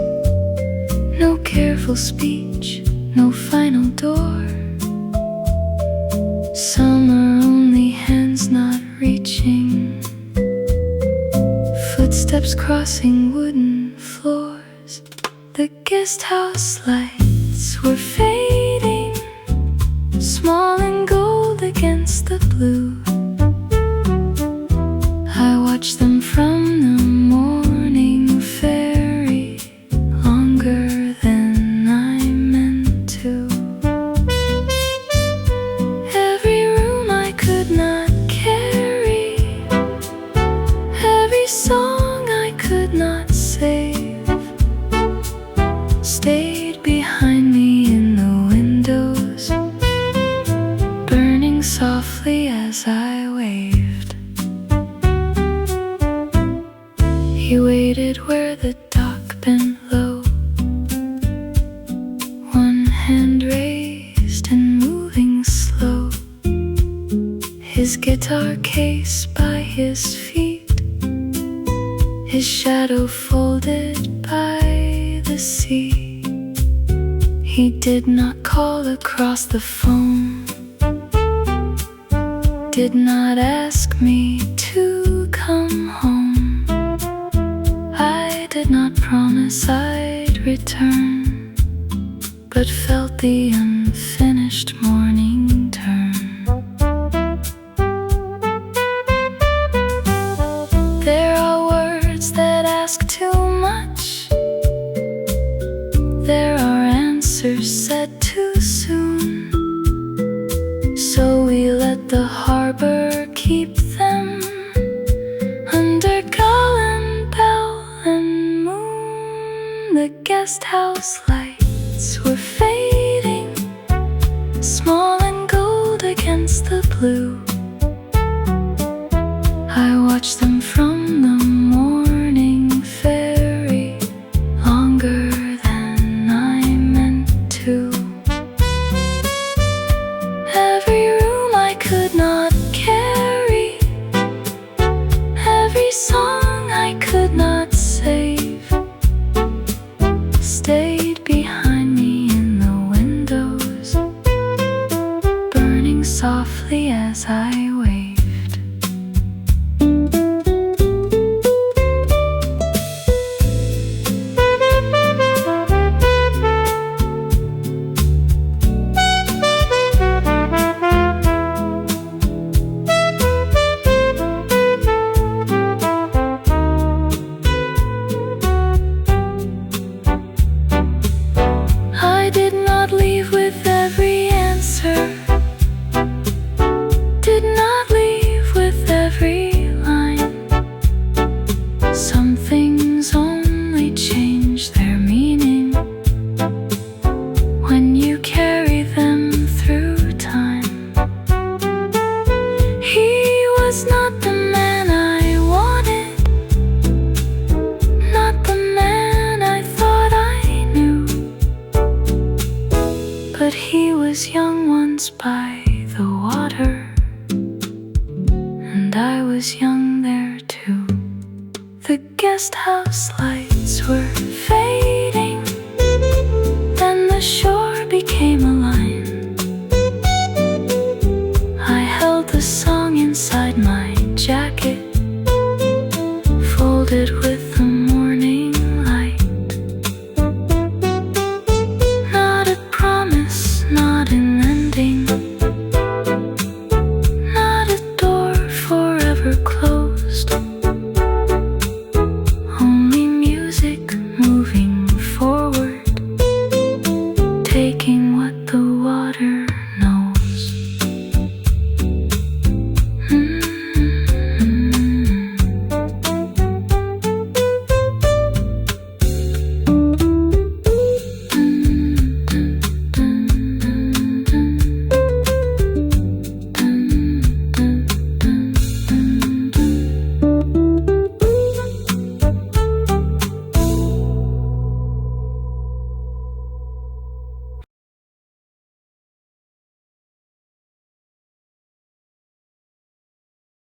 no careful speech, no final door. Some are only hands not reaching, footsteps crossing wooden floors. The guesthouse lights were fading, small and gold against the blue. I watched them from the morning ferry, longer than I meant to. Every room I could not carry, every song I could not save, stayed behind me in the windows, burning softly as I waved. He waited where the dock bent low, one hand raised and moving slow, his guitar case by his feet, his shadow folded by the sea. He did not call across the phone, did not ask me to come home. I did not promise I'd return, but felt the unfinished morning turn. There are words that ask too much, there are answers said too soon, so we let the harbor keep them under garland, bell and moon. The guesthouse lights were fading, small and gold against the blue. I watched them from the morning ferry, longer than I meant to. Every room I could not carry, every song I could not softly as I waved. I did not leave with every answer, did not leave with every line. Some things only change their meaning when you carry them through time. He was not the man I wanted, not the man I thought I knew, but he was young once by the water, and I was young there too. The guest house lights were